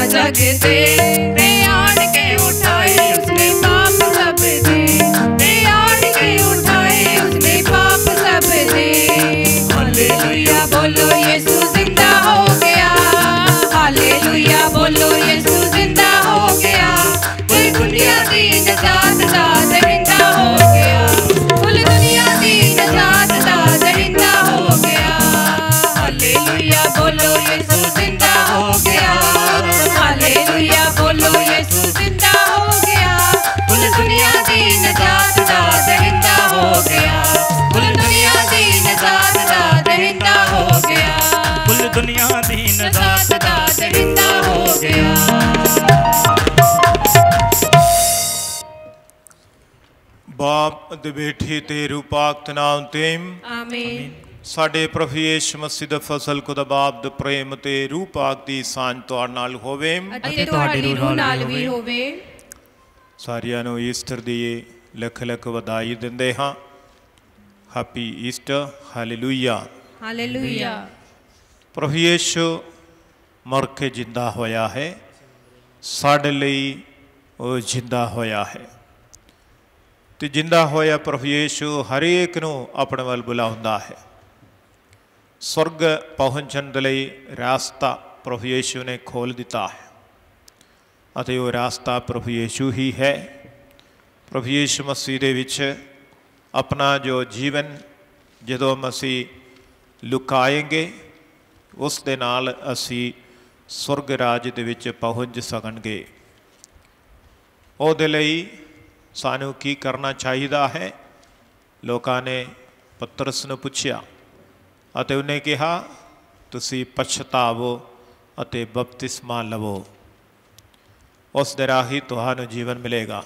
जग से, रे आन के उठाए उसने पाप सब दे, रे आन के उठाए उसने पाप सब दे। हालेलुया बोलो यीशु जिंदा हो गया, हालेलुया बोलो यीशु जिंदा हो गया, कुल दुनिया की नजात दा दरिंदा हो गया, कुल दुनिया की नजात दा दरिंदा हो गया। हालेलुया बोलो यीशु जिंदा हो गया, हालेलुया बोलो यीशु जिंदा हो गया, कुल दुनिया की नजात दा दरिंदा हो गया, कुल दुनिया की नजात दा दरिंदा हो गया, कुल दुनिया की नजात दा दरिंदा हो गया। बाप दे बेटे ते रूपाक नाम तेम आमीन। साडे प्रभु यीशु मसीह दा फजल खुदा बाप दे प्रेम ते रूपाक दी सांझ तुहाडे नाल होवे अते तुहाडी रूह नाल भी होवे। सारियां नूं ईस्टर दी लख लख वधाई दिंदे हां। Happy Easter, hallelujah hallelujah. प्रभु यीशु मर के जिंदा होया है, साडे लई ओ जिंदा होया है ते जिंदा होया प्रभु यीशु हरेक नूं अपने वल बुलाउंदा है। स्वर्ग पहुंचण दे लई रास्ता प्रभु यीशु ने खोल दिता है अते वो रास्ता प्रभु यीशु ही है। प्रभु यीशु मसीह दे विच अपना जो जीवन जदों मसीह लुकाएंगे उस दे नाल असी स्वर्ग राज दे विच पहुंच सकणगे। ओहदे लई सानू की करना चाहिदा है? लोकां ने पतरस नूं पुछया अते उन्हें कहा तुसी पछतावो अते बपतिस्मा लवो, उस दे राही तुहानू जीवन मिलेगा,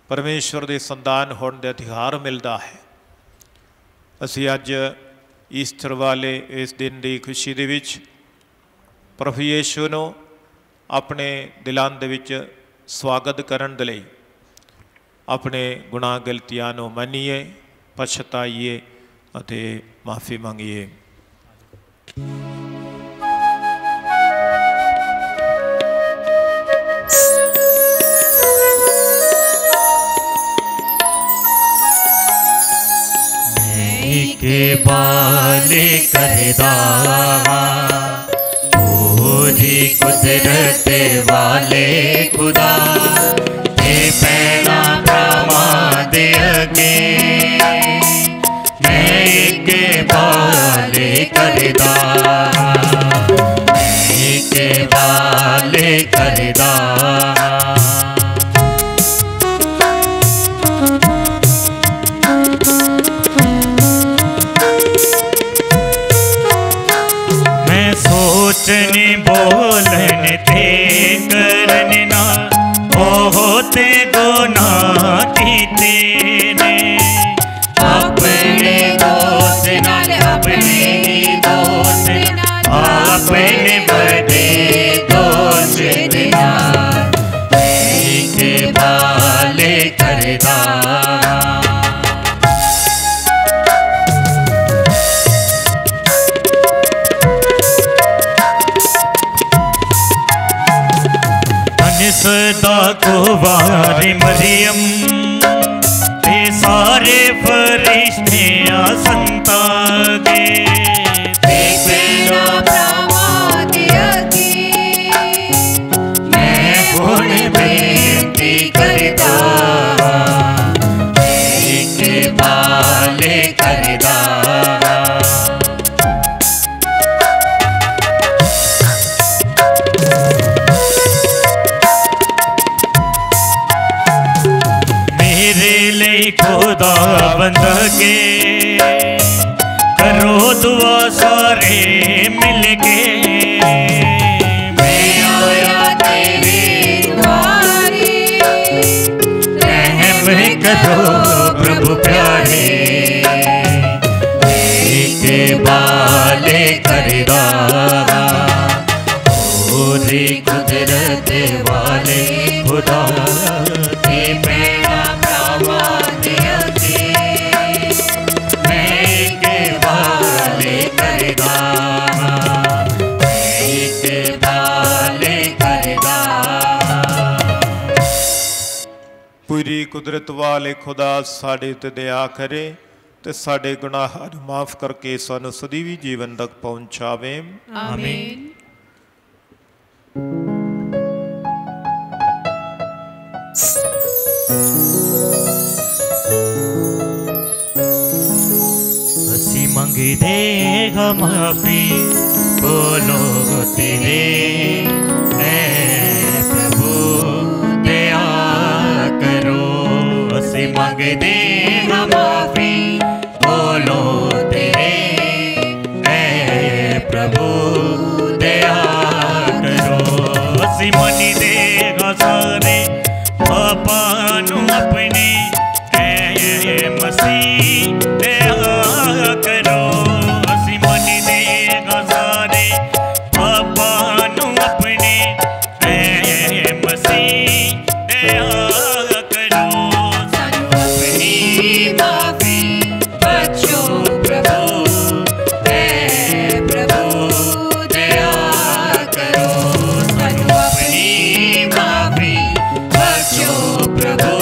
परमेश्वर दे संतान होने दे अधिकार मिलता है। असी अज ईस्टर वाले इस दिन की खुशी दे विच प्रभु यीशु नूं अपने दिलां दे विच स्वागत करन दे लई अपने गुनाह गलतियां नूं मन्नीए, पछताइए अते माफ़ी मंगीए। के बाले करदा पूरी कुदरत वाले खुदा ते पैना प्रमाद अगे मैं के बाले करदा, मैं के बाले करदा। सोचने बोलने ते करने ना होते गुनाह कीते ने, अपने दोस्त नाल अपने दोस्त अपने बड़े दोस्त नाल के बाले करदा। सदा कुवारी मरियम ते सारे फरिश्ते संता गे मैं हुण बेनती करदा, के बाले करदा। खुदा बंदगे करो दुआ सारे मिल के, मैं आया तेरे द्वारे रहम करो प्रभु प्यारे, के बाले करदा पूरी कुदरत वाले खुदा के पैना करदा, के बाले ਵੱਡੀ ਕੁਦਰਤ ਵਾਲੇ ਖੁਦਾ ਸਾਡੇ ਤੇ ਦਇਆ ਕਰੇ ਤੇ ਸਾਡੇ ਗੁਨਾਹਾਂ ਨੂੰ ਮਾਫ ਕਰਕੇ ਸਾਨੂੰ ਸਦੀਵੀ ਜੀਵਨ ਤੱਕ ਪਹੁੰਚਾਵੇ। ਆਮੀਨ। ਅਸੀਂ ਮੰਗਦੇ ਹਾਂ ਮਾਫੀ बोलो तेरे ऐ प्रभु दया करो। ਅਸੀਂ ਮੰਗਦੇ ਹਾਂ ਮਾਫੀ बोलो तेरे ऐ प्रभु दया करो। ਅਸੀਂ ਮੰਨਦੇ ਹਾਂ ਸਾਰੇ ਪਾਪਾਂ ਨੂੰ ਆਪਣੇ ऐ मसीह दया करो। ਅਸੀਂ ਮੰਨਦੇ ਹਾਂ ਸਾਰੇ ਪਾਪਾਂ ਨੂੰ ਆਪਣੇ ऐ मसीह दया करो। ਸਾਨੂੰ ਆਪਣੀ ਮਾਫੀ ਬਖਸ਼ੋ प्रभु ऐ प्रभु दया करो। ਸਾਨੂੰ ਆਪਣੀ ਮਾਫੀ बख्शो प्रभु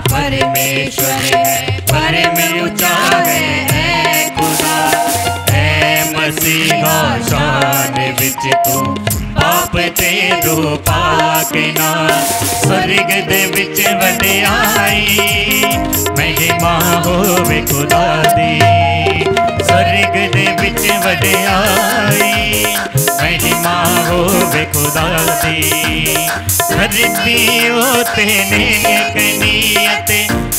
परमेश्वर है, परम ऊंचा है तू पाप ते रूपा के ना स्वर्ग दे विच वडियाई महिमा होवे खुदा दी स्वर्ग दे विच वडियाई महिमा होवे खुदा दी धरती उते नेक नीयत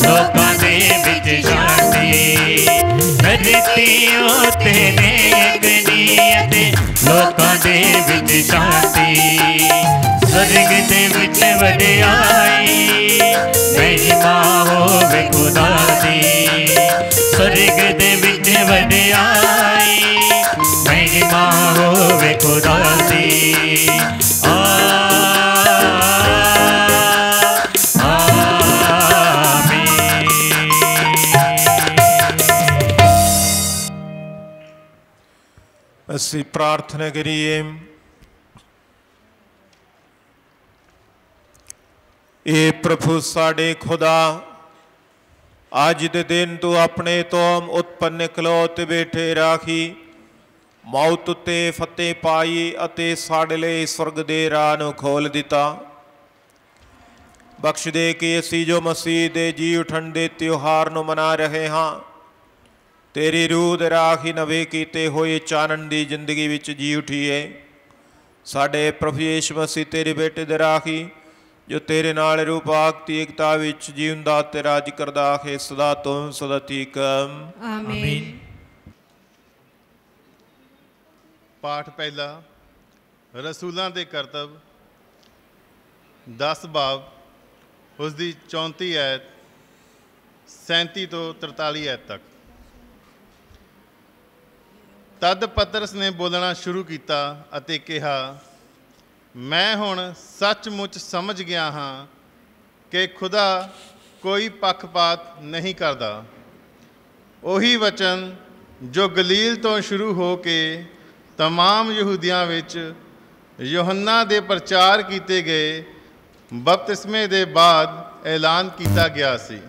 लोकां दे विच शांति धरती उते नेक नीयत लोकां दे विच शांति स्वर्ग दे विच वडियाई महिमा होवे खुदा दी स्वर्ग दे विच वडियाई महिमा होवे खुदा दी ਅਸੀਂ प्रार्थना करिए। ए प्रभु साडे खुदा अज दे दिन तू अपने तो उत्पन्न कलौत बैठे राखी मौत उत्ते फतेह पाई अते साडे लई स्वर्ग दे राह नूं खोल दिता। बख्श दे कि असीं जो मसीह दे जी उठण दे त्योहार नूं मना रहे हाँ तेरी रूह दे राखी नवे कीते होए चानन दी जिंदगी विच जी उठीए। साडे प्रभु यीशु मसीह तेरे बेटे दे राखी जो तेरे नाल रूपाक दी एकता विच जीवंदा ते राज करदा है सदा तो सदा ठीक आमीन। पाठ पहला रसूलों के करतब 10 बाब उसकी 34 आयत 37 तो 43 आयत तक। तद पतरस ने बोलना शुरू किया अते कहा मैं हुण सचमुच समझ गया हाँ कि खुदा कोई पक्षपात नहीं करता। उही वचन जो गलील तो शुरू हो के तमाम यहूदियां विच यूहन्ना दे प्रचार किए गए बपतिस्मे दे बाद ऐलान किया गया सी।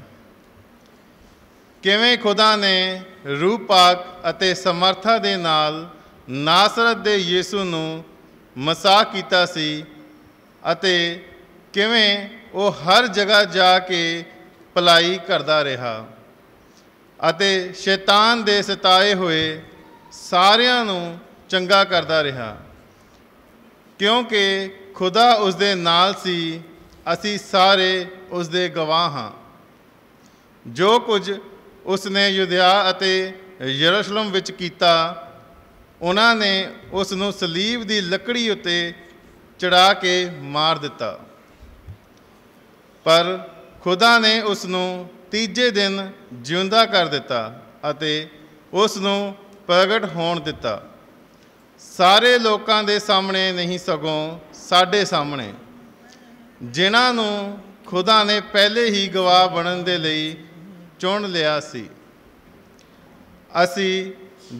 किवें खुदा ने रूपाक अते समर्था दे नाल नासरत दे यीशु नूं मसाह कीता सी अते किवें वो हर जगह जाके भलाई करदा रहा अते शैतान दे सताए हुए सारियां नूं चंगा करदा रहा क्योंकि खुदा उसदे नाल सी। असी सारे उसदे गवाह हाँ। जो कुछ उसने युदया अते यरूशलेम विच कीता उन्होंने उसनूं सलीब दी लकड़ी उत्ते चढ़ा के मार दिता पर खुदा ने उसनूं तीजे दिन जिउंदा कर दिता अते उसनूं प्रगट होण दिता। सारे लोकां दे सामने नहीं सगों साडे सामने जिन्हां नूं खुदा ने पहले ही गवाह बनन दे लई चुन लिया सी। असी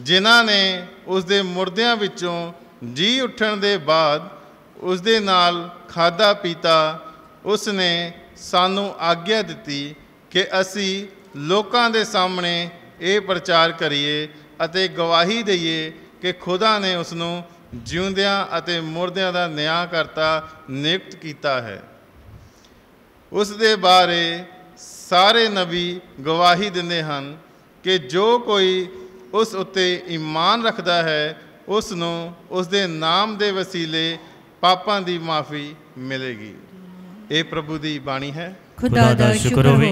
जिन्हां ने उसदे मुर्दियां विचों जी उठण दे बाद उसदे नाल खादा पीता उसने सानू आग्ञा दिती कि असी लोकां दे सामने ये प्रचार करिए अते गवाही दईए कि खुदा ने उसनू जिउंदियां अते मुर्दियां दा न्याय करता नियुक्त किया है। उस दे बारे सारे नबी गवाही दिंदे हन कि जो कोई उस उत्ते ईमान रखता है उसनू उसदे नाम दे वसीले पापां दी माफ़ी मिलेगी। ये प्रभु दी बाणी है। खुदा दा शुक्र होवे।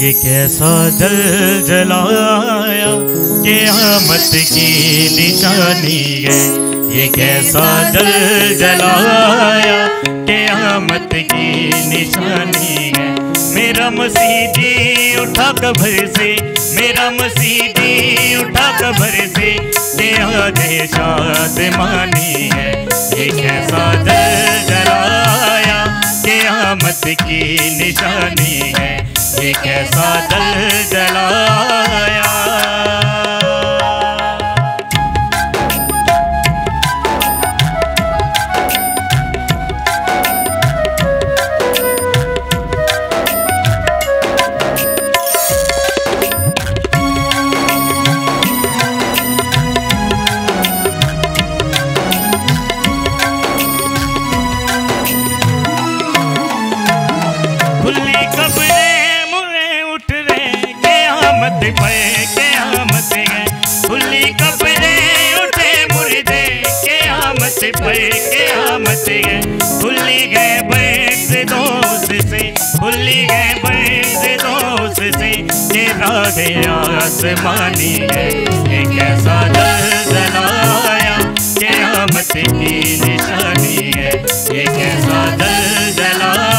ये कैसा जल जलाया क़यामत की निशानी है। ये कैसा जल जलाया क़यामत की निशानी है। मेरा मसीह जी उठा कब्र से, मेरा मसीह जी उठा कब्र से, तेरा दे शादमानी है। ये कैसा जल जलाया क़यामत की निशानी है। ये कैसा जल जलाया। पे क़यामत है, खुली कब्रें उठे मुर्दे, क़यामत पे क़यामत है, खुली गए बैठ दोस्त से, खुली गए बैठ दोस्त से, ये राधे आसमानी है, एक ऐसा जलाया क़यामत की निशानी है, एक ऐसा जलाया।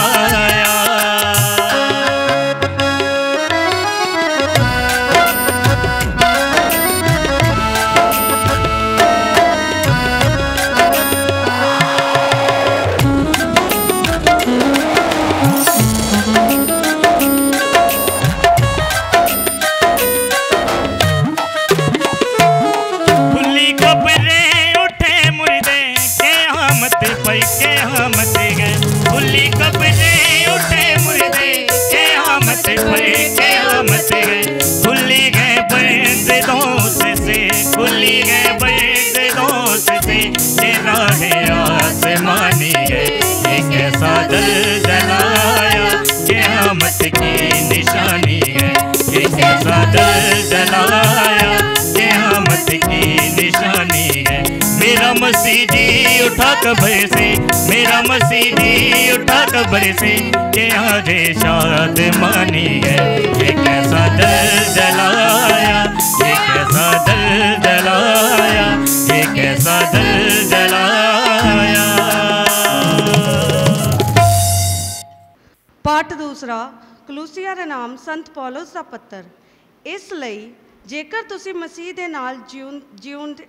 जलाया क़यामत की निशानी है, एक ऐसा जलाया क़यामत की निशानी है। मेरा मसीह जी उठा कब्र से, मेरा मसीह जी उठा कब्र से, के आजे शाद मानी है, एक ऐसा जलाया, एक ऐसा जलाया, एक ऐसा जलाया। पाठ दूसरा कलूसिया ਦੇ ਨਾਮ ਸੰਤ ਪੌਲਸ ਦਾ ਪੱਤਰ। ਇਸ ਲਈ ਜੇਕਰ ਤੁਸੀਂ ਮਸੀਹ ਦੇ ਨਾਲ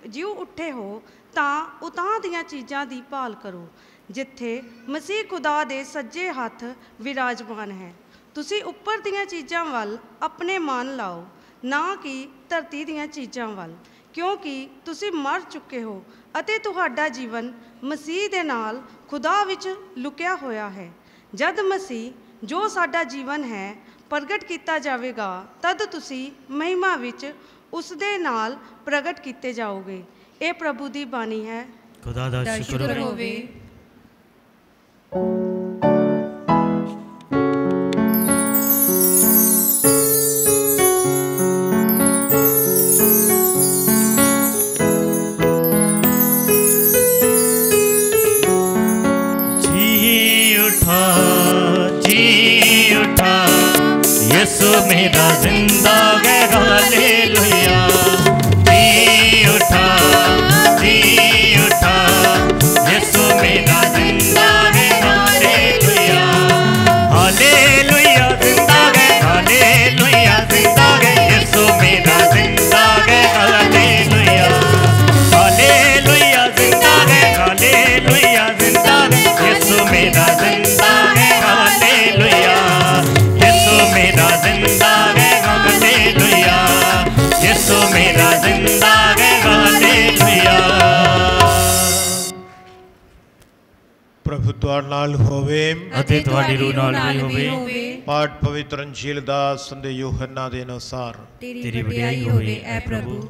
ਜਿਉ ਉੱਠੇ ਹੋ ਤਾਂ ਉਤਾਂਹ ਦੀਆਂ ਚੀਜ਼ਾਂ ਦੀ ਭਾਲ ਕਰੋ, ਜਿੱਥੇ ਮਸੀਹ ਖੁਦਾ ਦੇ ਸੱਜੇ ਹੱਥ ਵਿਰਾਜਮਾਨ ਹੈ। ਤੁਸੀਂ ਉੱਪਰ ਦੀਆਂ ਚੀਜ਼ਾਂ ਵੱਲ ਆਪਣੇ ਮਨ ਲਾਓ, ਨਾ ਕਿ ਧਰਤੀ ਦੀਆਂ ਚੀਜ਼ਾਂ ਵੱਲ, ਕਿਉਂਕਿ ਤੁਸੀਂ ਮਰ ਚੁੱਕੇ ਹੋ ਅਤੇ ਤੁਹਾਡਾ ਜੀਵਨ ਮਸੀਹ ਦੇ ਨਾਲ ਖੁਦਾ ਵਿੱਚ ਲੁਕਿਆ ਹੋਇਆ ਹੈ। ਜਦ ਮਸੀਹ ਜੋ ਸਾਡਾ ਜੀਵਨ ਹੈ ਪ੍ਰਗਟ ਕੀਤਾ ਜਾਵੇਗਾ, ਤਦ ਤੁਸੀਂ ਮਹਿਮਾ ਵਿੱਚ ਉਸ ਦੇ ਨਾਲ ਪ੍ਰਗਟ ਕੀਤੇ ਜਾਓਗੇ। ਇਹ ਪ੍ਰਭੂ ਦੀ ਬਾਣੀ ਹੈ। ਖੁਦਾ ਦਾ ਸ਼ੁਕਰ ਹੋਵੇ। यीशु मेरा जिंदा है, हालेलुया। जी उठा, यीशु मेरा जिंदा है, हालेलुया। हालेलुया जिंदा है, हालेलुया जिंदा है, यीशु मेरा जिंदा है, हालेलुया। हालेलुया जिंदा है, हालेलुया जिंदा है, यीशु मेरा जिंदा है, हालेलुया। मेरा जिंदा है, हालेलुया। यीशु मेरा जिंदा है, हालेलुया। प्रभु तुहाडे नाल होवे ਅਤੇ ਤੁਹਾਡੀ ਰੂਹ ਨਾਲ ਵੀ ਹੋਵੇ। पाठ पवित्र अंजील दा संदेश यूहन्ना दे अनुसार। तेरी वडियाई होवे ऐ प्रभु।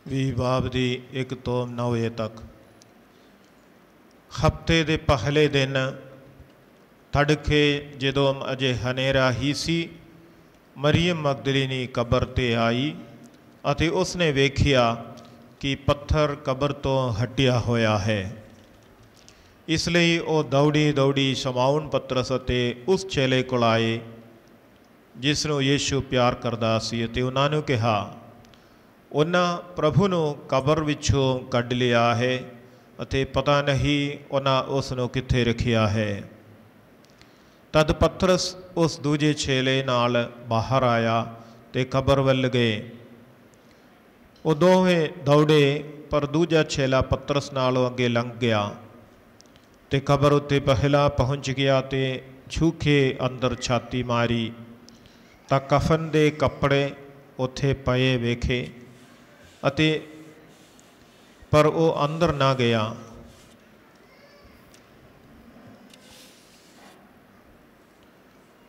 ਵੀ ਬਾਬ ਦੀ 1 ਤੋਂ 9 ਵਜੇ ਤੱਕ। ਹਫਤੇ ਦੇ ਪਹਿਲੇ ਦਿਨ ਤੜਕੇ ਜਦੋਂ ਅਜੇ ਹਨੇਰਾ ਹੀ ਸੀ, ਮਰੀਮ ਮਗਦਲੀਨੀ ਕਬਰ 'ਤੇ ਆਈ ਅਤੇ ਉਸਨੇ ਵੇਖਿਆ ਕਿ ਪੱਥਰ ਕਬਰ ਤੋਂ ਹਟਿਆ ਹੋਇਆ ਹੈ। ਇਸ ਲਈ ਉਹ ਦੌੜੀ ਸ਼ਮਾਉਨ ਪਤਰਸ ਅਤੇ ਉਸ ਚੇਲੇ ਕੋਲ ਆਏ ਜਿਸ ਨੂੰ ਯੀਸ਼ੂ ਪਿਆਰ ਕਰਦਾ ਸੀ, ਅਤੇ ਉਹਨਾਂ ਨੂੰ ਕਿਹਾ, ਉਹਨਾਂ ਪ੍ਰਭੂ ਨੂੰ ਕਬਰ ਵਿੱਚੋਂ ਕੱਢ ਲਿਆ ਹੈ ਅਤੇ ਪਤਾ ਨਹੀਂ ਉਹਨਾਂ ਉਸ ਨੂੰ ਕਿੱਥੇ ਰੱਖਿਆ ਹੈ। ਤਦ ਪਤਰਸ ਉਸ ਦੂਜੇ ਚੇਲੇ ਨਾਲ ਬਾਹਰ ਆਇਆ ਅਤੇ ਕਬਰ ਵੱਲ ਗਏ। ਉਹ ਦੋਵੇਂ ਦੌੜੇ, ਪਰ ਦੂਜਾ ਚੇਲਾ ਪਤਰਸ ਨਾਲੋਂ ਅੱਗੇ ਲੰਘ ਗਿਆ ਅਤੇ ਕਬਰ ਉੱਤੇ ਪਹਿਲਾਂ ਪਹੁੰਚ ਗਿਆ ਅਤੇ ਛੂਹ ਕੇ ਅੰਦਰ ਛਾਤੀ ਮਾਰੀ ਤਾਂ ਕਫਨ ਦੇ ਕੱਪੜੇ ਉੱਥੇ ਪਏ ਵੇਖੇ, ਅਤੇ ਪਰ ਉਹ ਅੰਦਰ ਨਾ ਗਿਆ।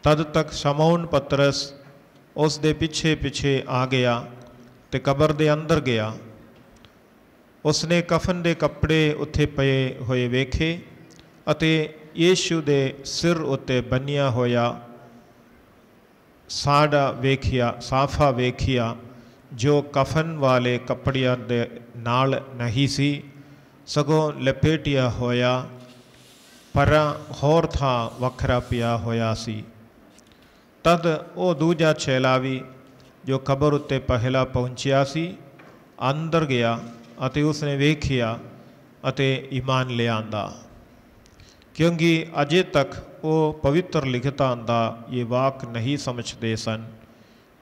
ਤਦ ਤੱਕ ਸ਼ਮੌਨ ਪਤਰਸ ਉਸ ਦੇ ਪਿੱਛੇ ਪਿੱਛੇ ਆ ਗਿਆ ਤੇ ਕਬਰ ਦੇ ਅੰਦਰ ਗਿਆ। ਉਸਨੇ ਕਫਨ ਦੇ ਕੱਪੜੇ ਉੱਥੇ ਪਏ ਹੋਏ ਵੇਖੇ ਅਤੇ ਯੀਸ਼ੂ ਦੇ ਸਿਰ ਉੱਤੇ ਬੰਨਿਆ ਹੋਇਆ ਸਾੜਾ ਵੇਖਿਆ, ਸਾਫਾ ਵੇਖਿਆ, ਜੋ ਕਫਨ ਵਾਲੇ ਕੱਪੜਿਆਂ ਦੇ ਨਾਲ ਨਹੀਂ ਸੀ, ਸਗੋਂ ਲਪੇਟਿਆ ਹੋਇਆ ਪਰ ਹੋਰ ਥਾਂ ਵੱਖਰਾ ਪਿਆ ਹੋਇਆ ਸੀ। ਤਦ ਉਹ ਦੂਜਾ ਚੇਲਾ ਵੀ ਜੋ ਕਬਰ ਉੱਤੇ ਪਹਿਲਾਂ ਪਹੁੰਚਿਆ ਸੀ ਅੰਦਰ ਗਿਆ ਅਤੇ ਉਸਨੇ ਵੇਖਿਆ ਅਤੇ ਈਮਾਨ ਲਿਆਂਦਾ, ਕਿਉਂਕਿ ਅਜੇ ਤੱਕ ਉਹ ਪਵਿੱਤਰ ਲਿਖਤਾਂ ਦਾ ਇਹ ਵਾਕ ਨਹੀਂ ਸਮਝਦੇ ਸਨ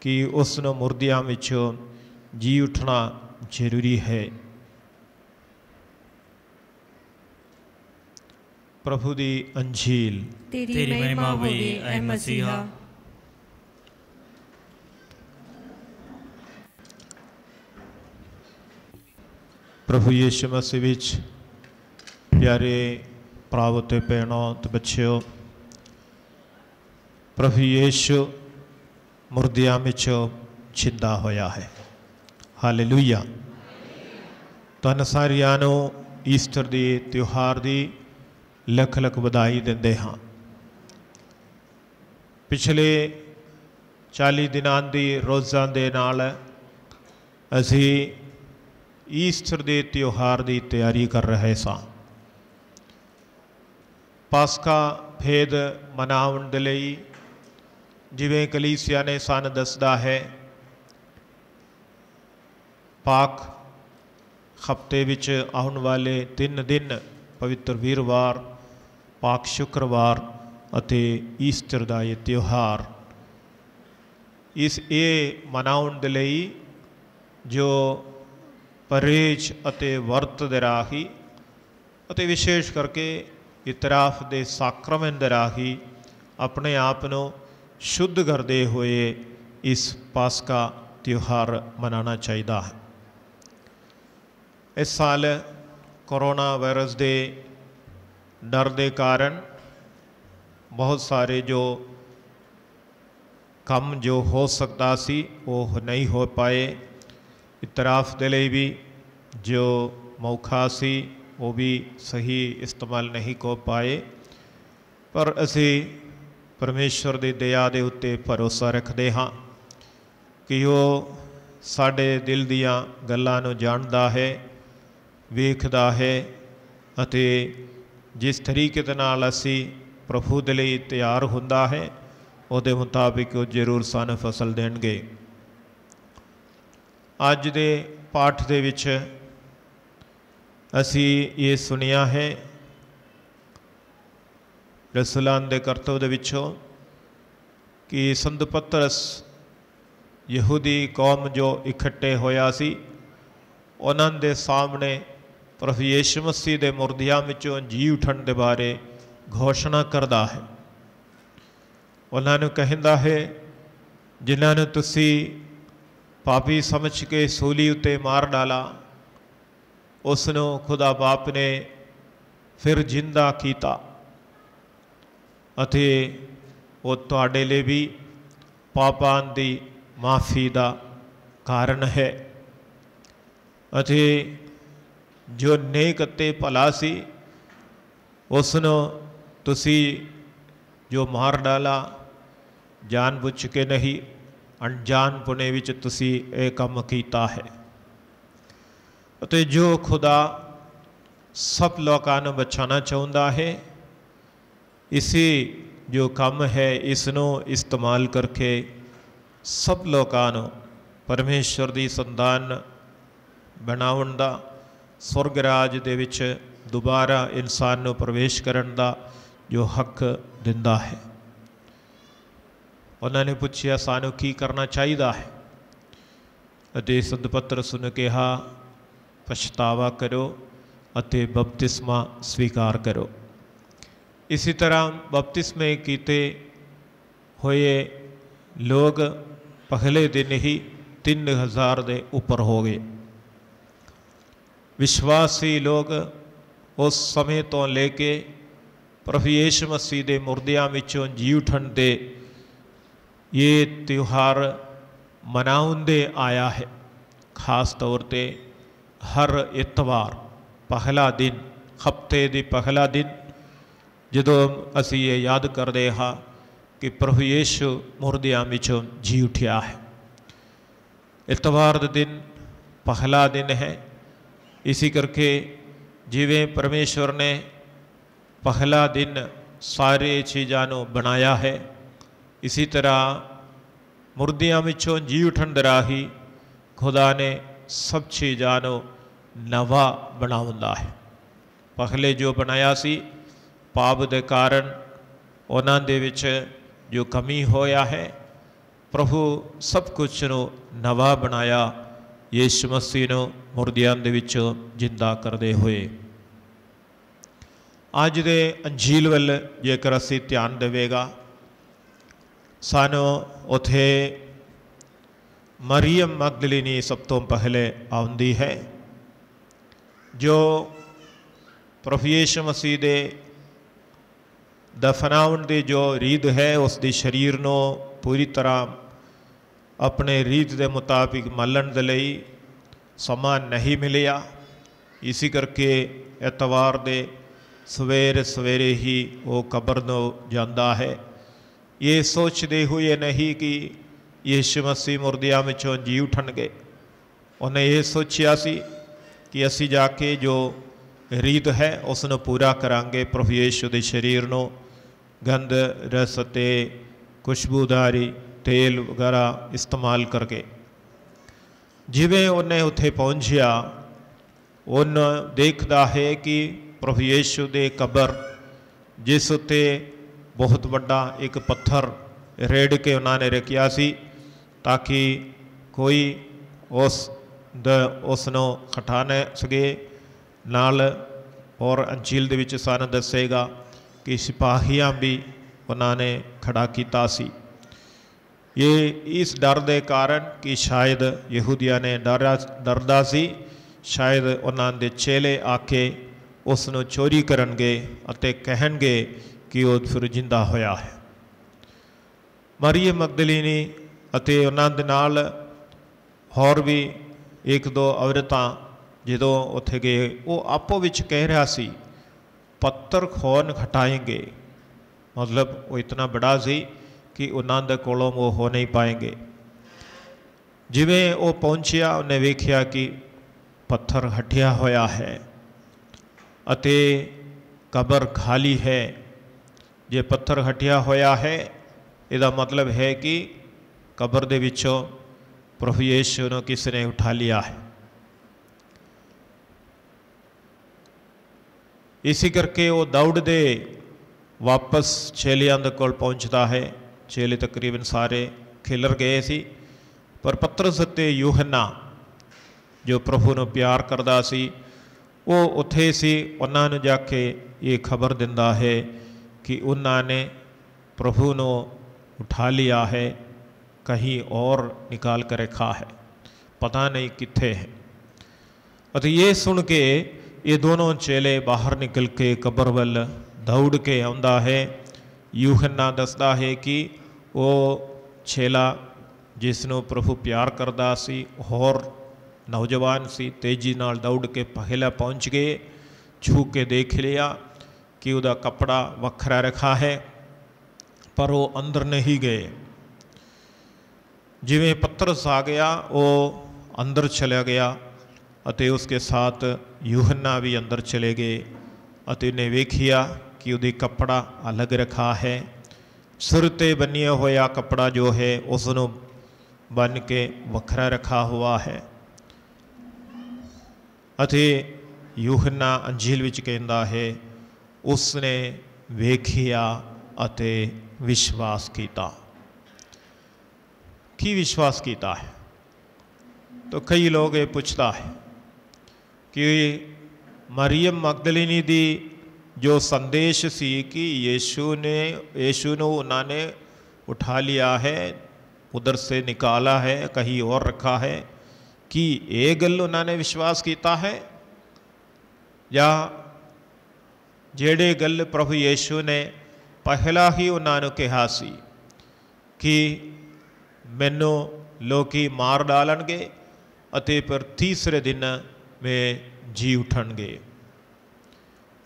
ਕਿ ਉਸ ਨੂੰ ਮੁਰਦਿਆਂ ਵਿੱਚੋਂ ਜੀ ਉੱਠਣਾ ਜ਼ਰੂਰੀ ਹੈ। ਪ੍ਰਭੂ ਦੀ ਅੰਜੀਲ। तेरी महिमा होवे ऐ मसीहा। प्रभु यीशु मसीह विच प्यारे भरावो ते भैणों ते बच्चिओ, प्रभु यीशु मुर्दियां विचों जिंदा होया है। हालेलुया। तुहानूं सारिआं नूं ईस्टर दी त्योहार दी लख लख ਵਧਾਈ ਦਿੰਦੇ ਹਾਂ। पिछले 40 ਦਿਨਾਂ ਦੀ ਰੋਜ਼ਾਂ ਦੇ ਨਾਲ ਅਸੀਂ ईस्टर के त्यौहार की तैयारी कर रहे सां। पास्का भेद मनाउण दे लई जिवें कलीसिया ने सन दसदा है, पाक हफ्ते विच आउण वाले 3 दिन पवित्र वीरवार, पाक शुक्रवार अते ईस्टर का ये त्यौहार ये मनाउण दे लई जो परहेज अते वर्त दे राही अते विशेष करके इतराफ दे साक्रमेंट दे राही अपने आप को शुद्ध करते हुए इस पास्का त्यौहार मनाना चाहिए है। इस साल कोरोना वायरस के डर के कारण बहुत सारे जो काम जो हो सकता सी वो नहीं हो पाए। इतराफ के लिए भी जो मौका सी वो भी सही इस्तेमाल नहीं कर पाए, पर असी परमेश्वर की दया के उत्ते भरोसा रखते हाँ कि वो साढ़े दिल दियां गल्लां नूं जानदा है, वेखदा है अते जिस तरीके दे नाल असी प्रभु दे लई तैयार हुंदा है उहदे मुताबिक वो जरूर सानूं फसल देणगे। अज दे पाठ दे विच असी ये सुनिया है रसूलां दे करतब दे विचों कि संत पतरस यहूदी कौम जो इकट्ठे होया सी उन्हां दे सामने प्रभु यीशु मसीह दे मुर्दियां विचों जी उठण दे बारे घोषणा करदा है। उन्हां नूं कहंदा है, जिन्हां नूं तुसीं पापी समझ के सूली उत्ते मार डाला, उसनों खुदा बाप ने फिर जिंदा किया अते वो तुहाडे लिए भी पापां दी माफ़ी का कारण है। अते जो नेक अते भला सी उसनों तुसी जो मार डाला जानबूझ के नहीं, अनजान पुणे विच तुसी ये काम कीता है। अते जो खुदा सब लोगों को बचाना चाहता है, इसी जो काम है इसनों इस्तेमाल करके सब लोगों को परमेश्वर की संतान बनाउण दा, स्वर्गराज दे विच दोबारा इंसान को प्रवेश करन दा जो हक दिंदा है। उन्होंने पूछया सानू की करना चाहिए है, अते संत पतरस ने कहा पछतावा करो अते बपतिस्मा स्वीकार करो। इसी तरह बपतिस्मे कीते हुए लोग पहले दिन ही 3000 के ऊपर हो गए। विश्वासी लोग उस समय तो लेके प्रभु यीशु मसीह के मुर्दियां विचों जी उठण दे ये त्यौहार मनाउंदे आया है। खास तौर ते हर इतवार पहला दिन, हफ्ते दी पहला दिन, जदों असी ये याद करते हाँ कि प्रभु यीशु मुर्दियां विचों जी उठिया है। इतवार के दिन पहला दिन है। इसी करके जिवें परमेश्वर ने पहला दिन सारे चीज़ों बनाया है, इसी तरह मुर्दियां विचों जी उठन दे राही खुदा ने सब चीज़ों नवा बनाउंदा है। पहले जो बनाया सी पाप दे कारण उन्हां दे विच जो कमी होया है, प्रभु सब कुछ नो नवा बनाया यीशु मसीह नो मुर्दियां दे विचों जिंदा करदे हुए। अज दे अंजील वल जेकर असी ध्यान देवेगा, सानू उथे मरियम मगदलीनी सब तो पहले आउंदी है, जो प्रभु यीशु मसीह दे दफनाउण दी जो रीत है उसकी शरीर नो पूरी तरह अपने रीत के मुताबिक मलन दे लई समा नहीं मिलिया। इसी करके एतवार दे सवेरे सवेरे ही वो कब्र नो जाता है, ये सोचते हुए नहीं कि यीशु मसीह मुर्दियां विचों जी उठणगे। उन्हें ये सोचिया सी कि असी जाके जो रीत है उसनों पूरा करांगे। प्रभु यीशु के शरीर नो गंध रस ते खुशबूदारी तेल वगैरह इस्तेमाल करके जिवें उन्हें उत्थे पहुंचिया, उन देखता है कि प्रभु यीशु दे कबर जिस उत्ते बहुत बड़ा एक पत्थर रेड़ के उन्होंने रखिया सी ताकि कोई उसनों हटा न सके। नाल और अंजील दे विच सानू दसेगा कि सिपाहियां भी उन्होंने खड़ा किया सी। ये इस डर के कारण कि शायद यहूदिया ने डरदा सी, शायद उन्होंने चेले आके उसनों चोरी करनगे अते कहणगे कि वो फिर जिंदा होया है। मरियम मगदलीनी अते उन्हां दे नाल होर भी एक दो औरतां जो उत्थे गए, वो आपो विच कह रहा सी पत्थर कौन हटाएंगे। मतलब वो इतना बड़ा सी कि उन्हां दे कोलों वो हो नहीं पाएंगे। जिवें वो पहुंचिया उन्हें वेख्या कि पत्थर हटिया होया है अते कबर खाली है। जे पत्थर हटिया होया है, इसका मतलब है कि कबर दे विचों प्रभु यीशु नूं किसी ने उठा लिया है। इसी करके वो दौड़दे वापस चेलियां दे कोल पहुंचता है। चेले तकरीबन सारे खिलर गए सी, पर पतरस ते यूहन्ना जो प्रभु नूं प्यार करदा सी वो उत्थे सी। उन्हां नूं जाके ये खबर दिंदा है कि उन्होंने प्रभु नूं उठा लिया है, कहीं और निकाल कर रखा है, पता नहीं कित्थे है। और ये सुन के ये दोनों चेले बाहर निकल के कब्र वल दौड़ के आंदा है। यूहन्ना दसदा है कि वो चेला जिसनों प्रभु प्यार करदा सी होर नौजवान सी, तेजी नाल दौड़ के पहला पहुँच गए। छू के देख लिया कि उसका कपड़ा वखरा रखा है, पर वो अंदर नहीं गए। जिवें पतरस आ गया वो अंदर चला गया अते उसके साथ यूहन्ना भी अंदर चले गए अते उन्हें वेखिया कि उसका कपड़ा अलग रखा है। सिर ते बनिया होया कपड़ा जो है उसनों बन के वखरा रखा हुआ है। अते यूहन्ना अंजील विच कहंदा है उसने वेखिया अते विश्वास किया। की विश्वास किया है? तो कई लोग ये पूछता है कि मरियम मगदलीनी दी जो संदेश सी कि यीशु ने उन्होंने उठा लिया है, उधर से निकाला है, कहीं और रखा है, कि ये गल उन्होंने विश्वास किया है या जेड़े गल प्रभु यीशु ने पहला ही उन्होंने कहा सी कि मैनू लोकी मार डालणगे ਅਤੇ पर तीसरे दिन वे जी उठणगे।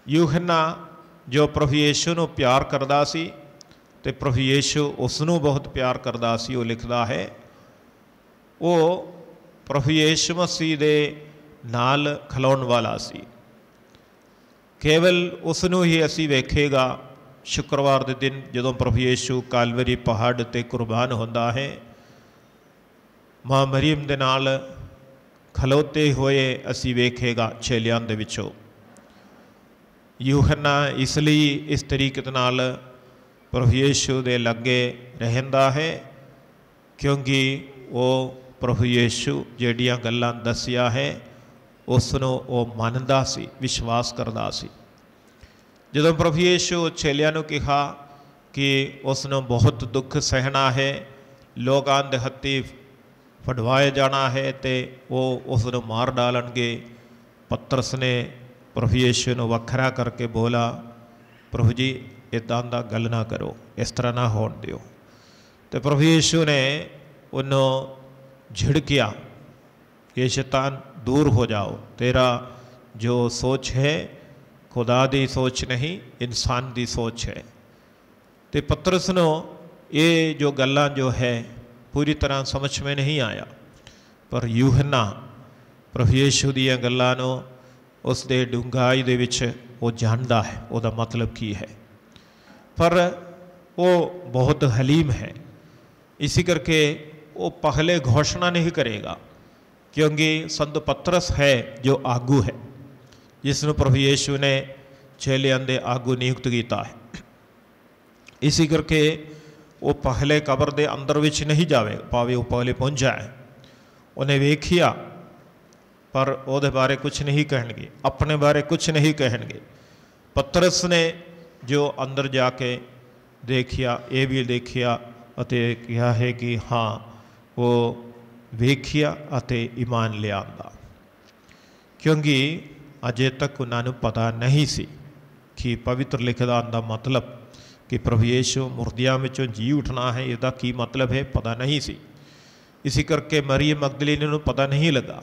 यूहन्ना जो प्रभु यीशु ਨੂੰ प्यार करदा सी ਤੇ प्रभु यीशु ਉਸ ਨੂੰ बहुत प्यार करदा सी, ਉਹ ਲਿਖਦਾ ਹੈ ਉਹ प्रभु यीशु मसीह ਦੇ ਨਾਲ ਖਲੋਣ ਵਾਲਾ ਸੀ। केवल ਉਸ ਨੂੰ ਹੀ ਅਸੀਂ ਵੇਖੇਗਾ शुक्रवार के दिन ਜਦੋਂ प्रभु यीशु कालवरी पहाड़ ते कुर्बान होंदा है, माँ मरियम दे नाल खलोते हुए असी वेखेगा चेलियां दे विचों। यूहन्ना इसलिए इस तरीके नाल प्रभु यीशु दे लगे रहंदा है क्योंकि वो प्रभु यीशु जिहड़ियां गल्लां दसिया है उसनों वो मनदा सी, विश्वास करदा सी। जदों प्रभु यीशु चेलियां नूं कहा कि उसनों बहुत दुख सहना है, लोगां दे हत्थी फड़वाए जाना है तो वो उसनों मार डालणगे, पतरस ने प्रभु यीशु नूं वखरा करके बोला, प्रभु जी इदां दा गल ना करो, इस तरह ना होण दिओ। तो प्रभु यीशु ने उन्होंने झिड़किया, ये शैतान दूर हो जाओ, तेरा जो सोच है खुदा दी सोच नहीं इंसान दी सोच है। तो पतरस नूं ये जो गल्लां जो है पूरी तरह समझ में नहीं आया, पर यूहन्ना प्रभु यीशु दीयां गल्लां नूं उस दे डूंघाई दे विच वो जानदा है उहदा मतलब की है, पर वो बहुत हलीम है। इसी करके वो पहले घोषणा नहीं करेगा क्योंकि संत पतरस है जो आगू है, जिसनों प्रभु यीशु ने चेलियां दे आगू नियुक्त किया है। इसी करके वो पहले कबर दे अंदर विच नहीं जावे, भावे वो पहले पहुँच जाए, उन्हें वेखिया पर ਉਹਦੇ बारे कुछ नहीं कहणगे, अपने बारे कुछ नहीं कहणगे। पतरस ने जो अंदर जाके देखिया, ये भी देखिया अते कहा है कि हाँ वो वेखिया अते ईमान ले आंदा, क्योंकि अजे तक उन्होंने पता नहीं सी कि पवित्र लिखदान का मतलब कि प्रभु यीशु मुर्दियां विचों जी उठना है, इसका की मतलब है पता नहीं सी। इसी करके मरियम मगदलीनी नूं पता नहीं लगा,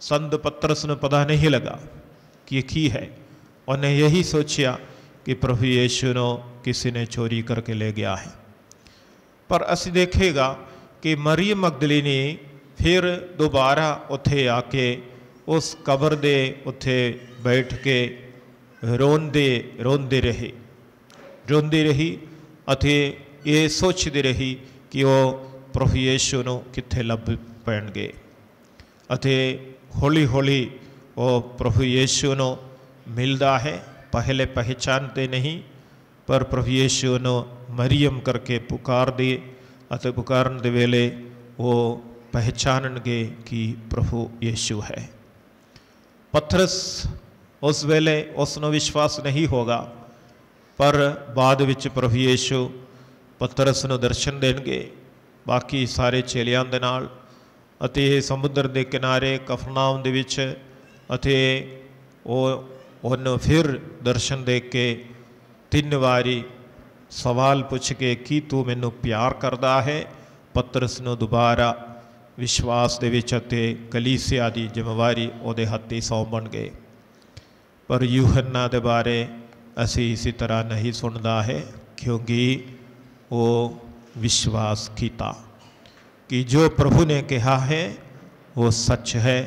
संत पतरस नूं पता नहीं लगा कि की है। उन्हें यही सोचा कि प्रभु यीशु नूं किसी ने चोरी करके ले गया है। पर असी देखेगा कि मरियम मगदलीनी फिर दोबारा उत्थे आके उस कबर दे उत्थे बैठ के रोंदे रही अथे ये सोचती रही कि वो प्रभु यीशु नूं कित्थे लभ पैणगे। अथे हौली हौली वो प्रभु यीशु नूं मिलदा है, पहले पहचानते नहीं, पर प्रभु यीशु नूं मरियम करके पुकार दे अते पुकारन दे वेले वो पहचानणगे कि प्रभु यीशु है। पतरस उस वेले उसनों विश्वास नहीं होगा, पर बाद विच प्रभु यीशु पतरस नूं दर्शन देणगे, बाकी सारे चेलियां दे नाल अते समुद्र के किनारे कफरनाहूम दे विच अते उन्होंने फिर दर्शन दे के 3 बारी सवाल पूछ के कि तू मैनू प्यार करदा है। पतरस नूं दोबारा विश्वास दे विच अते कलीसिया की जिम्मेवारी उहदे हत्थी सौंपण गए। पर यूहन्ना दे बारे असी इसी तरह नहीं सुनदा है, क्योंकि वो विश्वास किया कि जो प्रभु ने कहा है वो सच है,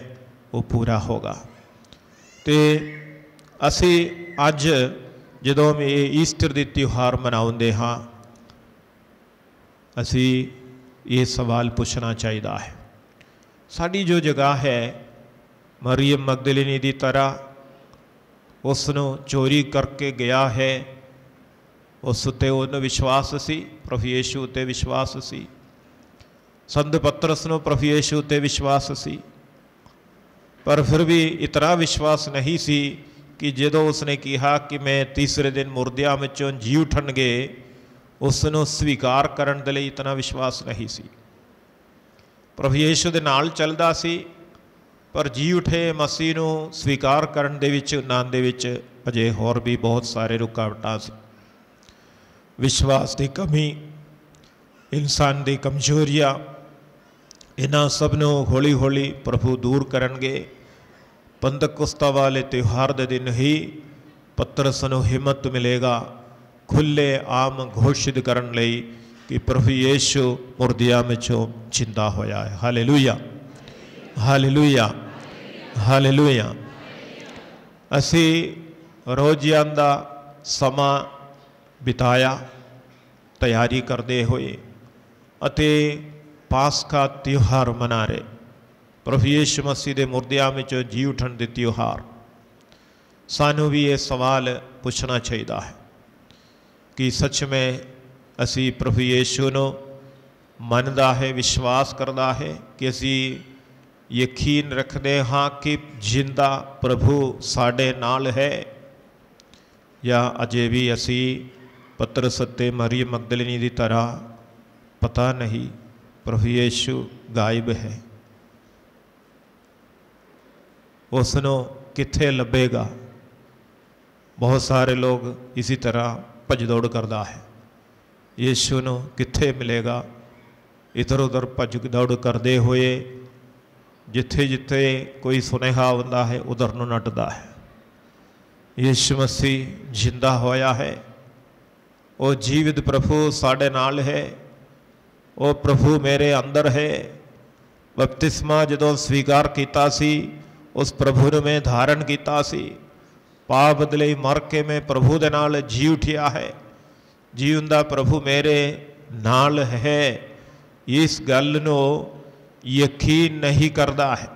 वो पूरा होगा। तो असी अज जदों भी ईस्टर दी त्यौहार मनाउंदे हाँ, असी ये सवाल पूछना चाहिए है, साड़ी जो जगह है मरियम मगदलीनी की तरह उसनों चोरी करके गया है, उस उत्ते उन्हें विश्वास सी, प्रभु यीशु उत्ते विश्वास सी। संत पतरस नूं प्रभु यीशु उत्ते विश्वास सी, पर फिर भी इतना विश्वास नहीं सी कि जदों उसने कहा कि मैं तीसरे दिन मुर्दियां विचों जी उठणगे, उसनों स्वीकार करन दे लई इतना विश्वास नहीं सी। प्रभु यीशु दे नाल चलदा सी, पर जी उठे मसीह नूं स्वीकार करन दे विच उन्हां दे विच अजे होर भी बहुत सारे रुकावटां सी। विश्वास की कमी, इंसान की कमजोरियां, इन्हां सब नूं हौली हौली प्रभु दूर करनगे। पंतकुस्ता वाले त्यौहार के दिन ही पतरस नूं हिम्मत मिलेगा खुले आम घोषित करन लई कि प्रभु यीशु मुर्दियां विचों जिंदा होया है। Hallelujah, hallelujah, hallelujah. असी रोज़ियां दा समा बिताया तैयारी करते हुए अते पासका त्यौहार मना रहे। प्रभु यीशु मसीह के मुर्दियां विचों जी उठण दे त्यौहार। सानू भी ये सवाल पूछना चाहिए है कि सच में असी प्रभु यीशु नूं मनदा है, विश्वास करदा है कि असी यकीन रखते हाँ कि जिंदा प्रभु साडे नाल है, या अजे भी असी पतरस ते मरियम मगदलिनी की तरह पता नहीं प्रभु यीशु गायब है, उसनों कित्थे लभेगा। बहुत सारे लोग इसी तरह भज दौड़ करता है, यीशु नूं कित्थे मिलेगा। इधर उधर भज दौड़ करते हुए जिथे जिथे कोई सुनेहा हुंदा है उधर नूं नटदा है। यीशु मसीह जिंदा होया है, वो जीवित प्रभु साडे नाल है, वो प्रभु मेरे अंदर है। बपतिस्मा जदों स्वीकार किया सी उस प्रभु ने मैं धारण किया सी, पाप दे लई मर के मैं प्रभु दे नाल जी उठिया है। जीवंदा प्रभु मेरे नाल है, इस गल नूं यकीन नहीं करता है,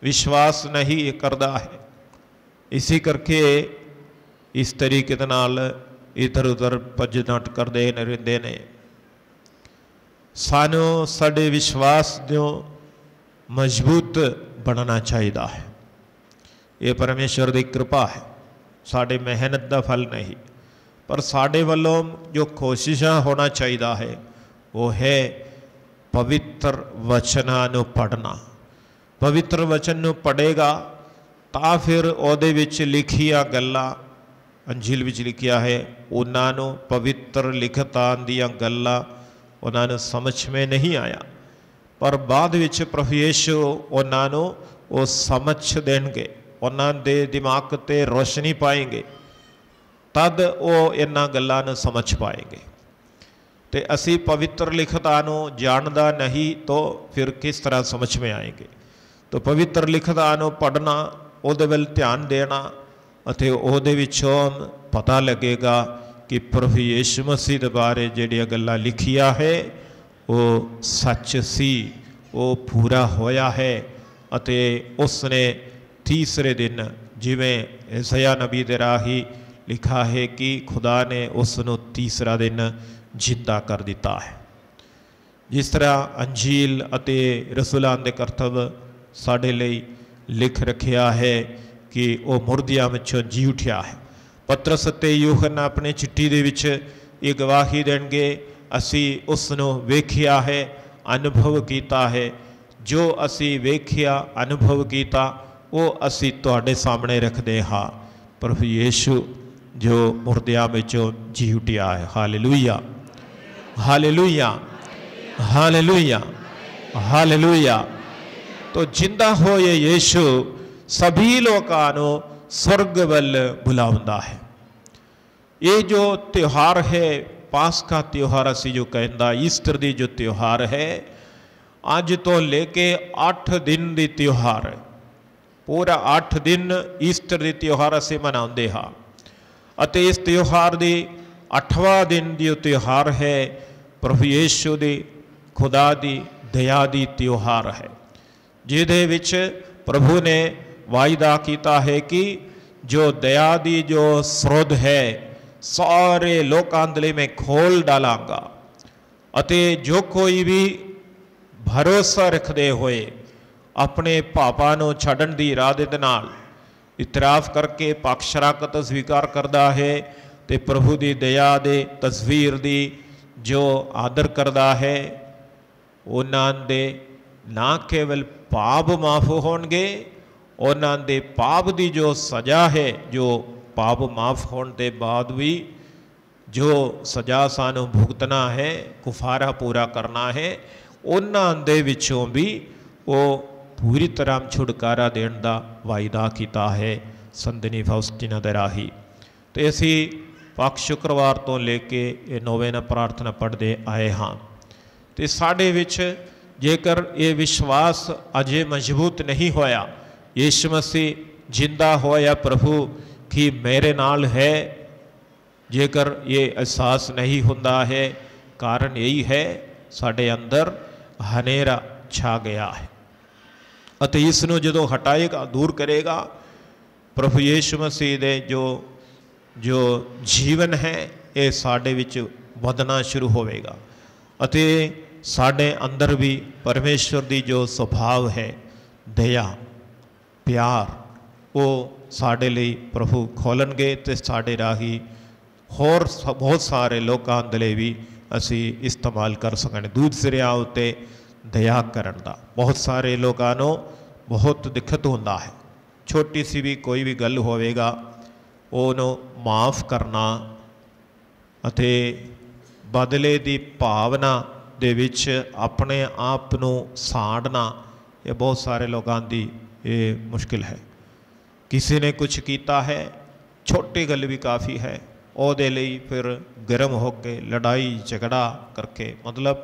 विश्वास नहीं करता है। इसी करके इस तरीके दे नाल इधर उधर भज नट करते रहंदे ने। सानू साडे विश्वास जो मजबूत बनना चाहिए है। ये परमेश्वर की कृपा है, साडे मेहनत का फल नहीं, पर साडे वालों जो कोशिशां होना चाहिए है वो है पवित्र वचनां नूं पढ़ना। पवित्र वचन नूं पढ़ेगा तो फिर उहदे विच लिखिया गल्लां, अंजील विच लिखिया है, उन्हां नूं पवित्र लिखतां दीयां गल्लां उन्हां नूं समझ में नहीं आया, पर बाद विच प्रभु यीशु उन्हां नूं वो समझ देंगे, उन्हां दे दिमाग ते रोशनी पाएंगे, तद वो इन्हां गल्लां नूं समझ पाएंगे। तो असी पवित्र लिखतां नूं जानदा नहीं तो फिर किस तरह समझ में आएंगे। तो पवित्र लिखतां नूं पढ़ना, उहदे वल ध्यान देना अते उहदे विचों पता लगेगा कि प्रभु यीशु मसीह दे बारे जिहड़ियां गल्लां लिखिया है वो सच सी, वो पूरा होया है। अते उसने तीसरे दिन जिवें यशायाह नबी दे राही लिखा है कि खुदा ने उसनूं तीसरा दिन जिंदा कर दिता है। जिस तरह अंजील अते रसूलां दे करतब साडे लई लिख रखिया है कि वो मुर्दियां विचों जी उठिया है। पतरस ते यूहन्ना अपने चिट्ठी दे विच ये गवाही देंगे, असी उसनूं वेखिया है, अनुभव किया है। जो असी वेखिया अनुभव किया वो असी तुहाडे सामने रखते हाँ, प्रभु यीशु जो मुर्दियां विचों जी उठिया है। Hallelujah, hallelujah, hallelujah, hallelujah. तो जिंदा होए यीशु सभी लोगों को स्वर्ग वल बुलाउंदा है। ये जो त्यौहार है, पासका त्यौहार असी जो कहंदा, ईस्टर दी जो त्यौहार है, अज तो लेके 8 दिन दी त्यौहार है। पूरा 8 दिन ईस्टर दी त्यौहार असी मनाउंदे हाँ। अते इस त्यौहार दी 8वां दिन दी त्यौहार है प्रभु यीशु दी खुदा दी दया दी त्यौहार है, जिहदे विच प्रभु ने वायदा किया है कि जो दया दी जो स्रोत है सारे लोकां दे लई मैं खोल डालांगा। अते जो कोई भी भरोसा रखते हुए अपने पापां नूं छड्डण दी इरादे दे नाल इतराफ करके पक्षरागत स्वीकार करता है तो प्रभु की दया दे तस्वीर दी जो आदर करता है, उन्हां दे ना केवल पाप माफ होणगे, उन्हां दे पाप की जो सज़ा है, जो पाप माफ होने के बाद भी जो सज़ा सानू भुगतना है, कुफारा पूरा करना है, ਉਹਨਾਂ ਦੇ ਵਿੱਚੋਂ ਵੀ ਉਹ ਪੂਰੀ ਤਰ੍ਹਾਂ ਛੁਟਕਾਰਾ ਦੇਣ ਦਾ ਵਾਅਦਾ ਕੀਤਾ ਹੈ ਸੰਤਨੀ ਫਾਉਸਟੀਨਾ ਦੇ ਰਾਹੀਂ। ਤੇ ਅਸੀਂ ਪੱਖ ਸ਼ੁੱਕਰਵਾਰ ਤੋਂ ਲੈ ਕੇ ਇਹ ਨੋਵੇਨਾ ਪ੍ਰਾਰਥਨਾ ਪੜ੍ਹਦੇ ਆਏ ਹਾਂ। ਤੇ ਸਾਡੇ ਵਿੱਚ ਜੇਕਰ ਇਹ ਵਿਸ਼ਵਾਸ ਅਜੇ ਮਜ਼ਬੂਤ ਨਹੀਂ ਹੋਇਆ, ਯਿਸੂ ਮਸੀਹ ਜਿੰਦਾ ਹੋਇਆ ਪ੍ਰਭੂ ਕਿ ਮੇਰੇ ਨਾਲ ਹੈ, ਜੇਕਰ ਇਹ ਅਹਿਸਾਸ ਨਹੀਂ ਹੁੰਦਾ ਹੈ, ਕਾਰਨ ਇਹੀ ਹੈ ਸਾਡੇ ਅੰਦਰ ਹਨੇਰਾ ਛਾ ਗਿਆ ਹੈ। ਅਤੇ ਇਸ ਨੂੰ ਜਦੋਂ ਹਟਾਏਗਾ, ਦੂਰ ਕਰੇਗਾ, ਪ੍ਰਭੂ ਯਿਸੂ ਮਸੀਹ ਦੇ ਜੋ ਜੀਵਨ ਹੈ ਇਹ ਸਾਡੇ ਵਿੱਚ ਵਧਣਾ ਸ਼ੁਰੂ ਹੋਵੇਗਾ। ਅਤੇ ਸਾਡੇ ਅੰਦਰ ਵੀ ਪਰਮੇਸ਼ਵਰ ਦੀ ਜੋ ਸੁਭਾਅ ਹੈ, ਦਇਆ, ਪਿਆਰ, ਉਹ ਸਾਡੇ ਲਈ ਪ੍ਰਭੂ ਖੋਲਣਗੇ ਅਤੇ ਸਾਡੇ ਰਾਹੀਂ ਹੋਰ ਬਹੁਤ ਸਾਰੇ ਲੋਕਾਂ ਦੇ ਲਈ ਵੀ ਅਸੀਂ ਇਸਤੇਮਾਲ ਕਰ ਸਕਾਂਗੇ। ਦੂਸਰਿਆਂ ਉੱਤੇ ਦਇਆ ਕਰਨ ਦਾ। ਬਹੁਤ ਸਾਰੇ ਲੋਕਾਂ ਨੂੰ ਬਹੁਤ ਦਿੱਕਤ ਹੁੰਦਾ ਹੈ, ਛੋਟੀ ਸੀ ਵੀ ਕੋਈ ਵੀ ਗੱਲ ਹੋਵੇਗਾ ਉਹਨੂੰ ਮਾਫ ਕਰਨਾ ਅਤੇ ਬਦਲੇ ਦੀ ਭਾਵਨਾ ਦੇ ਵਿੱਚ ਆਪਣੇ ਆਪ ਨੂੰ ਸਾੜਨਾ, ਇਹ ਬਹੁਤ ਸਾਰੇ ਲੋਕਾਂ ਦੀ ਇਹ ਮੁਸ਼ਕਿਲ ਹੈ। ਕਿਸੇ ਨੇ ਕੁਝ ਕੀਤਾ ਹੈ, ਛੋਟੀ ਗੱਲ ਵੀ ਕਾਫੀ ਹੈ, ਉਹਦੇ ਲਈ ਫਿਰ ਗਰਮ ਹੋ ਕੇ ਲੜਾਈ ਝਗੜਾ ਕਰਕੇ ਮਤਲਬ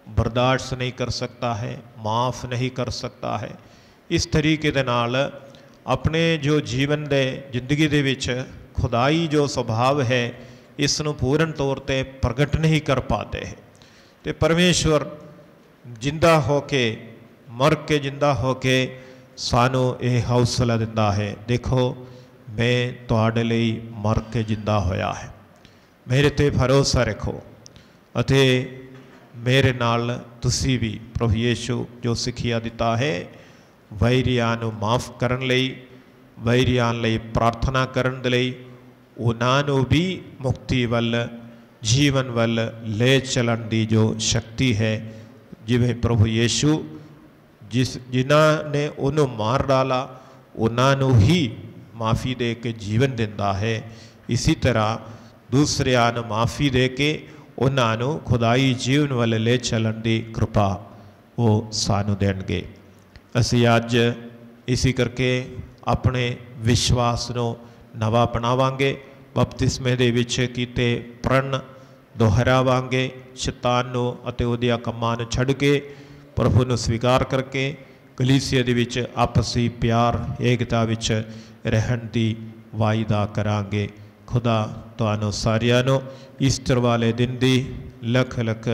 ਬਰਦਾਸ਼ਤ ਨਹੀਂ ਕਰ ਸਕਦਾ ਹੈ, ਮਾਫ ਨਹੀਂ ਕਰ ਸਕਦਾ ਹੈ। ਇਸ ਤਰੀਕੇ ਦੇ ਨਾਲ ਆਪਣੇ ਜੋ ਜੀਵਨ ਦੇ ਜ਼ਿੰਦਗੀ ਦੇ ਵਿੱਚ ਖੁਦਾਈ ਜੋ ਸੁਭਾਅ ਹੈ ਇਸ ਨੂੰ ਪੂਰਨ ਤੌਰ 'ਤੇ ਪ੍ਰਗਟ ਨਹੀਂ ਕਰ ਪਾਤੇ ਹੈ। ਅਤੇ ਪਰਮੇਸ਼ਵਰ ਜਿੰਦਾ ਹੋ ਕੇ, ਮਰ ਕੇ ਜਿੰਦਾ ਹੋ ਕੇ ਸਾਨੂੰ ਇਹ ਹੌਸਲਾ ਦਿੰਦਾ ਹੈ, ਦੇਖੋ ਮੈਂ ਤੁਹਾਡੇ ਲਈ ਮਰ ਕੇ ਜਿੰਦਾ ਹੋਇਆ ਹੈ, ਮੇਰੇ 'ਤੇ ਭਰੋਸਾ ਰੱਖੋ ਅਤੇ ਮੇਰੇ ਨਾਲ ਤੁਸੀਂ ਵੀ ਪ੍ਰਭੂ ਯਿਸੂ ਜੋ ਸਿੱਖਿਆ ਦਿੱਤਾ ਹੈ ਵੈਰੀਆਂ ਨੂੰ ਮਾਫ ਕਰਨ ਲਈ, ਵੈਰੀਆਂ ਲਈ ਪ੍ਰਾਰਥਨਾ ਕਰਨ ਦੇ ਲਈ, ਉਹਨਾਂ ਨੂੰ ਵੀ ਮੁਕਤੀ ਵੱਲ, ਜੀਵਨ ਵੱਲ ਲੈ ਚੱਲਣ ਦੀ ਜੋ ਸ਼ਕਤੀ ਹੈ, ਜਿਵੇਂ ਪ੍ਰਭੂ ਯਿਸੂ ਜਿਨ੍ਹਾਂ ਨੇ ਉਹਨੂੰ ਮਾਰ ਡਾਲਾ ਉਹਨਾਂ ਨੂੰ ਹੀ ਮਾਫੀ ਦੇ ਕੇ ਜੀਵਨ ਦਿੰਦਾ ਹੈ, ਇਸੀ ਤਰ੍ਹਾਂ ਦੂਸਰਿਆਂ ਨੂੰ ਮਾਫੀ ਦੇ ਕੇ ਉਹਨਾਂ ਨੂੰ ਖੁਦਾਈ ਜੀਵਨ ਵੱਲ ਲੈ ਚੱਲਣ ਦੀ ਕਿਰਪਾ ਉਹ ਸਾਨੂੰ ਦੇਣਗੇ। ਅਸੀਂ ਅੱਜ ਇਸੇ ਕਰਕੇ ਆਪਣੇ ਵਿਸ਼ਵਾਸ ਨੂੰ ਨਵਾਂ ਬਣਾਵਾਂਗੇ, ਬਪਤਿਸਮੇ ਦੇ ਵਿੱਚ ਕੀਤੇ ਪ੍ਰਣ ਦੁਹਰਾਵਾਂਗੇ, ਸ਼ੈਤਾਨ ਨੂੰ ਅਤੇ ਉਹਦੀਆਂ ਕੰਮਾਂ ਨੂੰ ਛੱਡ ਕੇ ਪ੍ਰਭੂ ਨੂੰ ਸਵੀਕਾਰ ਕਰਕੇ ਕਲੀਸਿਆ ਦੇ ਵਿੱਚ ਆਪਸੀ ਪਿਆਰ ਏਕਤਾ ਵਿੱਚ ਰਹਿਣ ਦੀ ਵਾਅਦਾ ਕਰਾਂਗੇ। ਖੁਦਾ ਤੁਹਾਨੂੰ ਸਾਰਿਆਂ ਨੂੰ ਈਸਟਰ ਵਾਲੇ ਦਿਨ ਦੀ ਲੱਖ ਲੱਖ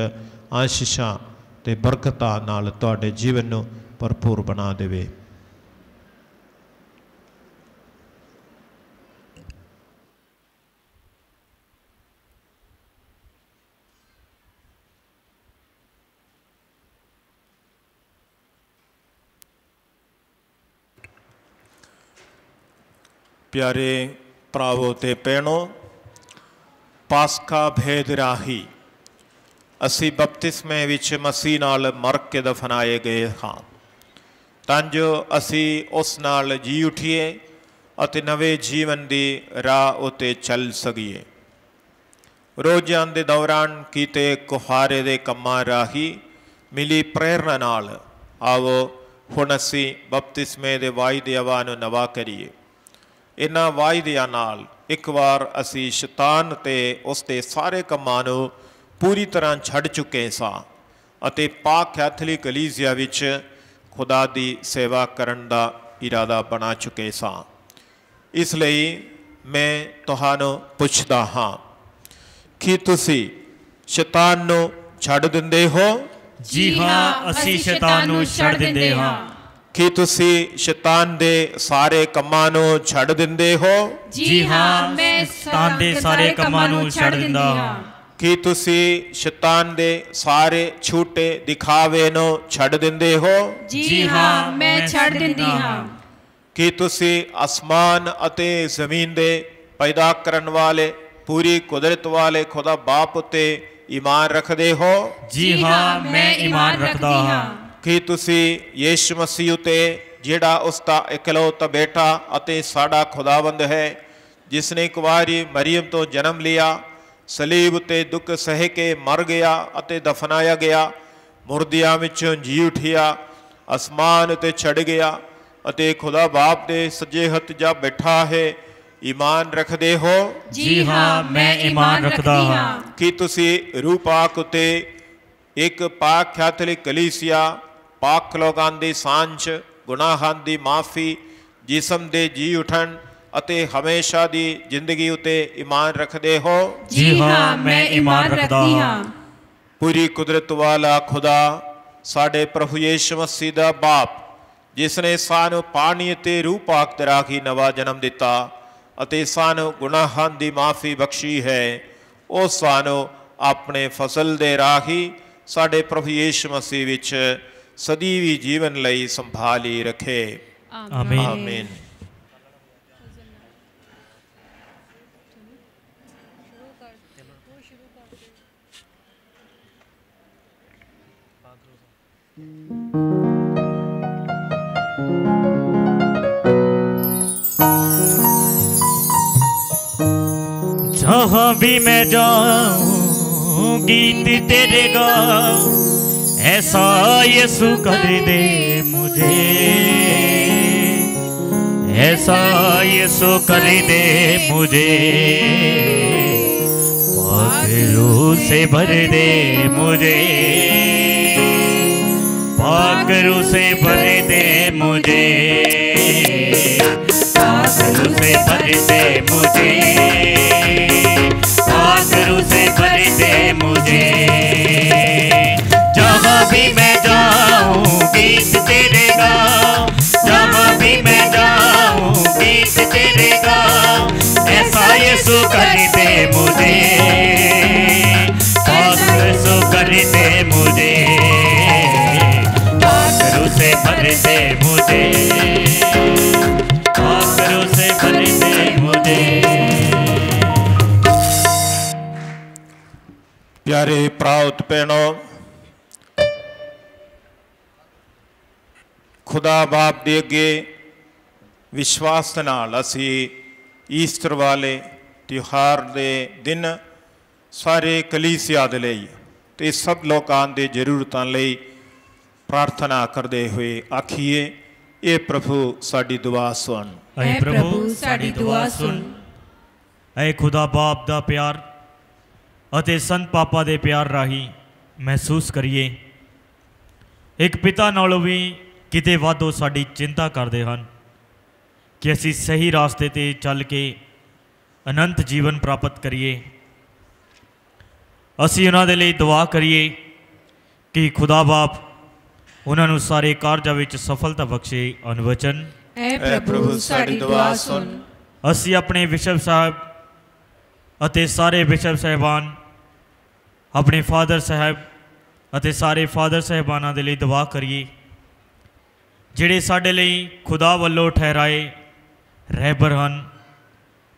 ਆਸ਼ੀਸ਼ਾਂ ਅਤੇ ਬਰਕਤਾਂ ਨਾਲ ਤੁਹਾਡੇ ਜੀਵਨ ਨੂੰ ਭਰਪੂਰ ਬਣਾ ਦੇਵੇ। ਪਿਆਰੇ ਭਰਾਵੋ ਤੇ ਭੈਣੋ, ਪਾਸਕਾ ਭੇਦ ਰਾਹੀਂ ਅਸੀਂ ਬਪਤਿਸਮੇ ਵਿੱਚ ਮਸੀਹ ਨਾਲ ਮਰ ਕੇ ਦਫਨਾਏ ਗਏ ਹਾਂ, ਤਾਂ ਜੋ ਅਸੀਂ ਉਸ ਨਾਲ ਜੀ ਉੱਠੀਏ ਅਤੇ ਨਵੇਂ ਜੀਵਨ ਦੀ ਰਾਹ ਉੱਤੇ ਚੱਲ ਸਕੀਏ। ਰੋਜ਼ਾਂ ਦੇ ਦੌਰਾਨ ਕੀਤੇ ਕੁਹਾਰੇ ਦੇ ਕੰਮਾਂ ਰਾਹੀਂ ਮਿਲੀ ਪ੍ਰੇਰਨਾ ਨਾਲ ਆਓ ਹੁਣ ਅਸੀਂ ਬਪਤਿਸਮੇ ਦੇ ਵਾਅਦਿਆਂ ਨੂੰ ਨਵਾਂ ਕਰੀਏ। ਇਹਨਾਂ ਵਾਅਦਿਆਂ ਨਾਲ ਇੱਕ ਵਾਰ ਅਸੀਂ ਸ਼ੈਤਾਨ ਅਤੇ ਉਸ ਦੇ ਸਾਰੇ ਕੰਮਾਂ ਨੂੰ ਪੂਰੀ ਤਰ੍ਹਾਂ ਛੱਡ ਚੁੱਕੇ ਸਾਂ ਅਤੇ ਪਾਕ ਕੈਥੋਲਿਕ ਕਲੀਸਿਆ ਵਿੱਚ ਖੁਦਾ ਦੀ ਸੇਵਾ ਕਰਨ ਦਾ ਇਰਾਦਾ ਬਣਾ ਚੁੱਕੇ ਸਾਂ। ਇਸ ਲਈ ਮੈਂ ਤੁਹਾਨੂੰ ਪੁੱਛਦਾ ਹਾਂ ਕਿ ਤੁਸੀਂ ਸ਼ੈਤਾਨ ਨੂੰ ਛੱਡ ਦਿੰਦੇ ਹੋ? ਜੀ ਹਾਂ, ਅਸੀਂ ਸ਼ੈਤਾਨ ਨੂੰ ਛੱਡ ਦਿੰਦੇ ਹਾਂ। ਕੀ ਤੁਸੀਂ ਸ਼ੈਤਾਨ ਦੇ ਸਾਰੇ ਕੰਮਾਂ ਨੂੰ ਛੱਡ ਦਿੰਦੇ ਹੋ? ਜੀ ਹਾਂ, ਮੈਂ ਸ਼ੈਤਾਨ ਦੇ ਸਾਰੇ ਕੰਮਾਂ ਨੂੰ ਛੱਡ ਦਿੰਦਾ ਹਾਂ। ਕੀ ਤੁਸੀਂ ਸ਼ੈਤਾਨ ਦੇ ਸਾਰੇ ਝੂਠੇ ਦਿਖਾਵੇ ਨੂੰ ਛੱਡ ਦਿੰਦੇ ਹੋ? ਜੀ ਹਾਂ, ਮੈਂ ਛੱਡ ਦਿੰਦੀ ਹਾਂ। ਕੀ ਤੁਸੀਂ ਅਸਮਾਨ ਅਤੇ ਜ਼ਮੀਨ ਦੇ ਪੈਦਾ ਕਰਨ ਵਾਲੇ ਪੂਰੀ ਕੁਦਰਤ ਵਾਲੇ ਖੁਦਾ ਬਾਪ ਉੱਤੇ ਈਮਾਨ ਰੱਖਦੇ ਹੋ? ਜੀ ਹਾਂ, ਮੈਂ ਈਮਾਨ ਰੱਖਦਾ ਹਾਂ। ਕੀ ਤੁਸੀਂ ਯਿਸੂ ਮਸੀਹ ਉੱਤੇ ਜਿਹੜਾ ਉਸ ਦਾ ਇਕਲੌਤਾ ਬੇਟਾ ਅਤੇ ਸਾਡਾ ਖੁਦਾਵੰਦ ਹੈ, ਜਿਸ ਨੇ ਇੱਕ ਵਾਰੀ ਮਰੀਮ ਤੋਂ ਜਨਮ ਲਿਆ, ਸਲੀਬ ਉੱਤੇ ਦੁੱਖ ਸਹਿ ਕੇ ਮਰ ਗਿਆ ਅਤੇ ਦਫਨਾਇਆ ਗਿਆ, ਮੁਰਦਿਆਂ ਵਿੱਚੋਂ ਜੀ ਉਠਿਆ, ਅਸਮਾਨ ਤੇ ਚੜ ਗਿਆ ਅਤੇ ਖੁਦਾ ਬਾਪ ਦੇ ਸੱਜੇ ਹੱਥ ਜਾ ਬੈਠਾ ਹੈ। ਈਮਾਨ ਰੱਖਦੇ ਹੋ? ਜੀ ਹਾਂ, ਮੈਂ ਈਮਾਨ ਰੱਖਦਾ ਹਾਂ। ਕਿ ਤੁਸੀਂ ਰੂਹ ਪਾਕ ਉਤੇ ਇੱਕ ਪਾਕ ਕੈਥੋਲਿਕ ਕਲੀਸਿਆ, ਪਾਕ ਲੋਕਾਂ ਦੀ ਸਾਂਝ, ਗੁਨਾਹਾਂ ਦੀ ਮਾਫੀ, ਜਿਸਮ ਦੇ ਜੀ ਉਠਣ ਅਤੇ ਹਮੇਸ਼ਾ ਦੀ ਜ਼ਿੰਦਗੀ ਉਤੇ ਈਮਾਨ ਰੱਖਦੇ ਹੋ? ਜੀ ਹਾਂ, ਮੈਂ ਈਮਾਨ ਰੱਖਦਾ ਹਾਂ। ਪੂਰੀ ਕੁਦਰਤ ਵਾਲਾ ਖੁਦਾ, ਸਾਡੇ ਪ੍ਰਭੂ ਯਿਸੂ ਮਸੀਹ ਦਾ ਬਾਪ, ਜਿਸ ਨੇ ਸਾਨੂੰ ਪਾਣੀ ਅਤੇ ਰੂਹ ਪਾਕ ਦੇ ਰਾਹੀਂ ਨਵਾਂ ਜਨਮ ਦਿੱਤਾ ਅਤੇ ਸਾਨੂੰ ਗੁਨਾਹਾਂ ਦੀ ਮਾਫੀ ਬਖਸ਼ੀ ਹੈ, ਉਹ ਸਾਨੂੰ ਆਪਣੇ ਫਜ਼ਲ ਦੇ ਰਾਹੀਂ ਸਾਡੇ ਪ੍ਰਭੂ ਯਿਸੂ ਮਸੀਹ ਵਿੱਚ ਸਦੀਵੀ ਜੀਵਨ ਲਈ ਸੰਭਾਲੀ ਰੱਖੇ। ਆਮੀਨ। ਆਮੀਨ। जहाँ भी मैं जाऊँ गीत तेरे गाऊँ, ऐसा यीशु कर दे मुझे, ऐसा यीशु कर दे मुझे, पाक रूह से भर दे मुझे, पाक रूह से भर दे मुझे, पाक रूह से भर दे मुझे, पाक रूह से भर दे मुझे। जहाँ भी मैं जाऊँ गीत तेरे गाऊँ, जहाँ भी मैं जाऊँ गीत तेरे गाऊँ, ऐसा यीशु कर दे मुझे, पाक यीशु कर दे मुझे, पाक रूह से भर दे मुझे, पाक रूह से भर दे मुझे। प्यारे प्राउत भैनों, खुदा बाप दे अगे विश्वास नाल असी ईस्टर वाले त्यौहार दे दिन सारे कलीसिया दे लई ते सब लोकां दे जरूरतां लई प्रार्थना करते हुए आखिए, ए प्रभु साडी दुआ सुन। ऐ प्रभु साडी दुआ सुन। ऐ खुदा बाप दा प्यार ਅਤੇ ਸੰਤ ਪਾਪਾ ਦੇ ਪਿਆਰ ਰਾਹੀਂ ਮਹਿਸੂਸ ਕਰੀਏ, ਇੱਕ ਪਿਤਾ ਨਾਲੋਂ ਵੀ ਕਿਤੇ ਵੱਧ ਉਹ ਸਾਡੀ ਚਿੰਤਾ ਕਰਦੇ ਹਨ ਕਿ ਅਸੀਂ ਸਹੀ ਰਾਸਤੇ 'ਤੇ ਚੱਲ ਕੇ ਅਨੰਤ ਜੀਵਨ ਪ੍ਰਾਪਤ ਕਰੀਏ। ਅਸੀਂ ਉਹਨਾਂ ਦੇ ਲਈ ਦੁਆ ਕਰੀਏ ਕਿ ਖੁਦਾ ਬਾਪ ਉਹਨਾਂ ਨੂੰ ਸਾਰੇ ਕਾਰਜਾਂ ਵਿੱਚ ਸਫਲਤਾ ਬਖਸ਼ੇ। ਅਨੁਵਚਨ। ਐ ਪ੍ਰਭੂ ਸਾਡੀ ਦੁਆ ਸੁਣ। ਅਸੀਂ ਆਪਣੇ ਬਿਸ਼ਪ ਸਾਹਿਬ ਅਤੇ ਸਾਰੇ ਬਿਸ਼ਪ ਸਾਹਿਬਾਨ, ਆਪਣੇ ਫਾਦਰ ਸਾਹਿਬ ਅਤੇ ਸਾਰੇ ਫਾਦਰ ਸਾਹਿਬਾਨਾਂ ਦੇ ਲਈ ਦੁਆ ਕਰੀਏ, ਜਿਹੜੇ ਸਾਡੇ ਲਈ ਖੁਦਾ ਵੱਲੋਂ ਠਹਿਰਾਏ ਰਹਿਬਰ ਹਨ,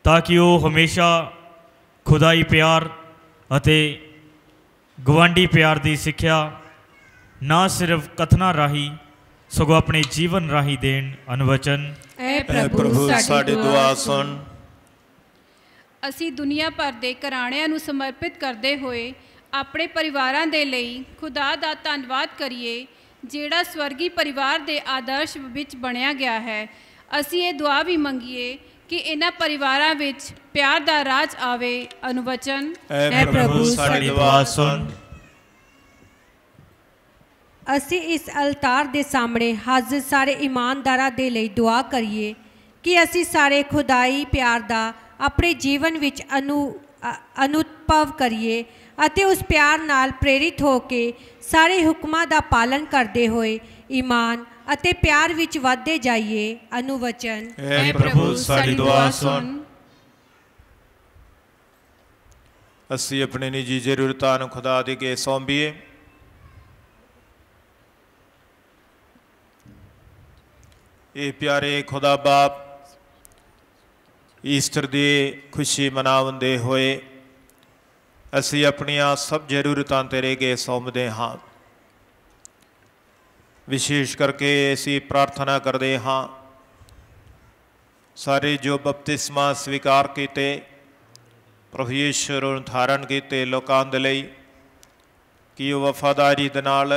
ਤਾਂ ਕਿ ਉਹ ਹਮੇਸ਼ਾ ਖੁਦਾਈ ਪਿਆਰ ਅਤੇ ਗਵਾਂਢੀ ਪਿਆਰ ਦੀ ਸਿੱਖਿਆ ਨਾ ਸਿਰਫ ਕਥਨਾਂ ਰਾਹੀਂ ਸਗੋਂ ਆਪਣੇ ਜੀਵਨ ਰਾਹੀਂ ਦੇਣ। ਅਨੁਵਚਨ। ਐ ਪ੍ਰਭੂ ਸਾਡੀ ਦੁਆ ਸੁਣ। ਅਸੀਂ ਦੁਨੀਆ ਭਰ ਦੇ ਘਰਾਣਿਆਂ ਨੂੰ ਸਮਰਪਿਤ ਕਰਦੇ ਹੋਏ ਆਪਣੇ ਪਰਿਵਾਰਾਂ ਦੇ ਲਈ ਖੁਦਾ ਦਾ ਧੰਨਵਾਦ ਕਰੀਏ, ਜਿਹੜਾ ਸਵਰਗੀ ਪਰਿਵਾਰ ਦੇ ਆਦਰਸ਼ ਵਿੱਚ ਬਣਿਆ ਗਿਆ ਹੈ। ਅਸੀਂ ਇਹ ਦੁਆ ਵੀ ਮੰਗੀਏ ਕਿ ਇਹਨਾਂ ਪਰਿਵਾਰਾਂ ਵਿੱਚ ਪਿਆਰ ਦਾ ਰਾਜ ਆਵੇ। ਅਨੁਵਚਨ। ਐ ਪ੍ਰਭੂ ਸਾਡੀ ਦੁਆ ਸੁਣ। ਅਸੀਂ ਇਸ ਅਲਤਾਰ ਦੇ ਸਾਹਮਣੇ ਹਾਜ਼ਰ ਸਾਰੇ ਇਮਾਨਦਾਰਾਂ ਦੇ ਲਈ ਦੁਆ ਕਰੀਏ ਕਿ ਅਸੀਂ ਸਾਰੇ ਖੁਦਾਈ ਪਿਆਰ ਦਾ ਆਪਣੇ ਜੀਵਨ ਵਿੱਚ ਅਨੁਭਵ ਕਰੀਏ ਅਤੇ ਉਸ ਪਿਆਰ ਨਾਲ ਪ੍ਰੇਰਿਤ ਹੋ ਕੇ ਸਾਰੇ ਹੁਕਮਾਂ ਦਾ ਪਾਲਨ ਕਰਦੇ ਹੋਏ ਈਮਾਨ ਅਤੇ ਪਿਆਰ ਵਿੱਚ ਵਧਦੇ ਜਾਈਏ। ਅਨੁਵਚਨ। ਐ ਪ੍ਰਭੂ ਸਾਡੀ ਦੁਆ ਸੁਣ। ਅਸੀਂ ਆਪਣੇ ਨਿੱਜੀ ਜ਼ਰੂਰਤਾਂ ਨੂੰ ਖੁਦਾ ਦੇ ਅੱਗੇ ਸੌਂਪੀਏ। ਇਹ ਪਿਆਰੇ ਖੁਦਾ ਬਾਪ, ਈਸਟਰ ਦੀ ਖੁਸ਼ੀ ਮਨਾਉਂਦੇ ਹੋਏ ਅਸੀਂ ਆਪਣੀਆਂ ਸਭ ਜ਼ਰੂਰਤਾਂ ਤੇਰੇ ਅੱਗੇ ਸੌਂਪਦੇ ਹਾਂ। ਵਿਸ਼ੇਸ਼ ਕਰਕੇ ਅਸੀਂ ਪ੍ਰਾਰਥਨਾ ਕਰਦੇ ਹਾਂ ਸਾਰੇ ਜੋ ਬਪਤਿਸਮਾ ਸਵੀਕਾਰ ਕੀਤੇ, ਪ੍ਰਭੂ ਯਿਸੂ ਨੂੰ ਧਾਰਨ ਕੀਤੇ ਲੋਕਾਂ ਦੇ ਲਈ, ਕਿ ਉਹ ਵਫਾਦਾਰੀ ਦੇ ਨਾਲ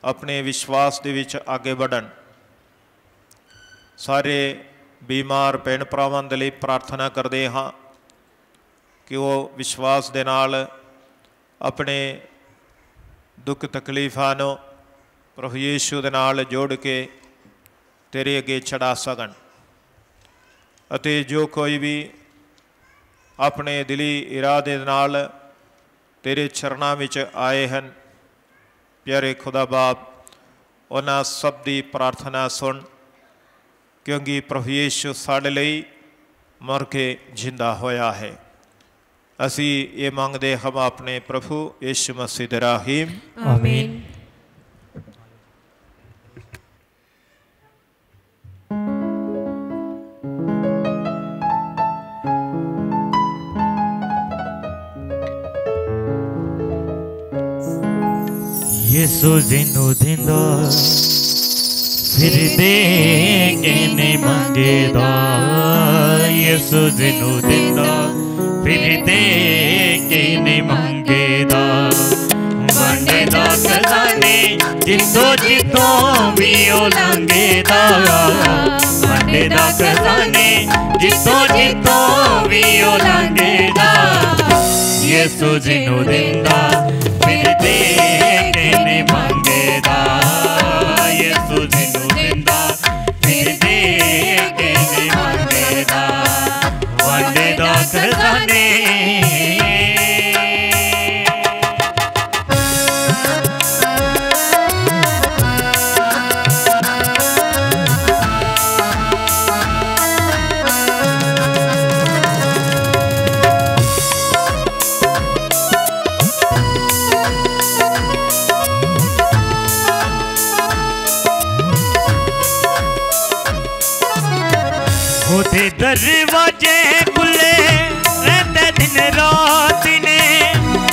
अपने विश्वास दे विच आगे बढ़न। सारे बीमार भैन भरावां दे लई प्रार्थना करते हाँ कि वो विश्वास दे नाल अपने दुख तकलीफां नूं प्रभु यीशु दे नाल जोड़ के तेरे अगे चढ़ा सकन। अते जो कोई भी अपने दिली इरादे नाल तेरे चरनां विच आए हैं, प्यारे खुदा बाप उन्हां सब दी प्रार्थना सुन, क्योंकि प्रभु यीशु साडे लई मर के जिंदा होया है। असी ये मंगते हम अपने प्रभु यीशु मसीह दे राहीम, आमीन। यीशु जिन्नू दिंदा फिर दे के नहीं मंगेदा, यीशु जिन्नू दिंदा फिर दे के नहीं मंगेदा। वंडेदा खजाने जितो जितो भी ओ लंगेदा, वंडेदा खजाने जितो जितो भी ओ लंगेदा। यीशु जिन्नू दिंदा फिर दे के नहीं मंगेदा, यीशु जिन्नू दिंदा फिर दे के नहीं मंगेदा। वंडेदा खजाने होते दरवाजे खुले रहते दिन रात ने,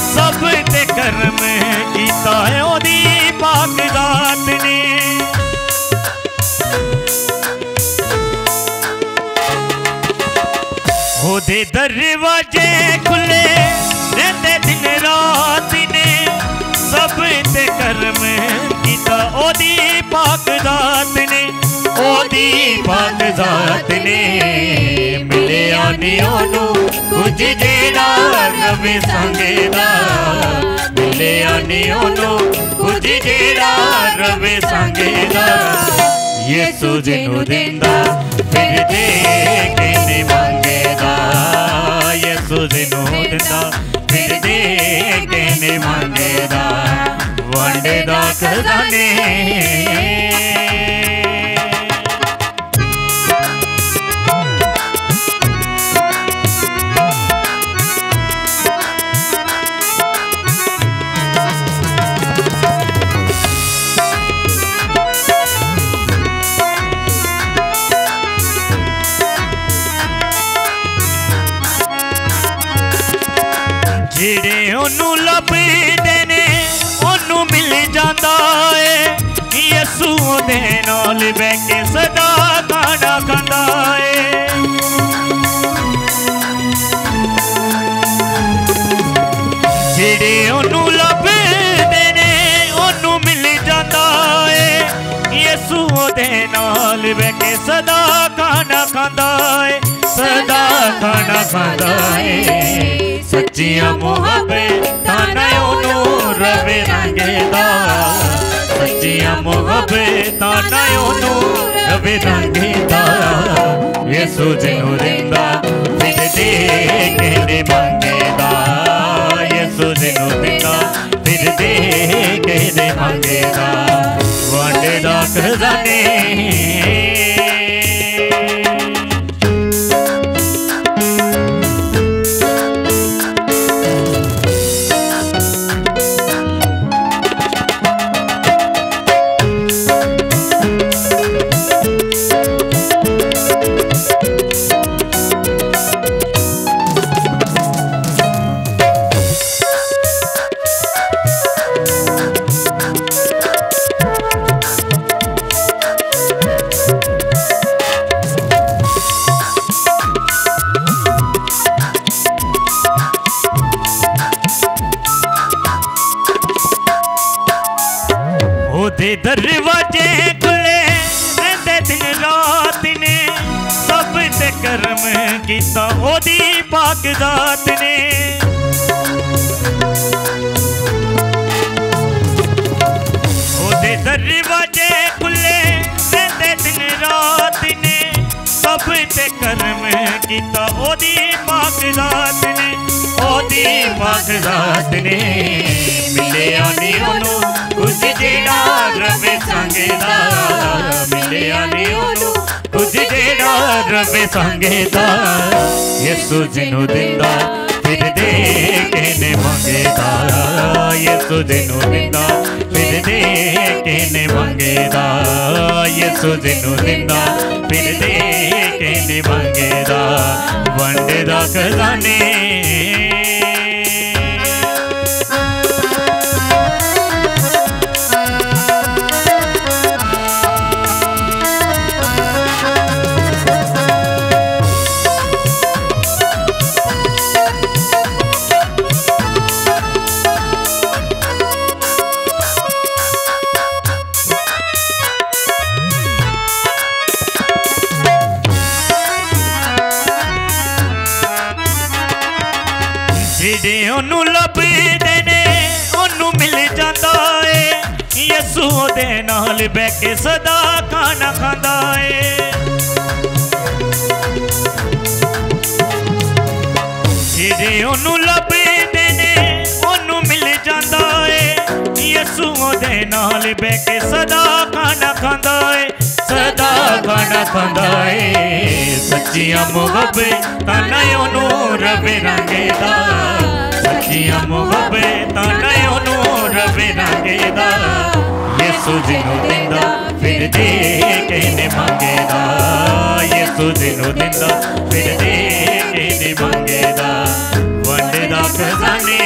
सब ते कर्म कीता है ओदी पाक जात ने। होते दरवाजे खुले रहते दिन रात ने, सब ते कर्म कीता ओदी पाक जात ने, ओदी पाक जात ने। मिले आनी ओनू कुछ जेड़ा रब संगेदा, मिले आनी ओनू कुछ जेड़ा रब संगेदा। यीशु जिन्नू दिंदा फिर दे के नहीं मंगेदा, यीशु जिन्नू दिंदा फिर दे के नहीं मंगेदा। वंडेदा खजाने जेड़े ओनू लभदे ने ओनू मिल जांदा है, यीशु दे नाल बैठ के सदा खाना खांदा है। जेड़े ओनू लभदे ने ओनू मिल जांदा है, यीशु दे नाल बैठ के सदा खाना खांदा है, सदा खाना खांदा है। सच्चियां मुहब्बतां नाल ओनू रब रंगेदा, सच्चियां मुहब्बतां नाल ओनू रब रंगेदा। यीशु जिन्नू दिंदा फिर दे के नहीं मंगेदा, यीशु जिन्नू दिंदा फिर दे के नहीं मंगेदा। वंडेदा खजाने दरवाजे खुले रहंदे दिन रात ने सब ते कर्म कीता ओदी पाक जात ने ओदे दरवाजे खुले रहंदे दिन रात ने सब ते कर्म कीता ओदी पाक जात ने ओदी पाक जात ने मिले आनी ओनू कुछ जेड़ा रवे संगेदा मिले आनी ओनू कुछ जेड़ा रवे संगेदा यीशु जिन्नू दिंदा फिर दे कहने मंगेदा यीशु जिन्नू दिंदा फिर दे कहने मंगेदा यीशु जिन्नू दिंदा फिर दे कहने मंगेदा वंडदा खजाने जेड़े ओनू लभदे ने ओनू मिल जांदा है यीशु दे नाल बैठ के सदा खाना खांदा है जेड़े ओनू लभदे ने ओनू मिल जांदा है यीशु दे नाल बैठ के सदा खाना खांदा है सदा खाना खांदा है सच्चियां मुहब्बत नहीं ओनू रवे रंगेदा सच्चियां मुहब्बत नहीं ओनू रवे रंगेदा यीशु जिन्नू दिंदा फिर दे कहने मंगेदा यीशु जिन्नू दिंदा फिर दे कहने मंगेदा वंडदा खजाने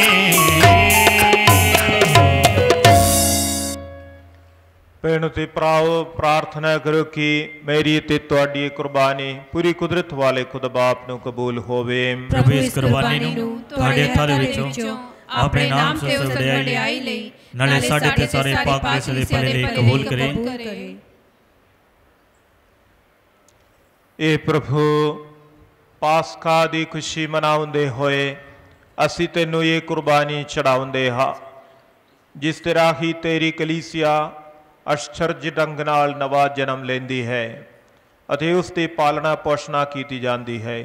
ਭੈਣੋ ਤੇ ਭਰਾਓ ਪ੍ਰਾਰਥਨਾ ਕਰੋ ਕਿ ਮੇਰੀ ਤੇ ਤੁਹਾਡੀ ਕੁਰਬਾਨੀ ਪੂਰੀ ਕੁਦਰਤ ਵਾਲੇ ਖੁਦਾ ਬਾਪ ਨੂੰ ਕਬੂਲ ਹੋਵੇ। ਪ੍ਰਭੂ ਇਸ ਕੁਰਬਾਨੀ ਨੂੰ ਤੁਹਾਡੇ ਹੱਥਾਂ ਦੇ ਵਿੱਚੋਂ ਆਪਣੇ ਨਾਮ ਤੇ ਉਸ ਵਡਿਆਈ ਲਈ ਨਾਲੇ ਸਾਡੇ ਤੇ ਸਾਰੇ ਪਾਕ ਦੇ ਦੇ ਭਲੇ ਲਈ ਕਬੂਲ ਕਰੇ। ਇਹ ਪ੍ਰਭੂ ਪਾਸਕਾ ਦੀ ਖੁਸ਼ੀ ਮਨਾਉਂਦੇ ਹੋਏ ਅਸੀਂ ਤੈਨੂੰ ਇਹ ਕੁਰਬਾਨੀ ਚੜਾਉਂਦੇ ਹਾਂ ਜਿਸ ਤੇ ਰਾਹੀ ਤੇਰੀ ਕਲੀਸਿਆ ਅਸ਼ਚਰਜ ਢੰਗ ਨਾਲ ਨਵਾਂ ਜਨਮ ਲੈਂਦੀ ਹੈ ਅਤੇ ਉਸ ਦੀ ਪਾਲਣਾ ਪੋਸ਼ਣਾ ਕੀਤੀ ਜਾਂਦੀ ਹੈ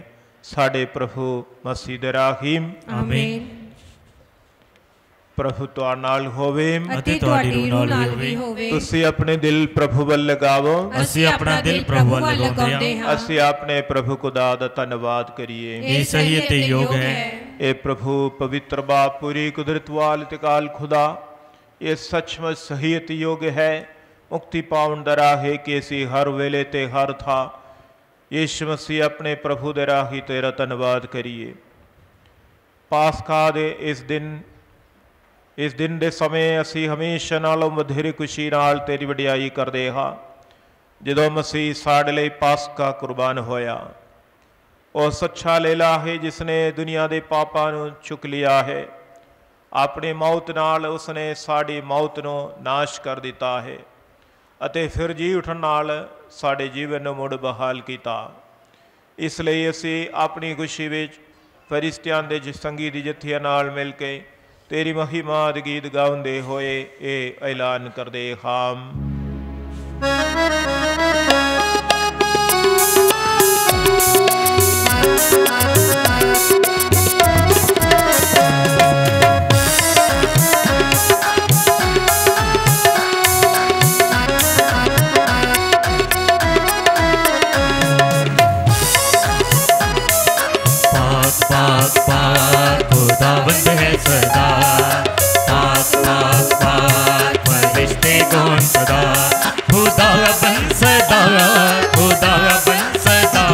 ਸਾਡੇ ਪ੍ਰਭੂ ਮਸੀਹ ਦੇ ਰਾਹੀ ਆਮੀਨ। ਪ੍ਰਭੂ ਤੁਹਾਡੇ ਨਾਲ ਹੋਵੇ ਅਤੇ ਤੁਹਾਡੀ ਰੂਹ ਨਾਲ ਵੀ ਹੋਵੇ। ਤੁਸੀਂ ਆਪਣੇ ਦਿਲ ਪ੍ਰਭੂ ਵੱਲ ਲਗਾਵੋ ਅਸੀਂ ਆਪਣਾ ਦਿਲ ਪ੍ਰਭੂ ਵੱਲ ਲਗਾਉਂਦੇ ਹਾਂ। ਅਸੀਂ ਆਪਣੇ ਪ੍ਰਭੂ ਖੁਦਾ ਦਾ ਧੰਨਵਾਦ ਕਰੀਏ। ਇਹ ਸਹੀ ਅਤੇ ਯੋਗ ਹੈ। ਇਹ ਪ੍ਰਭੂ ਪਵਿੱਤਰ ਬਾਪ ਪੂਰੀ ਕੁਦਰਤ ਵਾਲ ਤੇ ਕਾਲ ਖੁਦਾ ਇਹ ਸੱਚਮੁੱਚ ਸਹੀ ਅਤੇ ਯੋਗ ਹੈ ਮੁਕਤੀ ਪਾਉਣ ਦਾ ਰਾਹ ਹੈ ਕਿ ਅਸੀਂ ਹਰ ਵੇਲੇ ਤੇ ਹਰ ਥਾਂ ਯੀਸ਼ੂ ਮਸੀਹ ਆਪਣੇ ਪ੍ਰਭੂ ਦੇ ਰਾਹੀ ਤੇਰਾ ਧੰਨਵਾਦ ਕਰੀਏ। ਪਾਸਕਾ ਦੇ ਇਸ ਦਿਨ ਦੇ ਸਮੇਂ ਅਸੀਂ ਹਮੇਸ਼ਾ ਨਾਲੋਂ ਵਧੇਰੇ ਖੁਸ਼ੀ ਨਾਲ ਤੇਰੀ ਵਡਿਆਈ ਕਰਦੇ ਹਾਂ ਜਦੋਂ ਮਸੀਹ ਸਾਡੇ ਲਈ ਪਾਸਕਾ ਕੁਰਬਾਨ ਹੋਇਆ। ਉਹ ਸੱਚਾ ਲੇਲਾ ਹੈ ਜਿਸ ਨੇ ਦੁਨੀਆ ਦੇ ਪਾਪਾਂ ਨੂੰ ਚੁੱਕ ਲਿਆ ਹੈ। ਆਪਣੀ ਮੌਤ ਨਾਲ ਉਸਨੇ ਸਾਡੀ ਮੌਤ ਨੂੰ ਨਾਸ਼ ਕਰ ਦਿੱਤਾ ਹੈ ਅਤੇ ਫਿਰ ਜੀ ਉੱਠਣ ਨਾਲ ਸਾਡੇ ਜੀਵਨ ਨੂੰ ਮੁੜ ਬਹਾਲ ਕੀਤਾ। ਇਸ ਲਈ ਅਸੀਂ ਆਪਣੀ ਖੁਸ਼ੀ ਵਿੱਚ ਫਰਿਸ਼ਤਿਆਂ ਦੇ ਸੰਗੀ ਦੀ ਜਥਿਆਂ ਨਾਲ ਮਿਲ ਕੇ ਤੇਰੀ ਮਹਿਮਾ ਦੇ ਗੀਤ ਗਾਉਂਦੇ ਹੋਏ ਇਹ ਐਲਾਨ ਕਰਦੇ ਹਾਂ। खुदावंद है सदा पाक पाक पाक फरिश्ते कौन सदा खुदावंद सदा खुदावंद सदा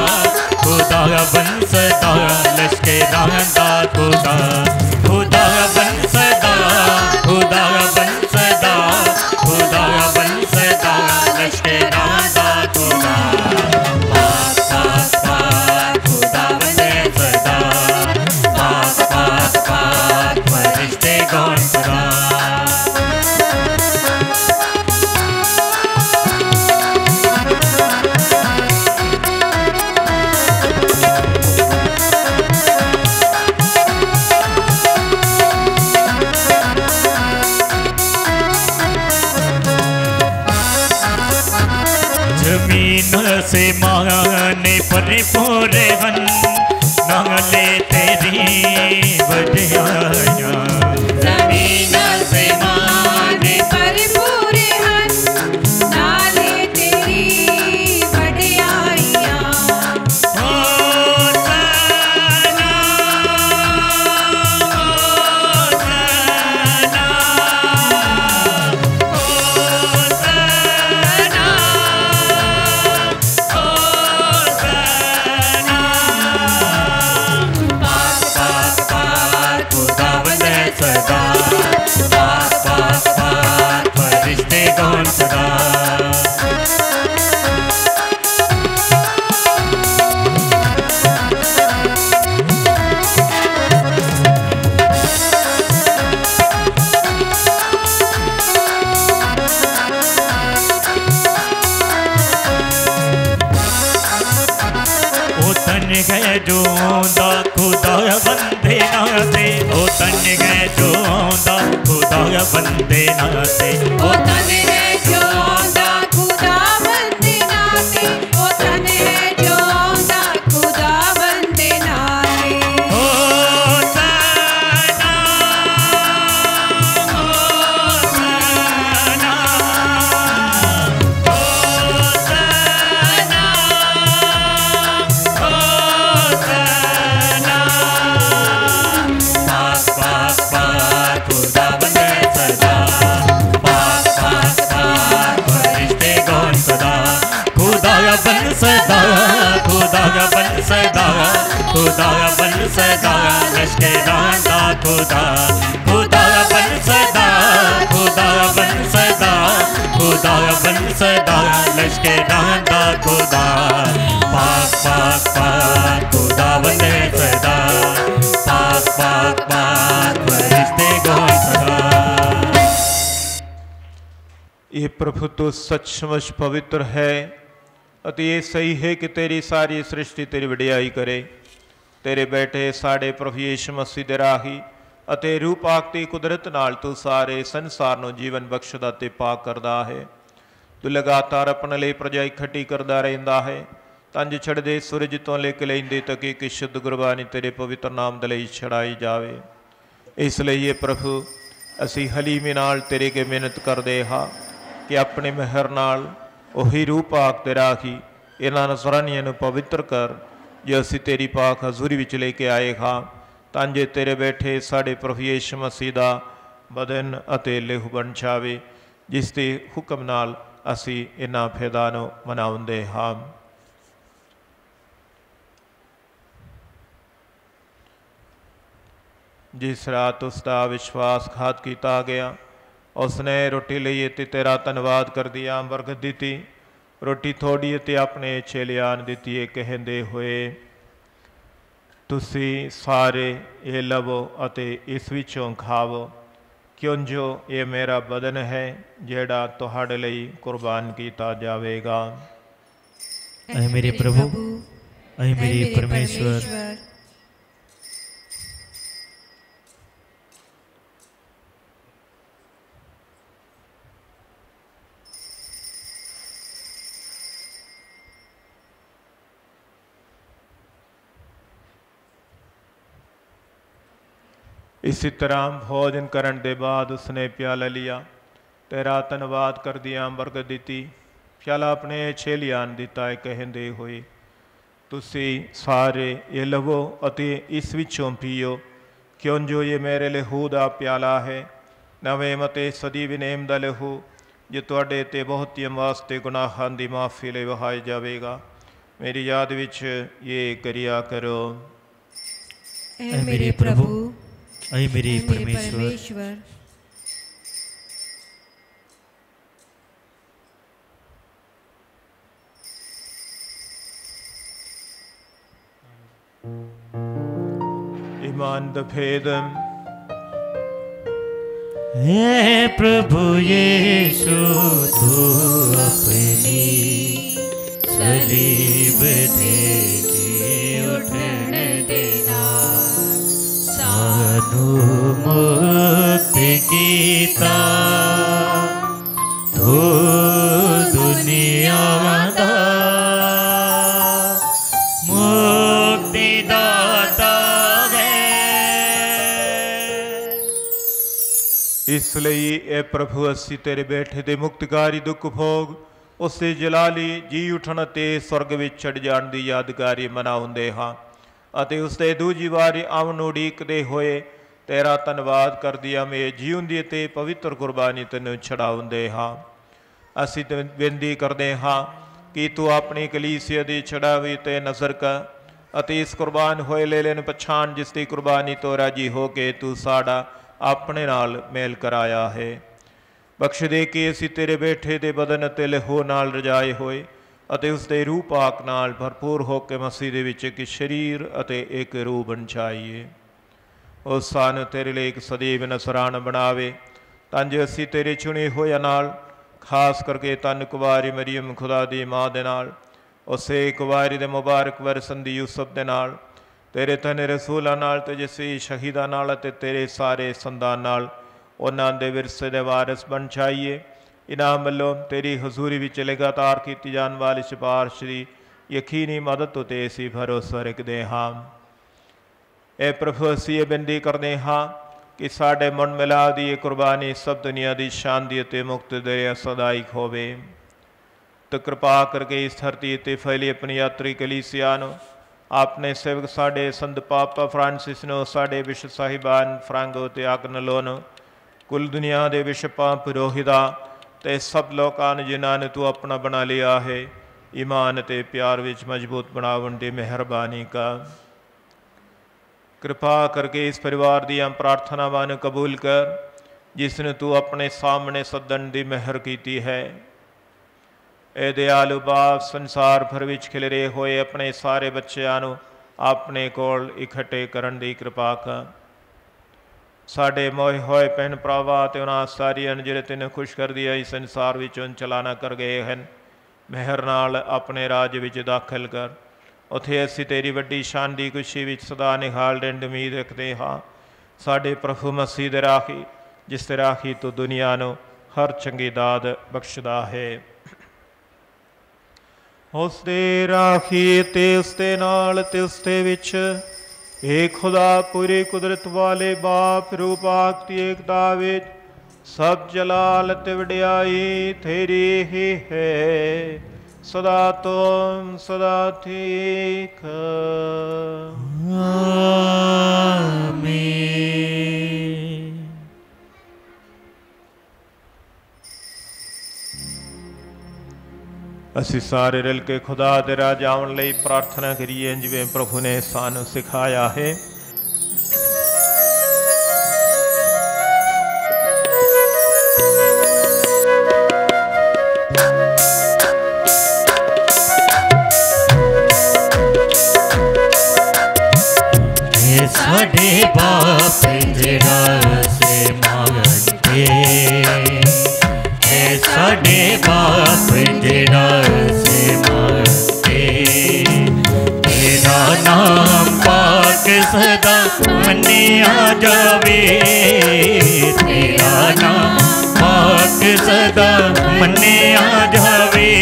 खुदावंद सदा लश्के रहंदा खुदा खुदावंद सदा खुदावंद सदा खुदावंद सदा लश्के रहंदा खुदा पाक पाक पाक खुदावंद है सदा पाक पाक पाक फरिश्ते कौन सदा जमीन से माने परिपूर हन नाले तेरी वडियाइयां जमीन से माने परिपूर हन नाले तेरी वडियाइयां गए जो दा खुदा बंदे नाते ओ तन गए जो दा खुदा बंदे नाते ओ तन है जो दा खुदा बंदे नाते ओ तन है जो दा खुदा बंदे नाते ओ सदा खुदा बन सदा खुदा बन सदा लश्के डांडा खुदा खुदा बन सदा खुदा बन सदा खुदा बन सदा लश्के डांडा खुदा पाक पाक पाक खुदा बन सदा पाक पाक पाक फरिश्ते गौर सदा। ये प्रभु तो सचमुच पवित्र है ਅਤੇ ਇਹ ਸਹੀ ਹੈ ਕਿ ਤੇਰੀ ਸਾਰੀ ਸ੍ਰਿਸ਼ਟੀ ਤੇਰੀ ਵਡਿਆਈ ਕਰੇ। ਤੇਰੇ ਬੈਠੇ ਸਾਡੇ ਪ੍ਰਭੂ ਯੀਸ਼ੂ ਮਸੀਹ ਦੇ ਰਾਹੀ ਅਤੇ ਰੂਪਾਕਤੀ ਕੁਦਰਤ ਨਾਲ ਤੂੰ ਸਾਰੇ ਸੰਸਾਰ ਨੂੰ ਜੀਵਨ ਬਖਸ਼ਦਾ ਤੇ ਪਾਕ ਕਰਦਾ ਹੈ। ਤੂੰ ਲਗਾਤਾਰ ਆਪਣੇ ਲਈ ਪ੍ਰਜਾ ਇਕੱਠੀ ਕਰਦਾ ਰਹਿੰਦਾ ਹੈ ਤੰਜ ਛੜਦੇ ਸੂਰਜ ਤੋਂ ਲੈ ਕੇ ਲੈਂਦੇ ਤੱਕ ਇੱਕ ਸ਼ੁੱਧ ਗੁਰਬਾਨੀ ਤੇਰੇ ਪਵਿੱਤਰ ਨਾਮ ਦੇ ਲਈ ਛੜਾਈ ਜਾਵੇ। ਇਸ ਲਈ ਇਹ ਪ੍ਰਭੂ ਅਸੀਂ ਹਲੀਮੀ ਨਾਲ ਤੇਰੇ ਅੱਗੇ ਮਿਹਨਤ ਕਰਦੇ ਹਾਂ ਕਿ ਆਪਣੇ ਮਿਹਰ ਨਾਲ ਉਹੀ ਰੂਹ ਪਾਕ ਤੇ ਰਾਖੀ ਇਹਨਾਂ ਨਜ਼ਰਾਨੀਆਂ ਨੂੰ ਪਵਿੱਤਰ ਕਰ ਜੋ ਅਸੀਂ ਤੇਰੀ ਪਾਕ ਹਜ਼ੂਰੀ ਵਿੱਚ ਲੈ ਕੇ ਆਏ ਹਾਂ ਤਾਂ ਜੇ ਤੇਰੇ ਬੈਠੇ ਸਾਡੇ ਪ੍ਰਭੂ ਯੀਸ਼ੂ ਮਸੀਹ ਦਾ ਬਦਨ ਅਤੇ ਲਹੂ ਬਣ ਜਾਵੇ ਜਿਸ ਦੇ ਹੁਕਮ ਨਾਲ ਅਸੀਂ ਇਹਨਾਂ ਫੈਦਾ ਨੂੰ ਮਨਾਉਂਦੇ ਹਾਂ। ਜਿਸ ਰਾਤ ਉਸ ਦਾ ਵਿਸ਼ਵਾਸਘਾਤ ਕੀਤਾ ਗਿਆ उसने रोटी ਲਈ ਅਤੇ ਤੇਰਾ ਧੰਨਵਾਦ ਕਰਦਿਆਂ ਬਰਕਤ ਦਿੱਤੀ। ਰੋਟੀ ਥੋੜੀ ਅਤੇ ਆਪਣੇ ਚੇਲਿਆਂ ਨੂੰ ਦਿੱਤੀ ਇਹ ਕਹਿੰਦੇ ਹੋਏ ਤੁਸੀਂ ਸਾਰੇ ਇਹ ਲਵੋ ਅਤੇ ਇਸ ਵਿੱਚੋਂ ਖਾਵੋ ਕਿਉਂ ਜੋ ਇਹ ਮੇਰਾ ਬਦਨ ਹੈ ਜਿਹੜਾ ਤੁਹਾਡੇ ਲਈ ਕੁਰਬਾਨ ਕੀਤਾ ਜਾਵੇਗਾ। ऐ मेरे प्रभु ऐ मेरे परमेश्वर इसी तरह भोजन करने के बाद उसने प्याला लिया तेरा धन्यवाद कर दिया बरकत दी प्याला अपने छेलियां दिता है कहते हुए तुसी सारे ये लवो अति इस विचों पियो क्यों जो ये मेरे लहू का प्याला है नवे मते सदी विनेम का लहू जो तुहाडे ते बहुतियां वास्ते गुनाहां दी माफ़ी ले वहाया जाएगा। मेरी याद विच ये करिया करो। ऐ मेरे प्रभु ऐ मेरे परमेश्वर ईमान द भेद हे प्रभु यीशु तू अपनी सलीब दे उठन देना सानू मुक्ति कीता तू दुनिया इसलिए ए प्रभु असी तेरे बैठे दे मुक्तकारी दुख भोग उससे जलाली जी उठण ते स्वर्ग विच चढ़ जाण दी यादगारी मनाउंदे हां ਅਤੇ ਉਸਦੇ ਦੂਜੀ ਵਾਰੀ ਆਉਣ ਨੂੰ ਉਡੀਕਦੇ ਹੋਏ ਤੇਰਾ ਧੰਨਵਾਦ ਕਰਦਿਆਂ ਮੈਂ ਜੀਉਂਦੀ ਅਤੇ ਪਵਿੱਤਰ ਕੁਰਬਾਨੀ ਤੈਨੂੰ ਛਡਾਉਂਦੇ ਹਾਂ। ਅਸੀਂ ਬੇਨਤੀ ਕਰਦੇ ਹਾਂ ਕਿ ਤੂੰ ਆਪਣੀ ਕਲੀਸਿਆ ਦੀ ਛਡਾਵੀ ਤੇ ਨਜ਼ਰ ਕਰ ਅਤੇ ਇਸ ਕੁਰਬਾਨ ਹੋਏ ਲੇਲੇ ਨੂੰ ਪਛਾਣ ਜਿਸ ਦੀ ਕੁਰਬਾਨੀ ਤੋਂ ਰਾਜੀ ਹੋ ਕੇ ਤੂੰ ਸਾਡਾ ਆਪਣੇ ਨਾਲ ਮੇਲ ਕਰਾਇਆ ਹੈ। ਬਖਸ਼ ਦੇ ਕਿ ਅਸੀਂ ਤੇਰੇ ਬੈਠੇ ਦੇ ਬਦਨ ਅਤੇ ਲਹੂ ਨਾਲ ਰਜਾਏ ਹੋਏ ਅਤੇ ਉਸ ਦੇ ਰੂਹ ਪਾਕ ਨਾਲ ਭਰਪੂਰ ਹੋ ਕੇ ਮਸੀਹ ਦੇ ਵਿੱਚ ਇੱਕ ਸਰੀਰ ਅਤੇ ਇੱਕ ਰੂਹ ਬਣ ਜਾਈਏ। ਉਹ ਸਾਨੂੰ ਤੇਰੇ ਲਈ ਇੱਕ ਸਦੀਵ ਨਸਰਾਨ ਬਣਾਵੇ ਤਾਂ ਜੋ ਅਸੀਂ ਤੇਰੇ ਚੁਣੇ ਹੋਇਆ ਨਾਲ ਖਾਸ ਕਰਕੇ ਧੰਨ ਕੁਵਾਰੀ ਮਰੀਮ ਖੁਦਾ ਦੀ ਮਾਂ ਦੇ ਨਾਲ ਉਸੇ ਕੁਵਾਰੀ ਦੇ ਮੁਬਾਰਕ ਵਰਸੰਦੀ ਯੂਸਫ ਦੇ ਨਾਲ ਤੇਰੇ ਧੰਨ ਰਸੂਲਾਂ ਨਾਲ ਤੇਜਸਵੀ ਸ਼ਹੀਦਾਂ ਨਾਲ ਅਤੇ ਤੇਰੇ ਸਾਰੇ ਸੰਤਾਨ ਨਾਲ ਉਹਨਾਂ ਦੇ ਵਿਰਸੇ ਦੇ ਵਾਰਿਸ ਬਣ ਜਾਈਏ। इनाम वालों तेरी हजूरी विच लगातार की जाने वाली सिफारिश की यकीनी मदद उत्ते असी भरोसा रखते हाँ। ए प्रभु असी ये बेनती करते हाँ कि साढ़े मन मिला दी कुर्बानी सब दुनिया की शांति ਅਤੇ मुक्त दे सदाइक होवे तो कृपा करके इस धरती ते फैली अपनी यात्री कलीसिया अपने सेवक साढ़े संत पापा फ्रांसिस नो साढ़े बिशप साहिबान फ्रांगो ते आगनलो कुल दुनिया के बिशपां पुरोहितां ते सब लोगों ने जिन्होंने तू अपना बना लिया है ईमान ते प्यार विच मजबूत बनावन दी मेहरबानी का कृपा करके इस परिवार दी प्रार्थनावां नूं कबूल कर जिसने तू अपने सामने सदन दी मेहर की है। ए दयालु बाप संसार भर विच खिलरे होए अपने सारे बच्चों नूं अपने कोल इकट्ठे करन दी कृपा कर। साढ़े मोए होए भैन भरावां ते उन्हां सारियां जिहड़े तैनूं खुश कर दिया इस संसार विचों चलाना कर गए हैं मेहर नाल अपने राज विच दाखिल कर उत्थे असीं तेरी वड्डी शान दी खुशी विच सदा निहाल देण दी उम्मीद रखते हाँ। साढ़े प्रभु मसीह दे राही जिस दे राही तू दुनिया नूं हर चंगी दाद बख्शदा है उस दे राही ते उस दे नाल ते उस दे विच एक खुदा पूरी कुदरत वाले बाप रूपाक्ति एकता विच सब जलाल ते वडियाई तेरी ही है सदा तुम सदा ठीक। आमीन। असी सारे रल के खुदा दे राज आउण लई प्रार्थना करिए जिवें प्रभु ने सानू सिखाया है। साडे बाप जेड़ा से मांगते साडे बाप जेड़ा से मांगते तेरा नाम पाक सदा मन्निया जावे तेरा नाम पाक सदा मन्निया जावे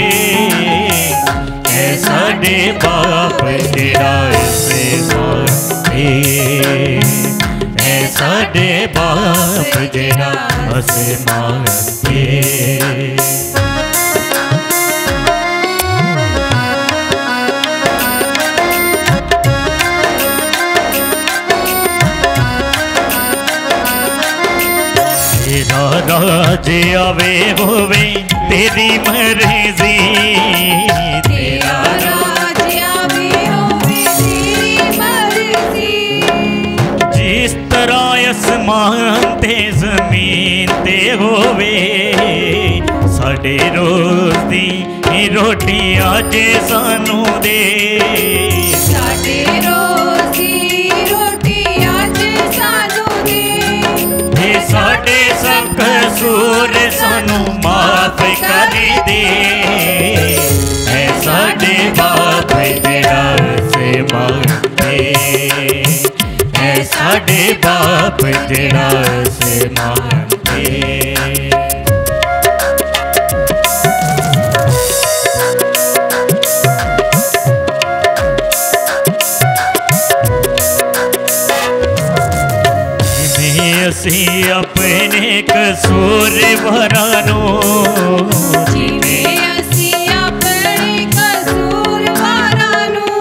साडे बाप जेड़ा से मांगते साडे बाप जेड़ा असे मांगते तेरा राज आवे होवे तेरी मर्जी तेरा राज आवे होवे तेरी मर्जी जिस तरह आसमान ते जमीन ते होवे साडे रोज दी रोटी अज सानू दे साडे रोज दी रोटी अज सानू दे साडे सब कसूर सानू माफ कर दे साडे बाप जेड़ा से मांगते साडे बाप जेड़ा से मांगते असी अपने अपने कसूरवारां नूं, जिवें असीं अपने कसूरवारां नूं,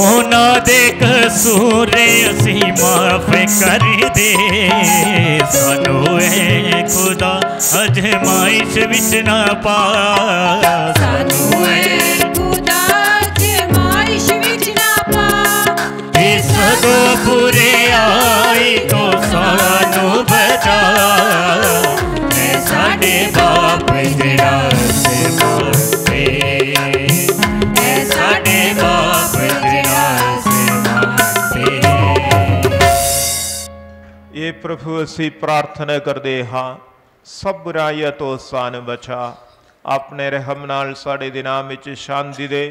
उन्हां दे कसूर असीं माफ कर दे। सानू ऐ खुदा अजमाइश विच ना पा, सानू ऐ खुदा अजमाइश विच ना पा। सदों बुरे आई तो सानू बचा, ऐ साडे बाप जिहड़ा आसमान ते, ऐ साडे बाप जिहड़ा आसमान ते। ये प्रभु असी प्रार्थना करते हाँ, सब बुराइयां तो सानू बचा, अपने रहम नाल साडे दिनां विच शांति दे,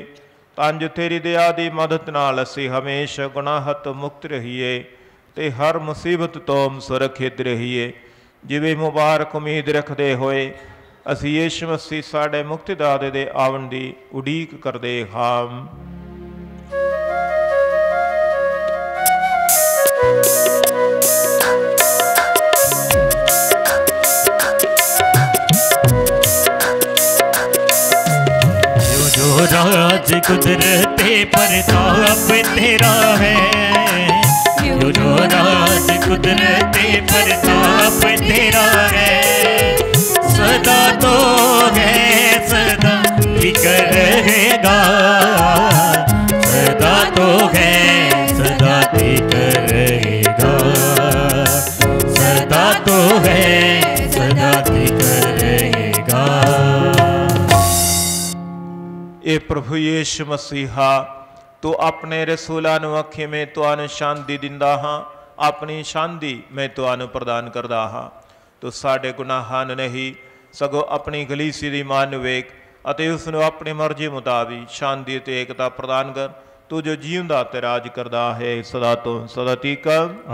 तंज तेरी दया दी मदद नाल असी हमेशा गुनाह तो मुक्त रहीए ते हर मुसीबत तो सुरक्षित रहीए। जिवें मुबारक उम्मीद रखते होए असी यीशु मसीह साडे मुक्तिदाते दे आवन दी उड़ीक करते हाँ। राज कुदरते प्रताप तेरा है, जो राज कुदरते प्रताप तेरा है, सदा तो है सदा फिक्र रहेगा, सदा तो है सदा फिक्र रहेगा, सदा तो है सदा फिक्र रहेगा। ए प्रभु यीशु मसीहा तू अपने रसूलां नूं अखी में तुहानूं शांति दिंदा हाँ, अपनी शांति मैं तुहानूं प्रदान करदा हाँ। तू साडे गुनाहां नूं नहीं सगों अपनी कलीसिया दी मान नूं वेख अते उसनूं अपनी मर्जी मुताबिक शांति ते एकता प्रदान कर। तू जो जीवदा ते राज करदा है सदा तो सदा तक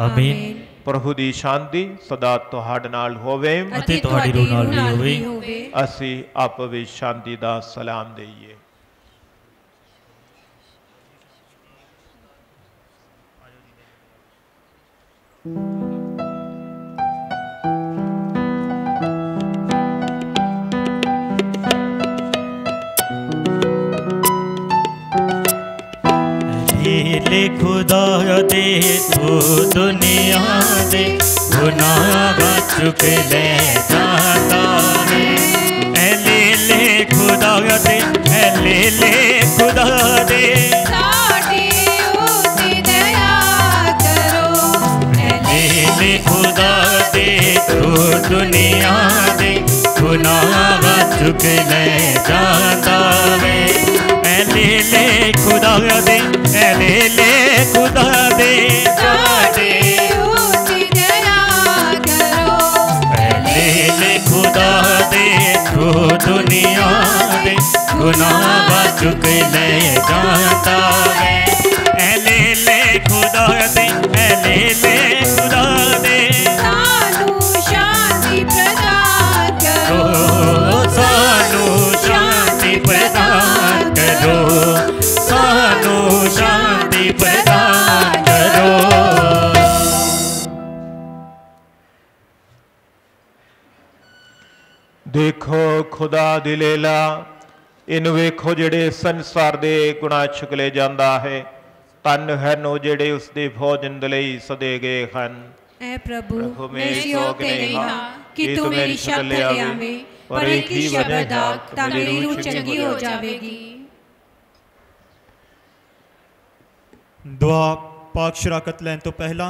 आमीन। प्रभु दी शांति सदा तुहाडे नाल होवे अते तुहाडी रूह नाल भी होवे। असी आप भी शांति दा सलाम देइए। ले खुदा दे तू दुनिया दे गुनाह चुक ले जाता है। ले खुदा दे ले खुदा दे साडी उती दया करो। ले खुदा दे तू दुनिया दे गुनाह चुक ले जाता है। ले खुदा दे ले खुदा दे साडी उती दया करो। ले खुदा दे तू दुनिया दे गुनाह चुक ले जाता है। ले खुदा दे ले खुदा दे सानू शांति प्रदान करो। सानू शांति प्रदान करो। सानू शांति प्रदान करो। देखो खुदा दी लेला इन वेखो जेड़े संसार दे गुनाह चुकले जांदा है। तन हैन ओ जेड़े उसदे भोजन दे लई सदे गए हन। ऐ प्रभु मैं मैं योग नहीं हाँ कि तू मेरी शक्ति ले आवे, पर एक ही शब्द आख तां मेरी रूह चंगी हो जावेगी। दुआ पाक शराकत लैन तो पहला।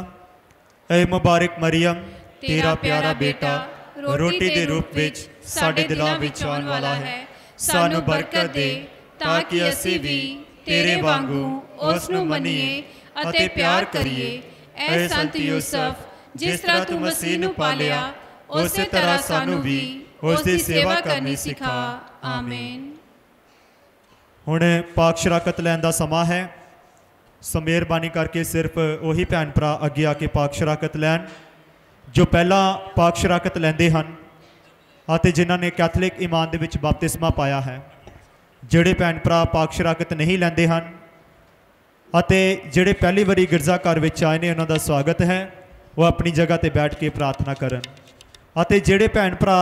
ऐ मुबारक मरियम तेरा प्यारा बेटा रोटी दे रूप विच साडे दिलां विच आउण वाला है। सानू बरकत दे ताकि असीं भी तेरे वांगू उस नूं मन्नीए अते प्यार करिए। ऐ संत यूसुफ जिस तरह तू मसीह नूं पालिया उसे तरह सानू भी उस दी सेवा करनी सिखा। आमीन। हुण पाक शराकत लैन दा समां है। सो मेहरबानी करके सिर्फ उही भैन भरा अगे आके पाक शराकत लैन जो पहला पाक शराकत लैंदे हन ਅਤੇ जिन्हां ने कैथलिक ईमान दे विच बपतिस्मा पाया है। ਜਿਹੜੇ ਭੈਣ ਭਰਾ ਪਾਕ ਸ਼ਰਾਕਤ नहीं लैंदे ਹਨ ਅਤੇ ਜਿਹੜੇ ਪਹਿਲੀ ਵਾਰੀ गिरजा घर विच आए ने उन्हां दा स्वागत है। वो अपनी जगह ते बैठ के प्रार्थना करन। अते जिहड़े भैन भरा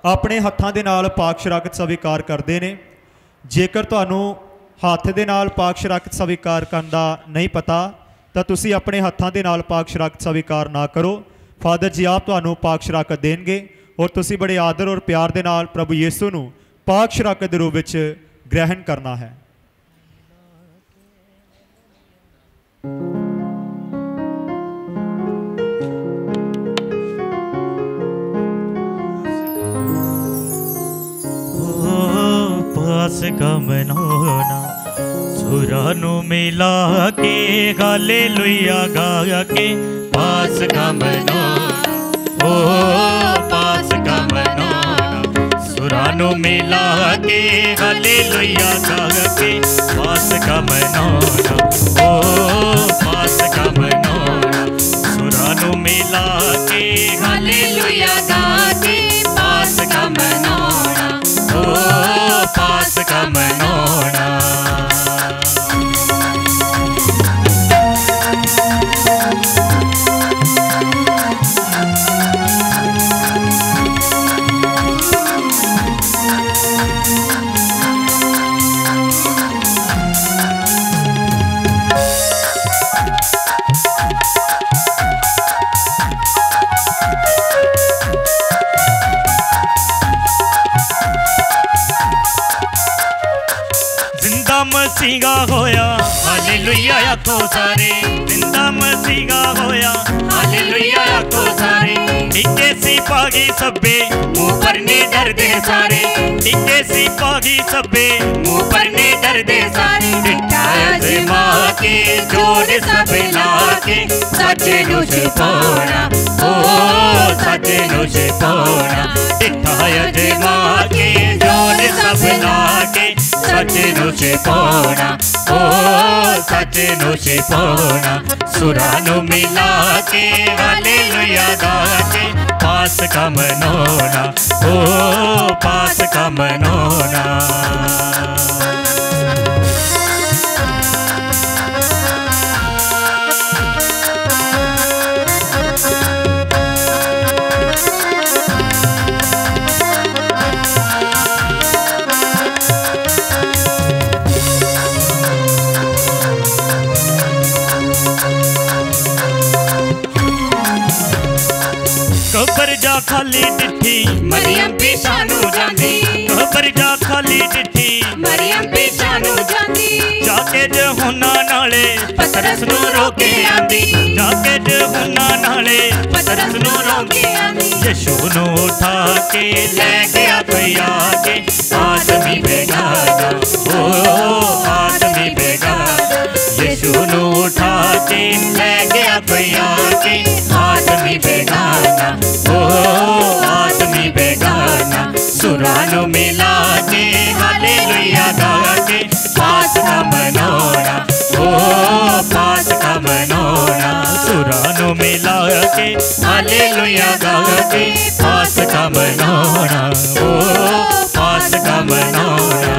अपने हत्थां दे नाल पाक शराकत स्वीकार करते हैं, जेकर तुहानूं हत्थ दे नाल पाक शराकत स्वीकार करन दा नहीं पता तो तुसी अपने हत्थां दे नाल पाक शराकत स्वीकार ना करो। फादर जी आप तुहानूं पाक शराकत देंगे और तुसी बड़े आदर और प्यार दे नाल प्रभु यीशु नूं पाक शराकत दे रूप विच ग्रहण करना है। पासका मनाना सुरां नूं मिला के हालेलुया गा के पासका मनाना, ओ पासका मनाना सुरां नूं मिला के हालेलुया गा के पासका मनाना, ओ पासका मनाना सुरां नूं मिला के हालेलुया गा के पासका मनाना, ओ पासका मनाना। मसीहा होया हालेलुया आखो सारे, जिंदा मसीहा होया हालेलुया आखो सारे। टिके सी पागी सब्बे मुंह पर ने डरदे सारे, टिके सी पागी सब्बे मुंह पर ने डरदे सारे। डिठा अजमा के जोड़ सब लाके सच्चे नु छुपाना, ओ सच्चे नु छुपाना। डिठा अजमा के जोड़ सब लाके सच्चे नु छुपाना, ओ सच्चे नु छुपाना। सुरां नूं मिला के हालेलुया गा के पासका मनाना, ओ पासका मनाना। कबर जा खाली डिठी मरियम पीछानू जांदी, कबर जा खाली डिठी मरियम पीछानू जांदी। जाके यूहन्ना नाले पतरस नूं रोके आंदी, जाके यूहन्ना नाले पतरस नूं रोके आंदी। यीशु नूं उठा के ले गया कोई आके आदमी बेगाना, ओ आदमी बेगाना। यीशु नूं उठा के ले गया कोई आके आदमी बेगाना, ओ आदमी बेगाना। सुरां नूं मिला के हालेलुया गा के पासका मनाना, ओ पासका मनाना। सुरां नूं मिला के हालेलुया गा के पासका मनाना, ओ पासका मनाना।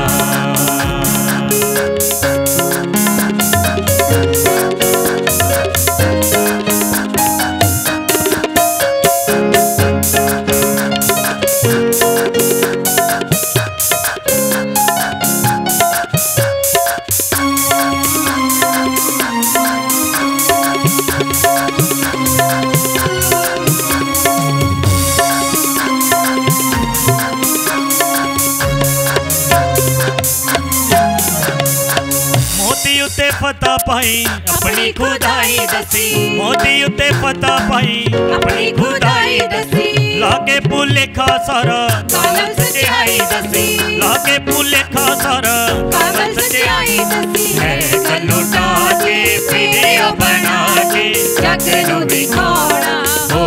फता पाई अपनी खुदाई दसी, मोदी उत्ते फता पाई अपनी खुदाई दसी। लागे भुलेखा सारा कामल सच्चाई दसी, लागे भुलेखा सारा कामल सच्चाई दसी। है कलुटा के वीडियो बना के जग नू दिखाना, ओ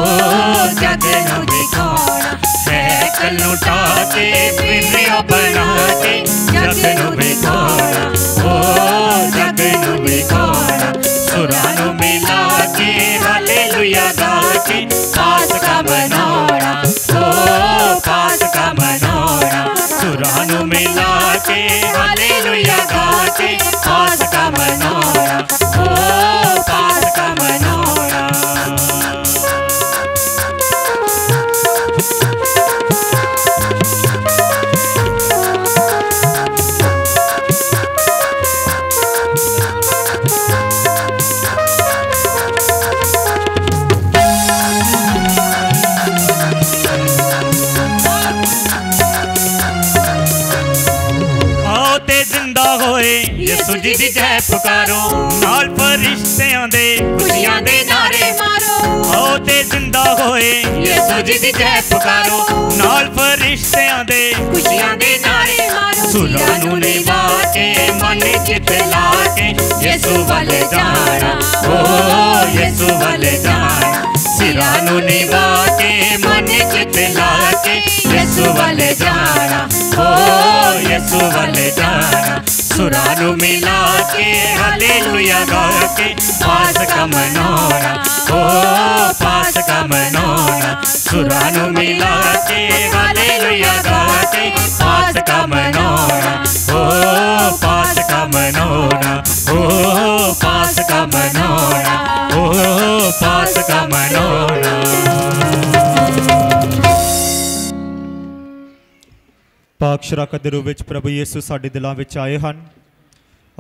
जग नू दिखाना। है कलुटा के वीडियो बना के जग नू दिखाना, ओ जग नू दिखाना। सुरां नूं मिला के हालेलुया गा के पासका मनाना, ओ पासका मनाना। सुरां नूं मिला के हालेलुया गा के पासका मनाना, ओ पासका मनाना। जिंदा होए यीशु जी दी जय पुकारो नाल फरिश्तियां दे खुशियां दे नारे मारो आओ ते जिंदा होए यीशु जी दी जय पुकारो नाल फरिश्तियां दे खुशियां दे नारे मारो सुरां नूं निभा के मन चित ला के यीशु वाले जाना ओ यीशु वाले जाना सिरां नूं निभा के मन चित ला के यीशु वाले जाना ओ यीशु वाले जाना सुरां नूं मिला के हालेलुया गा के पास का मनोना ओ पास का मनोना सुरां नूं मिला के हालेलुया गा के पास का मनोना ओ पास का मनोना ओ पास का मनोना ओ पास का मनोना। पाक शराकत ਦੇ ਰੂਪ ਵਿੱਚ ਪ੍ਰਭੂ ਯਿਸੂ ਸਾਡੇ ਦਿਲਾਂ ਵਿੱਚ ਆਏ ਹਨ।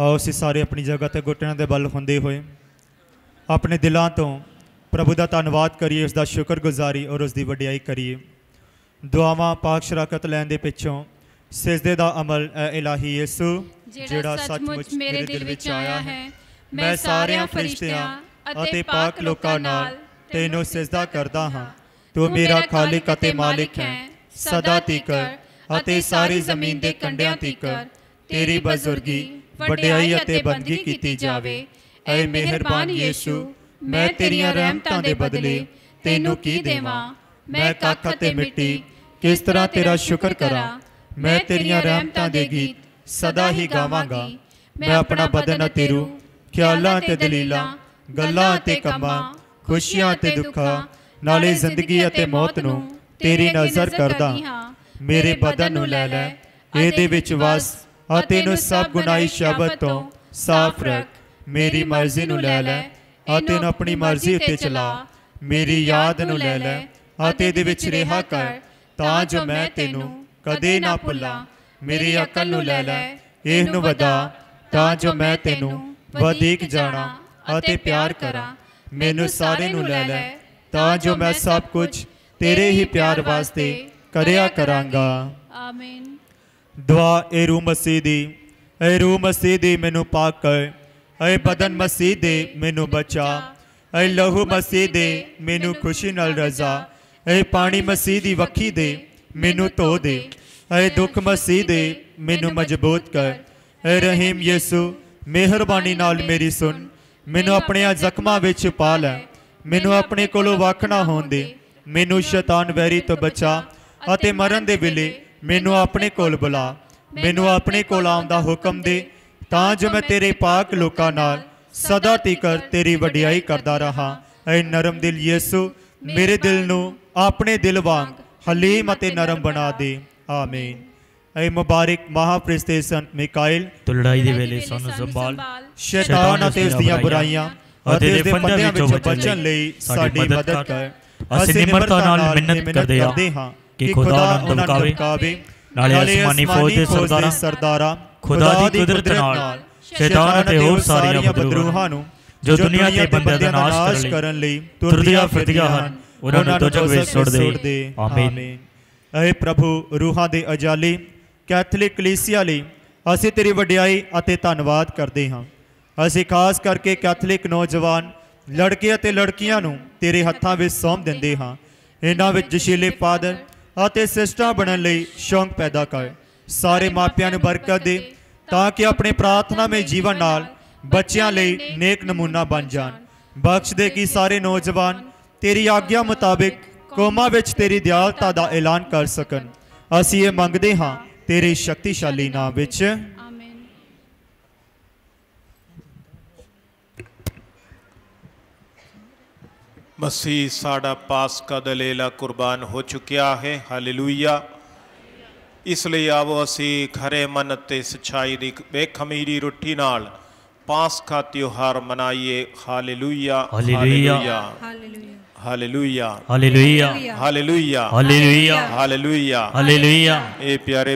ਆਓ ਅਸੀਂ ਸਾਰੇ ਆਪਣੀ ਜਗ੍ਹਾ ਤੇ ਘੁਟਨਿਆਂ ਦੇ ਬਲ ਹੁੰਦੇ ਹੋਏ ਆਪਣੇ ਦਿਲਾਂ ਤੋਂ ਪ੍ਰਭੂ ਦਾ ਧੰਨਵਾਦ ਕਰੀਏ, ਉਸ ਦਾ ਸ਼ੁਕਰਗੁਜ਼ਾਰੀ ਔਰ ਉਸ ਦੀ ਵਡਿਆਈ ਕਰੀਏ। ਦੁਆਵਾਂ ਪਾਕ ਸ਼ਰਾਕਤ ਲੈਣ ਦੇ ਪਿੱਛੋਂ ਸਿਜਦੇ ਦਾ ਅਮਲ ਐ ਇਲਾਹੀ ਯਿਸੂ ਜਿਹੜਾ ਸੱਚਮੁੱਚ ਮੇਰੇ ਦਿਲ ਵਿੱਚ ਆਇਆ ਹੈ। ਮੈਂ ਸਾਰਿਆਂ ਫਰਿਸ਼ਤਿਆਂ ਅਤੇ ਪਾਕ ਲੋਕਾਂ ਨਾਲ ਤੈਨੂੰ ਸਿਜਦਾ ਕਰਦਾ ਹਾਂ। ਤੂੰ ਮੇਰਾ ਖਾਲਿਕ ਅਤੇ ਮਾਲਿਕ ਹੈ ਸਦਾ ਤੀਕਰ ਅਤੇ ਸਾਰੀ ਜ਼ਮੀਨ ਦੇ ਕੰਢਿਆਂ ਤੀਕਰ ਤੇਰੀ ਬਜ਼ੁਰਗੀ ਵਡਿਆਈ ਅਤੇ ਬੰਦਗੀ ਕੀਤੀ ਜਾਵੇ। ਐ ਮਿਹਰਬਾਨ ਯੀਸ਼ੂ ਮੈਂ ਤੇਰੀਆਂ ਰਹਿਮਤਾਂ ਦੇ ਬਦਲੇ ਤੈਨੂੰ ਕੀ ਦੇਵਾਂ। ਮੈਂ ਕੱਖ ਅਤੇ ਮਿੱਟੀ ਕਿਸ ਤਰ੍ਹਾਂ ਤੇਰਾ ਸ਼ੁਕਰ ਕਰਾਂ। ਮੈਂ ਤੇਰੀਆਂ ਰਹਿਮਤਾਂ ਦੇ ਗੀਤ ਸਦਾ ਹੀ ਗਾਵਾਂਗਾ। ਮੈਂ ਆਪਣਾ ਬਦਨ ਅਤੇ ਰੂਹ ਖਿਆਲਾਂ ਅਤੇ ਦਲੀਲਾਂ ਗੱਲਾਂ ਅਤੇ ਕੰਮਾਂ ਖੁਸ਼ੀਆਂ ਅਤੇ ਦੁੱਖਾਂ ਨਾਲੇ ਜ਼ਿੰਦਗੀ ਅਤੇ ਮੌਤ ਨੂੰ ਤੇਰੀ ਨਜ਼ਰ ਕਰਦਾ। ਮੇਰੇ ਬਦਨ ਨੂੰ ਲੈ ਲੈ ਇਹਦੇ ਵਿੱਚ ਵਸ ਅਤੇ ਇਹਨੂੰ ਸਭ ਗੁਨਾਹੀ ਸ਼ਬਦ ਤੋਂ ਸਾਫ਼ ਰੱਖ। ਮੇਰੀ ਮਰਜ਼ੀ ਨੂੰ ਲੈ ਲੈ ਅਤੇ ਇਹਨੂੰ ਆਪਣੀ ਮਰਜ਼ੀ ਉੱਤੇ ਚਲਾ। ਮੇਰੀ ਯਾਦ ਨੂੰ ਲੈ ਲੈ ਅਤੇ ਇਹਦੇ ਵਿੱਚ ਰਿਹਾ ਕਰ ਤਾਂ ਜੋ ਮੈਂ ਤੈਨੂੰ ਕਦੇ ਨਾ ਭੁੱਲਾਂ। ਮੇਰੀ ਅਕਲ ਨੂੰ ਲੈ ਲੈ ਇਹਨੂੰ ਵਧਾ ਤਾਂ ਜੋ ਮੈਂ ਤੈਨੂੰ ਵਧੇਕ ਜਾਣਾ ਅਤੇ ਪਿਆਰ ਕਰਾਂ। ਮੈਨੂੰ ਸਾਰੇ ਨੂੰ ਲੈ ਲੈ ਤਾਂ ਜੋ ਮੈਂ ਸਭ ਕੁਝ ਤੇਰੇ ਹੀ ਪਿਆਰ ਵਾਸਤੇ ਕਰਿਆ ਕਰਾਂਗਾ। ਆਮੀਨ। ਦੁਆ ਏ ਰੂਹ ਮਸੀਹ ਦੀ, ਏ ਰੂਹ ਮਸੀਹ ਦੀ ਮੈਨੂੰ ਪਾਕ ਕਰ। ਏ ਬਦਨ ਮਸੀਹ ਦੇ ਮੈਨੂੰ ਬਚਾ। ਏ ਲਹੂ ਮਸੀਹ ਦੇ ਮੈਨੂੰ ਖੁਸ਼ੀ ਨਾਲ ਰਜ਼ਾ। ਏ ਪਾਣੀ ਮਸੀਹ ਦੀ ਵੱਖੀ ਦੇ ਮੈਨੂੰ ਧੋ ਦੇ। ਏ ਦੁੱਖ ਮਸੀਹ ਦੇ ਮੈਨੂੰ ਮਜ਼ਬੂਤ ਕਰ। ਏ ਰਹੀਮ ਯਿਸੂ ਮਿਹਰਬਾਨੀ ਨਾਲ ਮੇਰੀ ਸੁਣ। ਮੈਨੂੰ ਆਪਣੇ ਜ਼ਖਮਾਂ ਵਿੱਚ ਪਾ ਲੈ। ਮੈਨੂੰ ਆਪਣੇ ਕੋਲੋਂ ਵੱਖ ਨਾ ਹੋਣ ਦੇ। ਮੈਨੂੰ ਸ਼ੈਤਾਨ ਵੈਰੀ ਤੋਂ ਬਚਾ ਅਤੇ ਮਰਨ ਦੇ ਵੇਲੇ ਮੈਨੂੰ ਆਪਣੇ ਕੋਲ ਬੁਲਾ। ਮੈਨੂੰ ਆਪਣੇ ਕੋਲ ਆਉਣ ਦਾ ਹੁਕਮ ਦੇ ਤਾਂ ਜੋ ਮੈਂ ਤੇਰੇ ਪਾਕ ਲੋਕਾਂ ਨਾਲ ਸਦਾ ਤੀਕਰ ਤੇਰੀ ਵਡਿਆਈ ਕਰਦਾ ਰਹਾ। ਐ ਨਰਮ ਦਿਲ ਯਿਸੂ ਮੇਰੇ ਦਿਲ ਨੂੰ ਆਪਣੇ ਦਿਲ ਵਾਂਗ ਹਲੀਮ ਅਤੇ ਨਰਮ ਬਣਾ ਦੇ। ਆਮੀਨ। ਐ ਮੁਬਾਰਕ ਮਹਾਫਰਿਸ਼ਤੇ ਸੰਤ ਮਿਕਾਇਲ ਤੂੰ ਲੜਾਈ ਦੇ ਵੇਲੇ ਸਾਨੂੰ ਸੰਭਾਲ। ਸ਼ੈਤਾਨ ਅਤੇ ਇਸ ਦੀਆਂ ਬੁਰਾਈਆਂ ਅਤੇ ਇਸ ਦੇ ਫੰਦਿਆਂ ਵਿੱਚੋਂ ਬਚਣ ਲਈ ਸਾਡੀ ਮਦਦ ਕਰ। ਅਸੀਂ ਨਿਮਰਤਾ ਨਾਲ ਮਿਹਨਤ ਕਰਦੇ ਹਾਂ ਕਿ ਖੁਦਾ ਨੂੰ ਧਮਕਾਵੇ ਨਾਲੇ ਅਸਮਾਨੀ ਫੌਜ ਦੇ ਸਰਦਾਰਾਂ ਖੁਦਾ ਦੀ ਕੁਦਰਤ ਨਾਲ ਸ਼ੈਤਾਨ ਅਤੇ ਹੋਰ ਸਾਰੀਆਂ ਬਦਰੂਹਾਂ ਨੂੰ ਜੋ ਦੁਨੀਆ ਦੇ ਬੰਦਿਆਂ ਦਾ ਨਾਸ਼ ਕਰਨ ਲਈ ਤੁਰਦੀਆਂ ਫਿਰਦੀਆਂ ਹਨ ਉਹਨਾਂ ਨੂੰ ਦੋਜ਼ਖ ਵਿੱਚ ਸੁੱਟ ਦੇ। ਆਮੀਨ। ਐ ਪ੍ਰਭੂ ਰੂਹਾਂ ਦੇ ਅਜਾਲੀ ਕੈਥੋਲਿਕ ਕਲੀਸਿਆ ਲਈ ਅਸੀਂ ਤੇਰੀ ਵਡਿਆਈ ਅਤੇ ਧੰਨਵਾਦ ਕਰਦੇ ਹਾਂ। ਅਸੀਂ ਖਾਸ ਕਰਕੇ ਕੈਥੋਲਿਕ ਨੌਜਵਾਨ ਲੜਕੇ ਅਤੇ ਲੜਕੀਆਂ ਨੂੰ ਤੇਰੇ ਹੱਥਾਂ ਵਿੱਚ ਸੌਂਪ ਦਿੰਦੇ ਹਾਂ। ਇਹਨਾਂ ਵਿੱਚ ਜਸ਼ੀਲੇ ਫਾਦਰ ਅਤੇ ਸਿਸਟਰਾਂ ਬਣਨ ਲਈ ਸ਼ੌਂਕ ਪੈਦਾ ਕਰ। ਸਾਰੇ ਮਾਪਿਆਂ ਨੂੰ ਬਰਕਤ ਦੇ ਤਾਂ ਕਿ ਆਪਣੇ ਪ੍ਰਾਰਥਨਾਮਈ ਜੀਵਨ ਨਾਲ ਬੱਚਿਆਂ ਲਈ ਨੇਕ ਨਮੂਨਾ ਬਣ ਜਾਣ। ਬਖਸ਼ ਦੇ ਕਿ ਸਾਰੇ ਨੌਜਵਾਨ ਤੇਰੀ ਆਗਿਆ ਮੁਤਾਬਿਕ ਕੌਮਾਂ ਵਿੱਚ ਤੇਰੀ ਦਿਆਲਤਾ ਦਾ ਐਲਾਨ ਕਰ ਸਕਣ। ਅਸੀਂ ਇਹ ਮੰਗਦੇ ਹਾਂ ਤੇਰੇ ਸ਼ਕਤੀਸ਼ਾਲੀ ਨਾਮ ਵਿੱਚ। ਆਮੀਨ। मसीह साड़ा पास का दलेला कुर्बान हो चुकिया है। हालेलुया। इसलिए आवो असी खरे मन ते सच्चाई दी बेखमीरी रोटी नाल पास का त्योहार मनाइए। Hallelujah hallelujah hallelujah hallelujah hallelujah hallelujah hallelujah hallelujah. ए प्यारे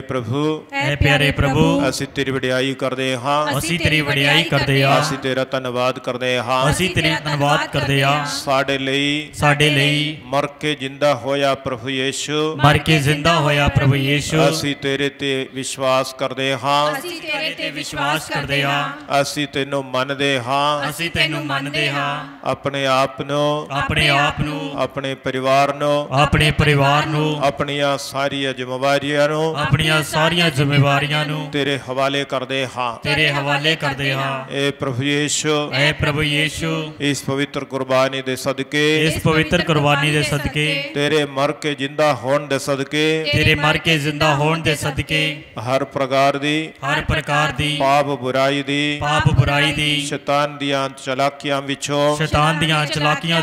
प्रभु असी तेरी वडियाई करदे हां। ਅਸੀਂ ਤੇਰੀ ਵਡਿਆਈ ਕਰਦੇ ਹਾਂ। ਅਸੀਂ ਤੇਰਾ ਧੰਨਵਾਦ ਕਰਦੇ ਹਾਂ। ਅਸੀਂ ਤੇਰੀ ਧੰਨਵਾਦ ਕਰਦੇ ਹਾਂ। ਸਾਡੇ ਲਈ ਮਰ ਕੇ ਜਿੰਦਾ ਹੋਇਆ ਪ੍ਰਭੂ ਯੀਸ਼ੂ ਮਰ ਕੇ ਜ਼ਿੰਦਾ ਹੋਇਆ ਪ੍ਰਭੂ ਯੀਸ਼ੂ। ਅਸੀਂ ਤੇਰੇ ਤੇ ਵਿਸ਼ਵਾਸ ਕਰਦੇ ਹਾਂ। ਤੇਰੇ ਤੇ ਵਿਸ਼ਵਾਸ ਕਰਦੇ ਹਾਂ। ਅਸੀਂ ਤੈਨੂੰ ਮੰਨਦੇ ਹਾਂ। ਅਸੀਂ ਤੈਨੂੰ ਮੰਨਦੇ ਹਾਂ। ਆਪਣੇ ਆਪ ਨੂੰ ਆਪਣੇ ਪਰਿਵਾਰ ਨੂੰ ਆਪਣੀਆਂ ਸਾਰੀਆਂ ਜ਼ਿੰਮੇਵਾਰੀਆਂ ਨੂੰ ਤੇਰੇ ਹਵਾਲੇ ਕਰਦੇ ਹਾਂ। ਇਹ ਪ੍ਰਭੂ ਯੀਸ਼ੂ ਇਸ ਪਵਿੱਤਰ ਕੁਰਬਾਨੀ ਦੇ ਸਦਕੇ ਤੇਰੇ ਮਰ ਕੇ ਜਿੰਦਾ ਹੋਣ ਦੇ ਸਦਕੇ ਹਰ ਪ੍ਰਕਾਰ ਦੀ ਪਾਪ ਬੁਰਾਈ ਦੀ ਸ਼ੈਤਾਨ ਦੀਆਂ ਚਲਾਕੀਆਂ ਦੇ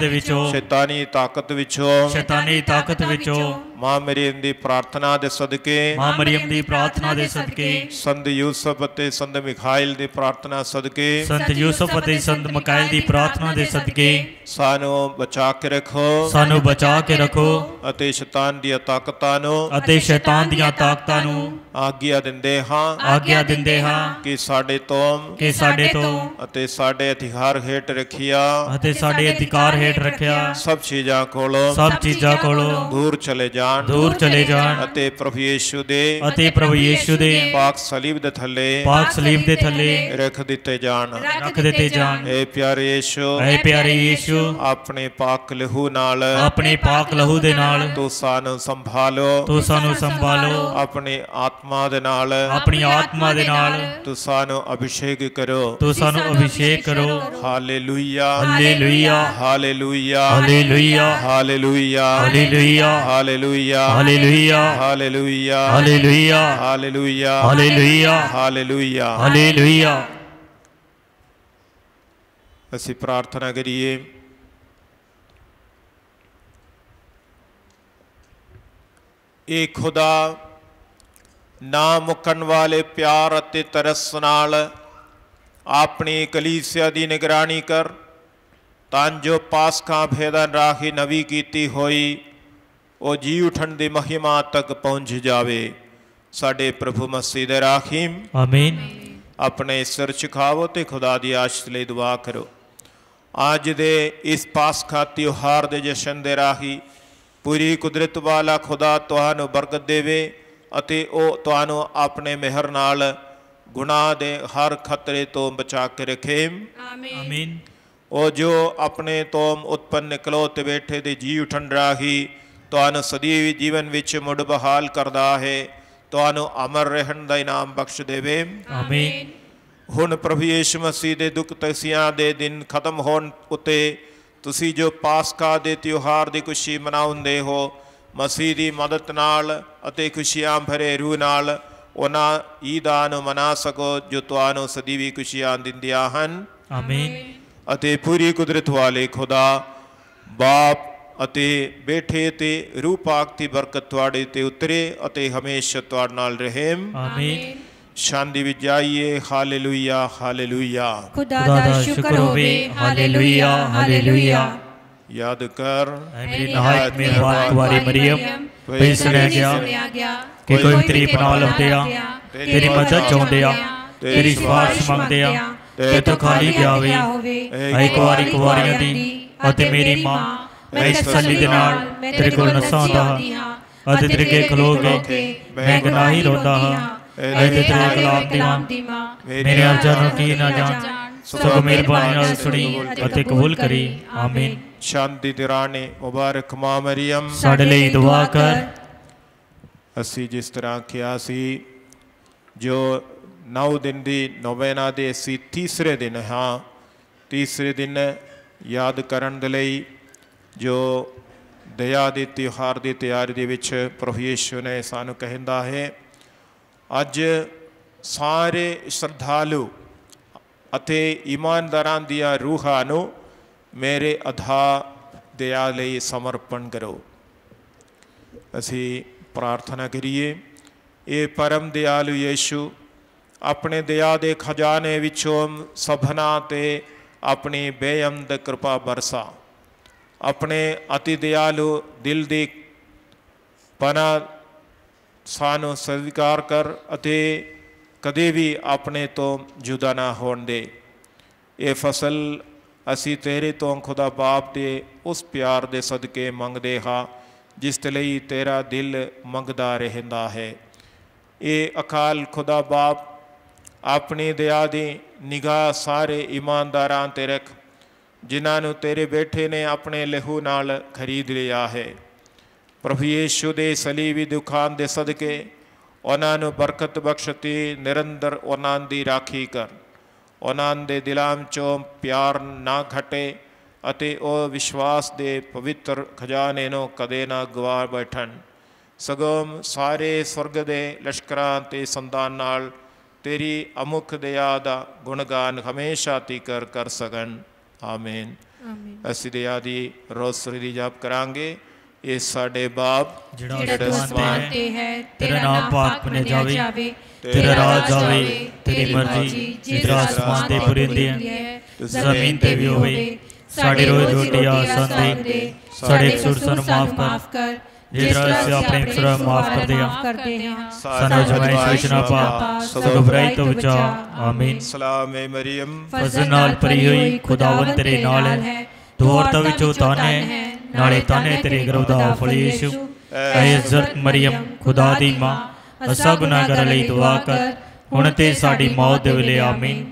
ਵਿੱਚੋਂ ਸ਼ੈਤਾਨੀ ਤਾਕਤ ਵਿੱਚੋਂ ਮਾਂ ਮਰੀਮ ਦੀ ਪ੍ਰਾਰਥਨਾ ਦੇ ਸਦਕੇ ਸੰਤ ਯੂਸਫ ਅਤੇ ਸੰਤ ਮਿਖਾਇਲ ਦੀ ਪ੍ਰਾਰਥਨਾ ਸਦਕੇ ਸਾਨੂੰ ਬਚਾ ਕੇ ਰੱਖੋ ਅਤੇ ਸ਼ੈਤਾਨ ਦੀਆਂ ਤਾਕਤਾਂ ਨੂੰ ਆਗਿਆ ਦਿੰਦੇ ਹਾਂ ਕਿ ਸਾਡੇ ਤੋਂ ਅਤੇ ਸਾਡੇ ਅਧਿਕਾਰ ਹੇਠ ਰੱਖਿਆ ਸਭ ਚੀਜ਼ਾਂ ਕੋਲੋਂ ਦੂਰ ਚਲੇ ਜਾਣ ਅਤੇ ਪ੍ਰਭੂ ਯੀਸ਼ੂ ਦੇ ਪਾਕ ਸਲੀਬ ਦੇ ਥੱਲੇ ਰੱਖ ਦਿੱਤੇ ਜਾਣ। ਇਹ ਪਿਆਰੇ ਯੀਸ਼ੂ ਆਪਣੇ ਪਾਕ ਲਹੂ ਦੇ ਨਾਲ ਤੂੰ ਸਾਨੂੰ ਸੰਭਾਲੋ ਆਪਣੀ ਆਤਮਾ ਦੇ ਨਾਲ ਤੂੰ ਸਾਨੂੰ ਅਭਿਸ਼ੇਕ ਕਰੋ। Hallelujah hallelujah hallelujah hallelujah hallelujah hallelujah hallelujah hallelujah hallelujah hallelujah hallelujah hallelujah hallelujah. ਅਸੀਂ ਪ੍ਰਾਰਥਨਾ ਕਰੀਏ। ਇਹ ਖੁਦਾ ਨਾ ਮੁੱਕਣ ਵਾਲੇ ਪਿਆਰ ਅਤੇ ਤਰਸ ਨਾਲ ਆਪਣੀ ਕਲੀਸਿਆ ਦੀ ਨਿਗਰਾਨੀ ਕਰ, ਤਾਂ ਜੋ ਪਾਸਕਾ ਭੇਦਾਂ ਰਾਹੀਂ ਨਵੀਂ ਕੀਤੀ ਹੋਈ ਉਹ ਜੀ ਉਠਣ ਦੀ ਮਹਿਮਾ ਤੱਕ ਪਹੁੰਚ ਜਾਵੇ। ਸਾਡੇ ਪ੍ਰਭੂ ਮਸੀਹ ਦੇ ਰਾਹੀਂ ਆਮੀਨ। ਆਪਣੇ ਸਿਰ ਝੁਕਾਵੋ ਤੇ ਖੁਦਾ ਦੀ ਆਸ਼ੀਸ਼ ਲਈ ਦੁਆ ਕਰੋ। ਅੱਜ ਦੇ ਇਸ ਪਾਸਕਾ ਤਿਉਹਾਰ ਦੇ ਜਸ਼ਨ ਦੇ ਰਾਹੀਂ ਪੂਰੀ ਕੁਦਰਤ ਵਾਲਾ ਖੁਦਾ ਤੁਹਾਨੂੰ ਬਰਕਤ ਦੇਵੇ ਅਤੇ ਉਹ ਤੁਹਾਨੂੰ ਆਪਣੇ ਮਿਹਰ ਨਾਲ ਗੁਨਾਹ ਦੇ ਹਰ ਖਤਰੇ ਤੋਂ ਬਚਾ ਕੇ ਰੱਖੇ। ਆਮੀਨ। ਉਹ ਜੋ ਆਪਣੇ ਤੋਂ ਉਤਪੰਨ ਨਿਕਲੋ ਤੇ ਬੈਠੇ ਦੇ ਜੀ ਉਠਣ ਰਾਹੀਂ ਤੁਹਾਨੂੰ ਸਦੀਵੀ ਜੀਵਨ ਵਿੱਚ ਮੁੜ ਬਹਾਲ ਕਰਦਾ ਹੈ, ਤੁਹਾਨੂੰ ਅਮਰ ਰਹਿਣ ਦਾ ਇਨਾਮ ਬਖਸ਼ ਦੇਵੇ। ਆਮੀਨ। ਹੁਣ ਪ੍ਰਭੂ ਯੀਸ਼ੂ ਮਸੀਹ ਦੇ ਦੁੱਖ ਤਸੀਆਂ ਦੇ ਦਿਨ ਖਤਮ ਹੋਣ ਉੱਤੇ ਤੁਸੀਂ ਜੋ ਪਾਸਕਾ ਦੇ ਤਿਉਹਾਰ ਦੀ ਖੁਸ਼ੀ ਮਨਾਉਂਦੇ ਹੋ, ਮਸੀਹ ਦੀ ਮਦਦ ਨਾਲ ਅਤੇ ਖੁਸ਼ੀਆਂ ਭਰੇ ਰੂਹ ਨਾਲ ਉਹਨਾਂ ਈਦਾਂ ਨੂੰ ਮਨਾ ਸਕੋ ਜੋ ਤੁਹਾਨੂੰ ਸਦੀਵੀ ਖੁਸ਼ੀਆਂ ਦਿੰਦੀਆਂ ਹਨ। ਆਮੀਨ। ਅਤੇ ਪੂਰੀ ਕੁਦਰਤ ਵਾਲੇ ਖੁਦਾ ਬਾਪ ਅਤੇ ਬੇਟੇ ਤੇ ਰੂਹ ਪਾਕ ਦੀ ਬਰਕਤ ਤੁਹਾਡੇ ਤੇ ਉਤਰੇ ਅਤੇ ਹਮੇਸ਼ਾ ਤੁਹਾਡੇ ਨਾਲ ਰਹੇ। ਆਮੀਨ। ਸ਼ਾਂਤੀ ਵਿੱਚ ਜਾਈਏ। Hallelujah hallelujah. ਖੁਦਾ ਦਾ ਸ਼ੁਕਰ ਹੋਵੇ। Hallelujah hallelujah. याद कर मेरी नहायत मेहरबान कुंवारी मरियम वही सुनया गया कि कोई तरीफ नाल आउंदे आ तेरी मदद चाहुंदे आ तेरी सिफारिश मंगदे आ ते तू खाली गया होवे। ऐ कुंवारियां दी अते मेरी मां मैं इस तसल्ली दे नाल तेरे कोल नस्सा आंदा हां अते तेरे अगे खलो के मैं गुनाही रोंदा हां। ऐ तेरे कलाम दी मां मेरे अर्ज़ां नूं की ना जान सो मेहरबानी नाल सुनी अते कबूल करी। आमीन। शांति दी रानी मुबारक मां मरियम साडे लई दुआ कर। ਅਸੀਂ ਜਿਸ ਤਰ੍ਹਾਂ ਕਿਹਾ ਸੀ ਜੋ 9 ਦਿਨ ਦੀ ਨੋਵੇਨਾ ਦੇ ਅਸੀਂ ਤੀਸਰੇ ਦਿਨ ਹਾਂ, ਤੀਸਰੇ ਦਿਨ ਯਾਦ ਕਰਨ ਦੇ ਲਈ ਜੋ ਦਇਆ ਦੇ ਤਿਉਹਾਰ ਦੀ ਤਿਆਰੀ ਦੇ ਵਿੱਚ ਪ੍ਰਭੂ ਯੀਸ਼ੂ ਨੇ ਸਾਨੂੰ ਕਹਿੰਦਾ ਹੈ ਅੱਜ ਸਾਰੇ ਸ਼ਰਧਾਲੂ ਅਤੇ ਇਮਾਨਦਾਰਾਂ ਦੀਆਂ ਰੂਹਾਂ ਨੂੰ ਮੇਰੇ ਅਥਾ ਦਇਆ ਲਈ ਸਮਰਪਣ ਕਰੋ। ਅਸੀਂ ਪ੍ਰਾਰਥਨਾ ਕਰੀਏ। ਇਹ ਪਰਮ ਦਿਆਲੂ ਯੀਸ਼ੂ ਆਪਣੇ ਦਇਆ ਦੇ ਖਜ਼ਾਨੇ ਵਿੱਚੋਂ ਸਭਨਾਂ 'ਤੇ ਆਪਣੀ ਬੇਅੰਤ ਕਿਰਪਾ ਬਰਸਾ। ਆਪਣੇ ਅਤੀ ਦਿਆਲੂ ਦਿਲ ਦੀ ਪਨਾਹ ਸਾਨੂੰ ਸਵੀਕਾਰ ਕਰ ਅਤੇ ਕਦੇ ਵੀ ਆਪਣੇ ਤੋਂ ਜੁਦਾ ਨਾ ਹੋਣ ਦੇ। ਇਹ ਫਸਲ ਅਸੀਂ ਤੇਰੇ ਤੋਂ ਖੁਦਾ ਬਾਪ ਦੇ ਉਸ ਪਿਆਰ ਦੇ ਸਦਕੇ ਮੰਗਦੇ ਹਾਂ ਜਿਸ ਲਈ ਤੇਰਾ ਦਿਲ ਮੰਗਦਾ ਰਹਿੰਦਾ ਹੈ। ਇਹ ਅਕਾਲ ਖੁਦਾ ਬਾਪ ਆਪਣੀ ਦਇਆ ਦੀ ਨਿਗਾਹ ਸਾਰੇ ਇਮਾਨਦਾਰਾਂ 'ਤੇ ਰੱਖ, ਜਿਨ੍ਹਾਂ ਨੂੰ ਤੇਰੇ ਬੇਟੇ ਨੇ ਆਪਣੇ ਲਹੂ ਨਾਲ ਖਰੀਦ ਲਿਆ ਹੈ। ਪ੍ਰਭੂ ਯੀਸ਼ੂ ਦੇ ਸਲੀਬੀ ਦੁੱਖਾਂ ਦੇ ਸਦਕੇ ਉਹਨਾਂ ਨੂੰ ਬਰਕਤ ਬਖਸ਼ਤੀ, ਨਿਰੰਤਰ ਉਹਨਾਂ ਦੀ ਰਾਖੀ ਕਰ। ਉਹਨਾਂ ਦੇ ਦਿਲਾਂ 'ਚੋਂ ਪਿਆਰ ਨਾ ਘਟੇ ਅਤੇ ਉਹ ਵਿਸ਼ਵਾਸ ਦੇ ਪਵਿੱਤਰ ਖਜ਼ਾਨੇ ਨੂੰ ਕਦੇ ਨਾ ਗਵਾ ਬੈਠਣ, ਸਗੋਂ ਸਾਰੇ ਸਵਰਗ ਦੇ ਲਸ਼ਕਰਾਂ ਅਤੇ ਸੰਤਾਨ ਨਾਲ ਤੇਰੀ ਅਮੁੱਖ ਦਇਆ ਦਾ ਗੁਣਗਾਨ ਹਮੇਸ਼ਾ ਤੀਕਰ ਕਰ ਸਕਣ। ਆਮੀਨ। ਅਸੀਂ ਦਇਆ ਦੀ ਰੋਸਰੀ ਦੀ ਜਾਪ ਕਰਾਂਗੇ। ਇਹ ਸਾਡੇ ਬਾਪ ਜਿਹੜਾ ਅਸਮਾਨ ਤੇ ਹੈ, ਤੇਰਾ ਨਾਮ ਪਾਕ ਬਣੇ ਜਾਵੇ, ਤੇਰਾ ਰਾਜ ਆਵੇ, ਤੇਰੀ ਮਰਜ਼ੀ ਜਿਸ ਤਰ੍ਹਾਂ ਅਸਮਾਨ ਤੇ ਪੁਰਿੰਦੀ ਹੈ ਜ਼ਮੀਨ ਤੇ ਵੀ ਹੋਵੇ। ਸਾਡੀ ਰੋਜ਼ ਰੋਟੀ ਸਾਨੂੰ ਦੇ, ਸਾਡੇ ਕਸੂਰ ਸਾਨੂੰ ਮਾਫ ਕਰ ਜਿਸ ਤਰ੍ਹਾਂ ਅਸੀਂ ਆਪਣੇ ਕਸੂਰ ਮਾਫ ਕਰਦੇ ਹਾਂ। ਸਾਨੂੰ ਅਜ਼ਮਾਇਸ਼ ਵਿੱਚ ਨਾ ਪਾ, ਸਗੋਂ ਬੁਰਾਈ ਤੋਂ ਬਚਾ। ਆਮੀਨ। ਸਲਾਮ ਏ ਮਰੀਮ, ਫਜ਼ਲ ਨਾਲ ਭਰੀ ਹੋਈ, ਖੁਦਾਵੰਦ ਤੇਰੇ ਨਾਲ ਹੈ, ਤੂੰ ਔਰਤਾਂ ਵਿੱਚੋਂ ਤਾਨੇ ਨਾਲੇ ਤਾਨੇ ਤੇਰੇ ਗਰਭ ਦਾ ਫਲ ਯੀਸ਼ੂ। ਐ ਇਜ਼ਤ ਮਰੀਮ, ਖੁਦਾ ਦੀ ਮਾਂ, ਅਸਾਂ ਗੁਨਾਹਗਾਰਾਂ ਲਈ ਦੁਆ ਕਰ, ਹੁਣ ਤੇ ਸਾਡੀ ਮੌਤ ਦੇ ਵੇਲੇ। ਆਮੀਨ।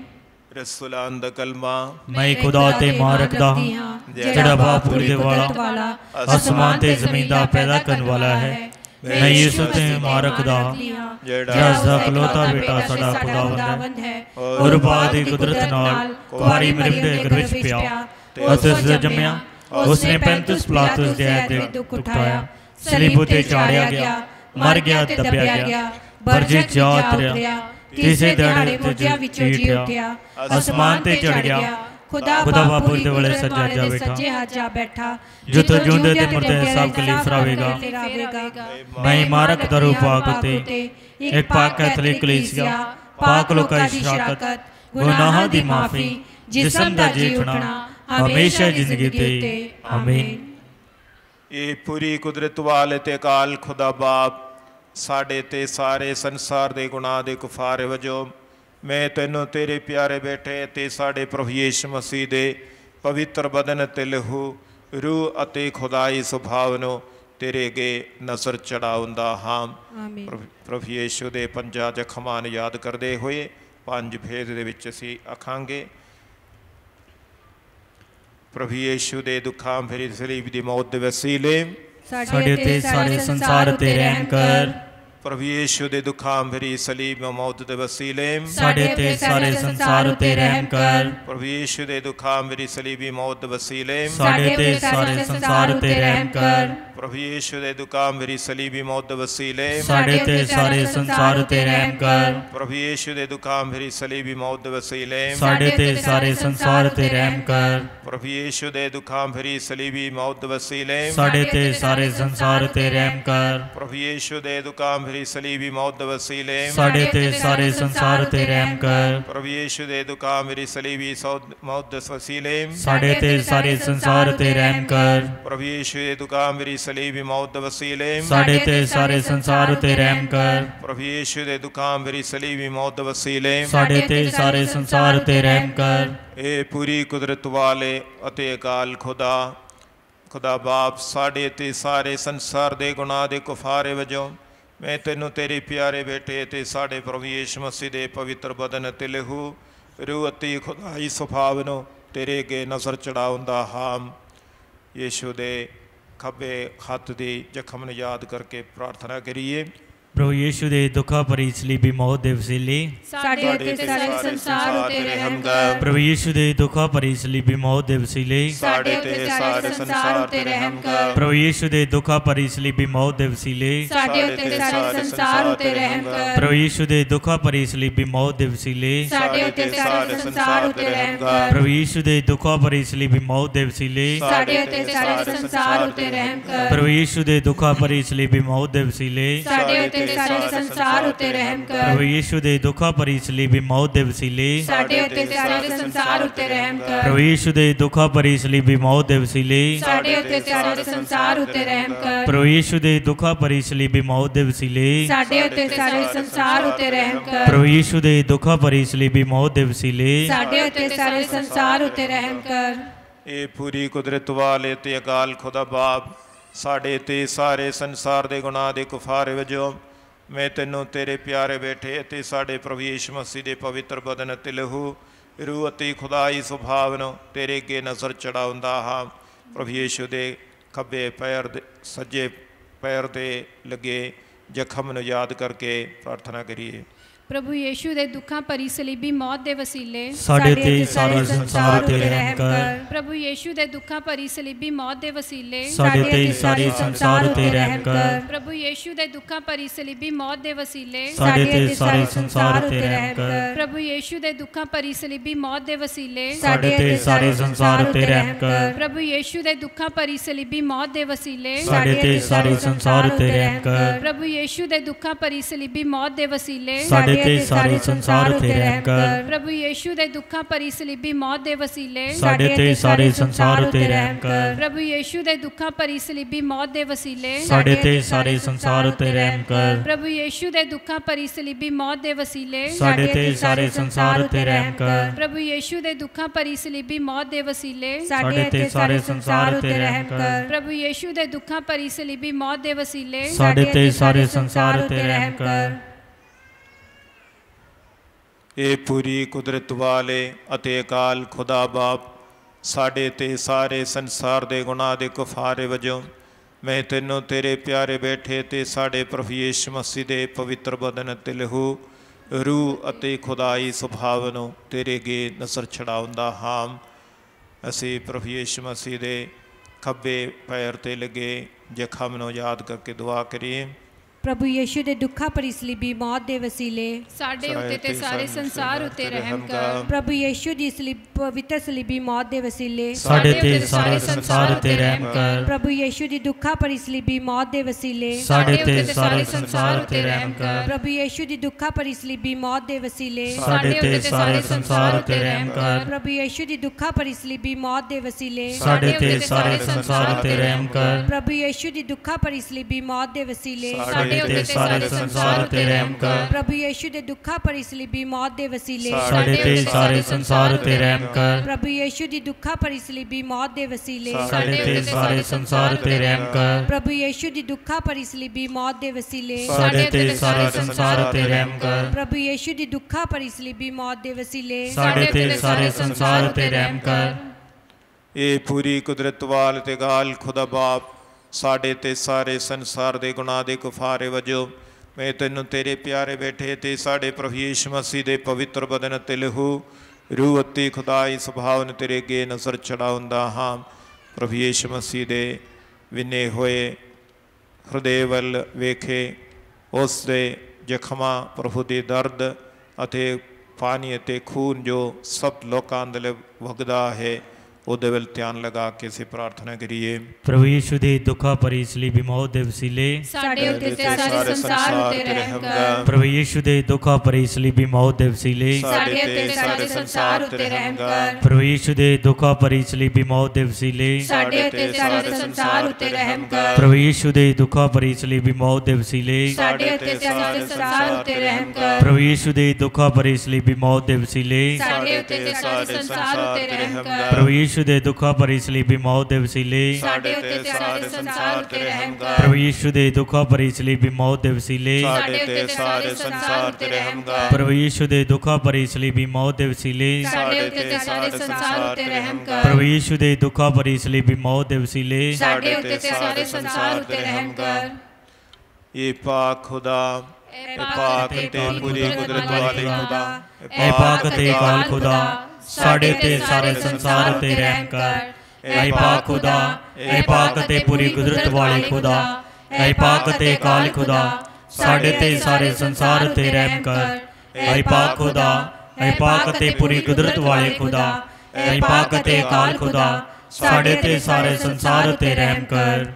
ਰਸੂਲਾਂ ਦਾ ਕਲਮਾ। ਮੈਂ ਖੁਦਾ ਤੇ ਮਾਂ ਰੱਖਦਾ ਹਾਂ, ਜਿਹੜਾ ਬਾਪ ਦੇ ਵਾਲਾ, ਅਸਮਾਨ ਤੇ ਜ਼ਮੀਨ ਦਾ ਪੈਦਾ ਕਰਨ ਵਾਲਾ ਹੈ। ਮੈਂ ਯਿਸੂ ਤੇ ਮਾਂ ਰੱਖਦਾ ਹਾਂ, ਜਿਹੜਾ ਸਦਾ ਇਕਲੌਤਾ ਬੇਟਾ ਸਾਡਾ ਖੁਦਾਵੰਦ ਹੈ, ਔਰ ਬਾਪ ਦੀ ਕੁਦਰਤ ਨਾਲ ਕੁਆਰੀ ਮਰਿਯਮ ਦੇ ਘਰ ਵਿੱਚ ਪਿਆ ਅਤੇ ਉਸ ਦਾ ਜੰਮਿਆ। ਉਸਨੇ ਪੈਂਤੁਸ ਪਿਲਾਤੁਸ ਦੇ ਹੱਥ ਦੇ ਦੁੱਖ ਉਠਾਇਆ, ਸਲੀਬ ਉਤੇ ਚਾੜਿਆ ਗਿਆ, ਮਰ ਗਿਆ, ਦੱਬਿਆ ਗਿਆ, ਬਰਜੀ ਜਾ ਉਤਰਿਆ, ਤੀਸਰੇ ਦਿਹਾੜੇ ਮੁਰਦਿਆਂ ਵਿੱਚੋਂ ਜੀ ਉੱਠਿਆ, ਅਸਮਾਨ ਤੇ ਚੜ ਗਿਆ, ਖੁਦਾ ਬਾਪ ਦੇ ਵਾਲੇ ਸੱਜੇ ਹੱਥ ਜਾ ਬੈਠਾ, ਜਿੱਥੋਂ ਜਿਉਂਦੇ ਤੇ ਮੁਰਦੇ ਸਭ ਕਲੀ ਫਰਾਵੇਗਾ। ਮੈਂ ਇਮਾਰਤ ਦਰੂ ਪਾਕ ਉਤੇ ਇੱਕ ਪਾਕ ਕੈਥੋਲਿਕ ਕਲੀਸਿਆ, ਪਾਕ ਲੋਕਾਂ ਦੀ ਸ਼ਰਾਕਤ, ਗੁਨਾਹਾਂ ਦੀ ਮਾਫੀ, ਜਿਸਮ ਦਾ ਜੀ ਉਠਣਾ, ਹਮੇਸ਼ਾ ਜ਼ਿੰਦਗੀ ਤੇ। ਆਮੀਨ। ਇਹ ਪੂਰੀ ਕੁਦਰਤ ਵਾਲੇ ਤੇ ਅਕਾਲ ਖੁਦਾ ਬਾਪ, ਸਾਡੇ ਤੇ ਸਾਰੇ ਸੰਸਾਰ ਦੇ ਗੁਨਾਹ ਦੇ ਕਫਾਰੇ ਵਜੋਂ ਮੈਂ ਤੈਨੂੰ ਤੇਰੇ ਪਿਆਰੇ ਬੇਟੇ ਤੇ ਸਾਡੇ ਪ੍ਰਭੂ ਯੀਸ਼ੂ ਮਸੀਹ ਦੇ ਪਵਿੱਤਰ ਬਦਨ ਤੇ ਲਹੂ, ਰੂਹ ਅਤੇ ਖੁਦਾਈ ਸੁਭਾਅ ਨੂੰ ਤੇਰੇ ਅੱਗੇ ਨਜ਼ਰ ਚੜਾਉਂਦਾ ਹਾਂ। ਪ੍ਰਭੂ ਯੀਸ਼ੂ ਦੇ ਪੰਜਾਂ ਜ਼ਖਮਾਂ ਨੂੰ ਯਾਦ ਕਰਦੇ ਹੋਏ ਪੰਜ ਭੇਦ ਦੇ ਵਿੱਚ ਅਸੀਂ ਆਖਾਂਗੇ। ਪ੍ਰਭੂ ਯੀਸ਼ੂ ਦੇ ਦੁੱਖਾਂ ਭਰੀ ਸਲੀਬ ਦੀ ਮੌਤ ਦੇ ਵਸੀਲੇ ਸਾਡੇ ਉੱਤੇ ਸਾਰੇ ਸੰਸਾਰ ਉੱਤੇ ਰਹਿਮ ਕਰ। ਪ੍ਰਭੂ ਯੀਸ਼ੂ ਦੇ ਦੁੱਖਾਂ ਭਰੀ ਸਲੀਬ ਮੌਤ ਦੇ ਵਸੀਲੇ ਸਾਡੇ ਉੱਤੇ ਸਾਰੇ ਸੰਸਾਰ ਉੱਤੇ ਰਹਿਮ ਕਰ। ਪ੍ਰਭੂ ਯੀਸ਼ੂ ਦੇ ਦੁੱਖਾਂ ਭਰੀ ਸਲੀਬੀ ਮੌਤ ਦੇ ਵਸੀਲੇ ਸਾਡੇ ਉੱਤੇ ਸਾਰੇ ਸੰਸਾਰ ਉੱਤੇ ਰਹਿਮ ਕਰ। ਪ੍ਰਭੂ ਯੀਸ਼ੂ ਦੇ ਦੁੱਖਾਂ ਭਰੀ ਸਲੀਬੀ ਮੌਤ ਦੇ ਵਸੀਲੇ ਸਾਡੇ ਉੱਤੇ ਸਾਰੇ ਸੰਸਾਰ ਉੱਤੇ ਰਹਿਮ ਕਰ। ਪ੍ਰਭੂ ਯੀਸ਼ੂ ਦੇ ਦੁੱਖਾਂ ਭਰੀ ਸਲੀਬੀ ਮੌਤ ਦੇ ਵਸੀਲੇ ਸਾਡੇ ਉੱਤੇ ਸਾਰੇ ਸੰਸਾਰ ਉੱਤੇ ਰਹਿਮ ਕਰ। ਪ੍ਰਭੂ ਯੀਸ਼ੂ ਦੇ ਦੁੱਖਾਂ ਭਰੀ ਸਲੀਬੀ ਮੌਤ ਦੇ ਵਸੀਲੇ ਸਾਡੇ ਉੱਤੇ ਸਾਰੇ ਸੰਸਾਰ ਉੱਤੇ ਰਹਿਮ ਕਰ। ਪ੍ਰਭੂ ਯੀਸ਼ੂ ਦੇ ਦੁੱਖਾਂ ਭਰੀ ਸਲੀਬੀ ਮੌਤ ਦੇ ਵਸੀਲੇ ਸਾਡੇ ਉੱਤੇ ਸਾਰੇ ਸੰਸਾਰ ਉੱਤੇ ਰਹਿਮ ਕਰ। ਪ੍ਰਭੂ ਯੀਸ਼ੂ ਦੇ ਦੁੱਖਾਂ ਭਰੀ ਸਲੀਬੀ ਮੌਤ ਦੇ ਵਸੀਲੇ ਸਾਡੇ ਉੱਤੇ ਸਾਰੇ ਸੰਸਾਰ ਉੱਤੇ ਰਹਿਮ ਕਰ। ਪ੍ਰਭੂ ਯੀਸ਼ੂ ਦੇ ਦੁੱਖਾਂ ਭਰੀ ਸਲੀਬੀ ਮੌਤ ਦੇ ਵਸੀਲੇ ਸਾਡੇ ਉੱਤੇ ਸਾਰੇ ਸੰਸਾਰ ਉੱਤੇ ਰਹਿਮ ਕਰ। ਪ੍ਰਭੂ ਯੀਸ਼ੂ ਦੇ ਦੁੱਖਾਂ ਭਰੀ ਸਲੀਬੀ ਮੌਤ ਦੇ ਵਸੀਲੇ ਸਾਡੇ ਉੱਤੇ ਸਾਰੇ ਸੰਸਾਰ ਉੱਤੇ ਰਹਿਮ ਕਰ। ਇਹ ਪੂਰੀ ਕੁਦਰਤ ਵਾਲੇ ਅਤੇ ਅਕਾਲ ਖੁਦਾ ਬਾਪ, ਸਾਡੇ ਤੇ ਸਾਰੇ ਸੰਸਾਰ ਦੇ ਗੁਨਾਹ ਦੇ ਕੁਫਾਰੇ ਵਜੋਂ ਮੈਂ ਤੈਨੂੰ ਤੇਰੇ ਪਿਆਰੇ ਬੇਟੇ ਤੇ ਸਾਡੇ ਪ੍ਰਭੂ ਯੀਸ਼ੂ ਮਸੀਹ ਦੇ ਪਵਿੱਤਰ ਬਦਨ ਤੇ ਲਹੂ, ਰੂਹ ਅਤੇ ਖੁਦਾਈ ਸੁਭਾਅ ਨੂੰ ਤੇਰੇ ਅੱਗੇ ਨਜ਼ਰ ਚੜਾਉਂਦਾ ਹਾਂ। ਯੀਸ਼ੂ ਦੇ ਖੱਬੇ ਹੱਥ ਦੀ ਜ਼ਖਮ ਨੂੰ ਯਾਦ ਕਰਕੇ ਪ੍ਰਾਰਥਨਾ ਕਰੀਏ। ਪ੍ਰਭੂ ਯੀਸ਼ੂ ਦੇ ਦੁੱਖਾਂ ਭਰੀ ਸਲੀਬੀ ਮੌਤ ਦੇ ਵਸੀਲੇ ਸਾਡੇ ਉੱਤੇ ਸਾਰੇ ਸੰਸਾਰ ਉੱਤੇ ਰਹਿਮ ਕਰ। ਪ੍ਰਭੂ ਯੀਸ਼ੂ ਦੇ ਦੁੱਖਾਂ ਭਰੀ ਸਲੀਬੀ ਮੌਤ ਦੇ ਵਸੀਲੇ ਸਾਡੇ ਉੱਤੇ ਸਾਰੇ ਸੰਸਾਰ ਉੱਤੇ ਰਹਿਮ ਕਰ। ਪ੍ਰਭੂ ਯੀਸ਼ੂ ਦੇ ਦੁੱਖਾਂ ਭਰੀ ਸਲੀਬੀ ਮੌਤ ਦੇ ਵਸੀਲੇ ਸਾਡੇ ਉੱਤੇ ਸਾਰੇ ਸੰਸਾਰ ਉੱਤੇ ਰਹਿਮ ਕਰ। ਪ੍ਰਭੂ ਯੀਸ਼ੂ ਦੇ ਦੁੱਖਾਂ ਭਰੀ ਸਲੀਬੀ ਮੌਤ ਦੇ ਵਸੀਲੇ ਸਾਡੇ ਉੱਤੇ ਸਾਰੇ ਸੰਸਾਰ ਉੱਤੇ ਰਹਿਮ ਕਰ। ਪ੍ਰਭੂ ਯੀਸ਼ੂ ਦੇ ਦੁੱਖਾਂ ਭਰੀ ਸਲੀਬੀ ਮੌਤ ਦੇ ਵਸੀਲੇ ਸਾਡੇ ਉੱਤੇ ਸਾਰੇ ਸੰਸਾਰ ਉੱਤੇ ਰਹਿਮ ਕਰ। ਪ੍ਰਭੂ ਯੀਸ਼ੂ ਦੇ ਦੁੱਖਾਂ ਭਰੀ ਸਲੀਬੀ ਮੌਤ ਦੇ ਵਸੀਲੇ ਸਾਡੇ ਉੱਤੇ ਸਾਰੇ ਸੰਸਾਰ ਉੱਤੇ ਰਹਿਮ ਕਰ। ਪ੍ਰਭੂ ਯੀਸ਼ੂ ਦੇ ਦੁੱਖਾਂ ਭਰੀ ਸਲੀਬੀ ਮੌਤ ਦੇ ਵਸੀਲੇ ਸਾਡੇ ਉੱਤੇ ਸਾਰੇ ਸੰਸਾਰ ਉੱਤੇ ਰਹਿਮ ਕਰ। ਪ੍ਰਭੂ ਯੀਸ਼ੂ ਦੇ ਦੁੱਖਾਂ ਭਰੀ ਸਲੀਬੀ ਮੌਤ ਦੇ ਵਸੀਲੇ ਸਾਡੇ ਉੱਤੇ ਸਾਰੇ ਸੰਸਾਰ ਉੱਤੇ ਰਹਿਮ ਕਰ। ਪ੍ਰਭੂ ਯੀਸ਼ੂ ਦੇ ਦੁੱਖਾਂ ਭਰੀ ਸਲੀਬੀ ਮੌਤ ਦੇ ਵਸੀਲੇ ਸਾਡੇ ਉੱਤੇ ਸਾਰੇ ਸੰਸਾਰ ਉੱਤੇ ਰਹਿਮ ਕਰ। ਪ੍ਰਭੂ ਯੀਸ਼ੂ ਦੇ ਦੁੱਖਾਂ ਭਰੀ ਸਲੀਬੀ ਮੌਤ ਦੇ ਵਸੀਲੇ ਸਾਡੇ ਉੱਤੇ ਸਾਰੇ ਸੰਸਾਰ ਉੱਤੇ ਰਹਿਮ ਕਰ। ਇਹ ਪੂਰੀ ਕੁਦਰਤ ਵਾਲੇ ਤੇ ਅਕਾਲ ਖੁਦਾ ਬਾਪ, ਸਾਡੇ ਤੇ ਸਾਰੇ ਸੰਸਾਰ ਦੇ ਗੁਨਾਹ ਦੇ ਕੁਫਾਰੇ ਵਜੋਂ मैं तेनों तेरे प्यारे बैठे ते साढ़े प्रभु यीशु मसीह दे पवित्र बदन ते लहू रूह अते खुदाई सुभाव नो तेरे अगे नज़र चढ़ाउंदा हाँ। प्रभु यीशु दे खब्बे पैर सज्जे पैर ते लगे जख्म नूं याद करके प्रार्थना करिए। प्रभु यीशु दे दुखां भरी सलीबी मौत दे वसीले साडे ते सारे संसार ते रहम कर। प्रभु यीशु दे दुखां भरी सलीबी मौत दे वसीले साडे ते सारे संसार ते रहम कर। प्रभु यीशु दे दुखां भरी सलीबी मौत दे वसीले साडे ते सारे संसार ते रहम कर। प्रभु यीशु दे दुखां भरी सलीबी मौत दे वसीले साडे ते सारे संसार ते रहम कर। प्रभु यीशु दे दुखां भरी सलीबी मौत दे वसीले साडे ते सारे संसार ते रहम कर। प्रभु यीशु दे दुखां भरी सलीबी मौत दे वसीले ते सारे संसार ते रहम कर। प्रभु यीशु दे दुखां भरी सलीबी मौत दे वसीले साडे ते सारे संसार ते रहम कर। प्रभु यीशु दे दुखां भरी सलीबी मौत दे वसीले साडे ते सारे संसार ते रहम कर। प्रभु यीशु दे दुखां भरी सलीबी मौत दे वसीले साडे ते सारे संसार ते रहम कर। प्रभु यीशु दे दुखां भरी सलीबी मौत दे वसीले साडे ते सारे संसार ते रहम कर। प्रभु यीशु दे दुखां भरी सलीबी मौत दे वसीले साडे ते सारे संसार ते रहम कर। ये पूरी कुदरत वाले अते अकाल खुदा बाप साडे ते सारे संसार दे गुनाह दे कफारे वजों मैं तेनों तेरे प्यारे बैठे ते साडे प्रभु यीशु मसीह दे पवित्र बदन ते लहू रूह अते खुदाई सुभाव नूं तेरे अगे नज़र छड़ाउंदा हां। असी प्रभु यीशु मसीह दे खब्बे पैर ते लगे जख्म नूं याद करके दुआ करिए। प्रभु यीशु दे दुखा भरी सलीबी मौत दे वसीले साडे उते ते सारे संसार उते रहम कर। प्रभु यीशु दी पवित्र सलीबी मौत दे वसीले साडे ते सारे संसार उते रहम कर। प्रभु यीशु दी दुखा भरी सलीबी मौत दे वसीले साडे ते सारे संसार उते रहम कर। प्रभु यीशु दी दुखा भरी सलीबी मौत दे वसीले साडे ते सारे संसार उते रहम कर। प्रभु यीशु दी दुखा भरी सलीबी मौत दे वसीले साडे ते सारे संसार उते रहम कर। प्रभु यीशु दी दुखा भरी सलीबी मौत दे वसीले ते सारे संसार ते रहम कर। प्रभु यीशु दे दुखा भरी सलीबी मौत दे वसीले साडे ते सारे संसार ते रहम कर। प्रभु यीशु दी दुखा भरी सलीबी मौत दे वसीले साडे ते सारे संसार ते रहम कर। प्रभु यीशु दी दुखा भरी सलीबी मौत दे वसीले साडे ते सारे संसार ते रहम कर। प्रभु यीशु दी दुखा भरी सलीबी मौत दे वसीले साडे ते सारे संसार ते रहम कर। ये पूरी कुदरत वाल ते गाल खुदा बाप साडे ते सारे संसार दे गुनाह दे कफारे वजों मैं तेनों तेरे प्यारे बैठे ते साडे प्रभु यीशु मसीह दे पवित्र बदन ते लहू रूह अते खुदाई सुभाव ने तेरे अगे नज़र चढ़ाउंदा हां। प्रभु यीशु मसीह दे विने होए हृदय वल वेखे उस दे जख्मां प्रभु दे दर्द अते पानी अते खून जो सब लोकां दे वगदा है ਉਹਦੇ ਵੱਲ ਧਿਆਨ ਲਗਾ ਕੇ ਅਸੀਂ ਪ੍ਰਾਰਥਨਾ ਕਰੀਏ। ਪ੍ਰਭੂ ਯੀਸ਼ੂ ਦੇ ਦੁੱਖਾਂ ਭਰੀ ਸਲੀਬੀ ਮੌਤ ਦੇ ਵਸੀਲੇ ਸਾਡੇ ਉੱਤੇ ਤੇ ਸਾਰੇ ਸੰਸਾਰ ਉੱਤੇ ਰਹਿਮ ਕਰ। ਪ੍ਰਭੂ ਯੀਸ਼ੂ ਦੇ ਦੁੱਖਾਂ ਭਰੀ ਸਲੀਬੀ ਮੌਤ ਦੇ ਵਸੀਲੇ ਸਾਡੇ ਉੱਤੇ ਤੇ ਸਾਰੇ ਸੰਸਾਰ ਉੱਤੇ ਰਹਿਮ ਕਰ। ਪ੍ਰਭੂ ਯੀਸ਼ੂ ਦੇ ਦੁੱਖਾਂ ਭਰੀ ਸਲੀਬੀ ਮੌਤ ਦੇ ਵਸੀਲੇ ਸਾਡੇ ਉੱਤੇ ਸਾਰੇ ਸੰਸਾਰ ਉੱਤੇ ਰਹਿਮ ਕਰ। ਪ੍ਰਭੂ ਯੀਸ਼ੂ ਦੇ ਦੁੱਖਾਂ ਭਰੀ ਸਲੀਬੀ ਮੌਤ ਦੇ ਵਸੀਲੇ ਸਾਡੇ ਉੱਤੇ ਸਾਰੇ ਸੰਸਾਰ ਉੱਤੇ ਰਹਿਮ ਕਰ। ਪ੍ਰਭੂ ਯੀਸ਼ੂ ਦੇ ਦੁੱਖਾਂ ਭਰੀ ਸਲੀਬੀ ਮੌਤ ਦੇ ਵਸੀਲੇ ਸਾਡੇ ਉੱਤੇ ਤੇ ਸਾਰੇ ਸੰਸਾਰ ਉੱਤੇ ਰਹਿਮ ਕਰ। ਪ੍ਰਭੂ ਯੀਸ਼ੂ ਦੇ ਦੁੱਖਾਂ ਭਰੀ ਸਲੀਬੀ ਮੌਤ ਦੇ ਵਸੀਲੇ ਸਾਡੇ ਉੱਤੇ ਤੇ ਸਾਰੇ ਸੰਸਾਰ ਉੱਤੇ ਰਹਿਮ ਕਰ। ਪ੍ਰਭੂ ਯੀਸ਼ੂ ਦੇ ਦੁੱਖਾਂ ਭਰੀ ਸਲੀਬੀ ਮੌਤ ਦੇ ਵਸੀਲੇ ਸਾਡੇ ਉੱਤੇ ਤੇ ਸਾਰੇ ਸੰਸਾਰ ਉੱਤੇ ਰਹਿਮ ਕਰ। ਪ੍ਰਭੂ ਯੀਸ਼ੂ ਦੇ ਦੁੱਖਾਂ ਭਰੀ ਸਲੀਬੀ ਮੌਤ ਦੇ ਵਸੀਲੇ ਸਾਡੇ ਉੱਤੇ ਤੇ ਸਾਰੇ ਸੰਸਾਰ ਉੱਤੇ ਰਹਿਮ ਕਰ। ਪ੍ਰਭੂ ਯੀਸ਼ੂ ਦੇ ਦੁੱਖਾਂ ਭਰੀ ਸਲੀਬੀ ਮੌਤ ਦੇ ਵਸੀਲੇ ਸਾਡੇ ਉੱਤੇ ਤੇ ਸਾਰੇ ਸੰਸਾਰ ਉੱਤੇ ਰਹਿਮ ਕਰ। ये पाक खुदा ए पाक ते पूरी कुदरत वाले खुदा ए पाक ते अकाल खुदा साडे ते सारे संसार ते रहम कर। ए पाक खुदा ए पाक ते पूरी कुदरत वाले खुदा ए पाक ते अकाल खुदा साडे ते सारे संसार ते रहम कर। ए पाक खुदा ए पाक ते पूरी कुदरत वाले खुदा ए पाक ते अकाल खुदा साडे ते सारे संसार ते रहम कर।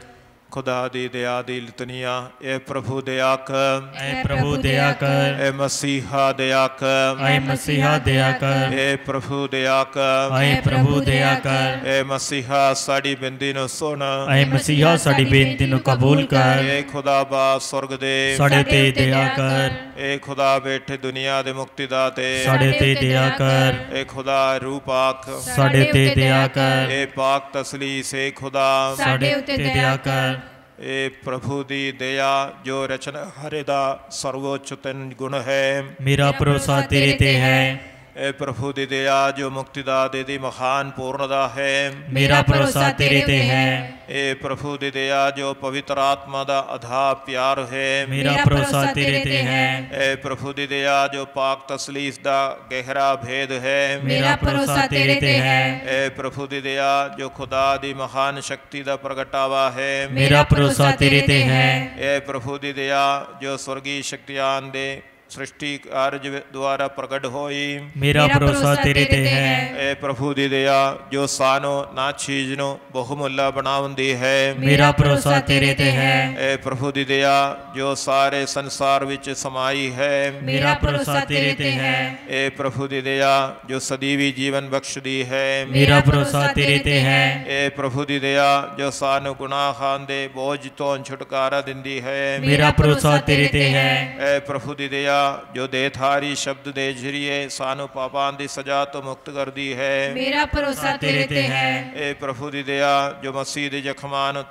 खुदा दी दया दी लतनिया ए प्रभु दया कर। ए प्रभु दया कर। ए मसीहा दया कर। ए मसीहा दया कर। ए प्रभु दया कर। ए प्रभु दया कर। ए मसीहा साड़ी बिंदी नु सुन। ए मसीहा साड़ी बेनती नु कबूल कर। ए खुदा बाप स्वर्ग दे साडे ते दया कर। ए खुदा बैठे दुनिया दे मुक्ति दाते साडे ते दया कर। ए खुदा रूह पाक साडे ते दया कर। ए पाक तसली से खुदा साडे ते दया कर। ਇਹ ਪ੍ਰਭੂ ਦੀ ਦਇਆ ਜੋ ਰਚਨਹਾਰੇ ਦਾ ਸਰਵੋੱਚ ਤਿੰਨ ਗੁਣ ਹੈ। मेरा भरोसा तेरे ते है। ਇਹ ਪ੍ਰਭੂ ਦੀ ਦਇਆ ਜੋ ਮੁਕਤੀ ਦਾ ਦੀ ਮਹਾਨ ਪੂਰਨਤਾ ਹੈ। मेरा भरोसा तेरे ते है। ਇਹ ਪ੍ਰਭੂ ਦੀ ਦਇਆ ਜੋ ਪਵਿੱਤਰ ਆਤਮਾ ਦਾ ਅਥਾਹ ਪਿਆਰ ਹੈ। मेरा भरोसा तेरे ते है। ਇਹ ਪ੍ਰਭੂ ਦੀ ਦਇਆ ਜੋ ਪਾਕ ਤਸਲੀਸ ਦਾ ਗਹਿਰਾ ਭੇਦ ਹੈ। मेरा भरोसा तेरे ते है। ਇਹ ਪ੍ਰਭੂ ਦੀ ਦਇਆ ਜੋ ਖੁਦਾ ਦੀ ਮਹਾਨ ਸ਼ਕਤੀ ਦਾ ਪ੍ਰਗਟਾਵਾ ਹੈ। मेरा भरोसा तेरे ते है। ਇਹ ਪ੍ਰਭੂ ਦੀ ਦਇਆ ਜੋ ਸਵਰਗੀ ਸ਼ਕਤੀਆਂ ਦੇ ਸ੍ਰਿਸ਼ਟੀ ਕਾਰਜ ਦੁਆਰਾ ਪ੍ਰਗਟ ਹੋਈ। मेरा भरोसा तेरे ते है। ਇਹ ਪ੍ਰਭੂ ਦੀ ਦਇਆ ਜੋ ਸਾਨੂੰ ਨਾ ਚੀਜ਼ ਨੂੰ ਬਹੁਮੁੱਲਾ ਬਣਾਉਂਦੀ ਹੈ। मेरा भरोसा तेरे ते है। ਇਹ ਪ੍ਰਭੂ ਦੀ ਦਇਆ ਜੋ ਸਾਰੇ ਸੰਸਾਰ ਵਿੱਚ ਸਮਾਈ ਹੈ। मेरा भरोसा तेरे ते है। ਇਹ ਪ੍ਰਭੂ ਦੀ ਦਇਆ ਜੋ ਸਦੀਵੀ ਜੀਵਨ ਬਖਸ਼ਦੀ ਹੈ। मेरा भरोसा तेरे ते है। ਇਹ ਪ੍ਰਭੂ ਦੀ ਦਇਆ ਜੋ ਸਾਨੂੰ ਗੁਨਾਹਾਂ ਦੇ ਬੋਝ ਤੋਂ ਛੁਟਕਾਰਾ ਦਿੰਦੀ ਹੈ। मेरा भरोसा तेरे ते है। ਇਹ ਪ੍ਰਭੂ ਦੀ ਦਇਆ ਜੋ ਦੇਹਧਾਰੀ ਸ਼ਬਦ ਦੇ ਜ਼ਰੀਏ ਸਾਨੂੰ ਪਾਪਾਂ ਦੀ ਸਜ਼ਾ ਤੋਂ ਮੁਕਤ ਕਰਦੀ ਹੈ। मेरा भरोसा तेरे ते है। ਇਹ ਪ੍ਰਭੂ ਦੀ ਦਇਆ ਜੋ ਮਸੀਹ ਦੇ ਜ਼ਖਮਾਂ ਨੂੰ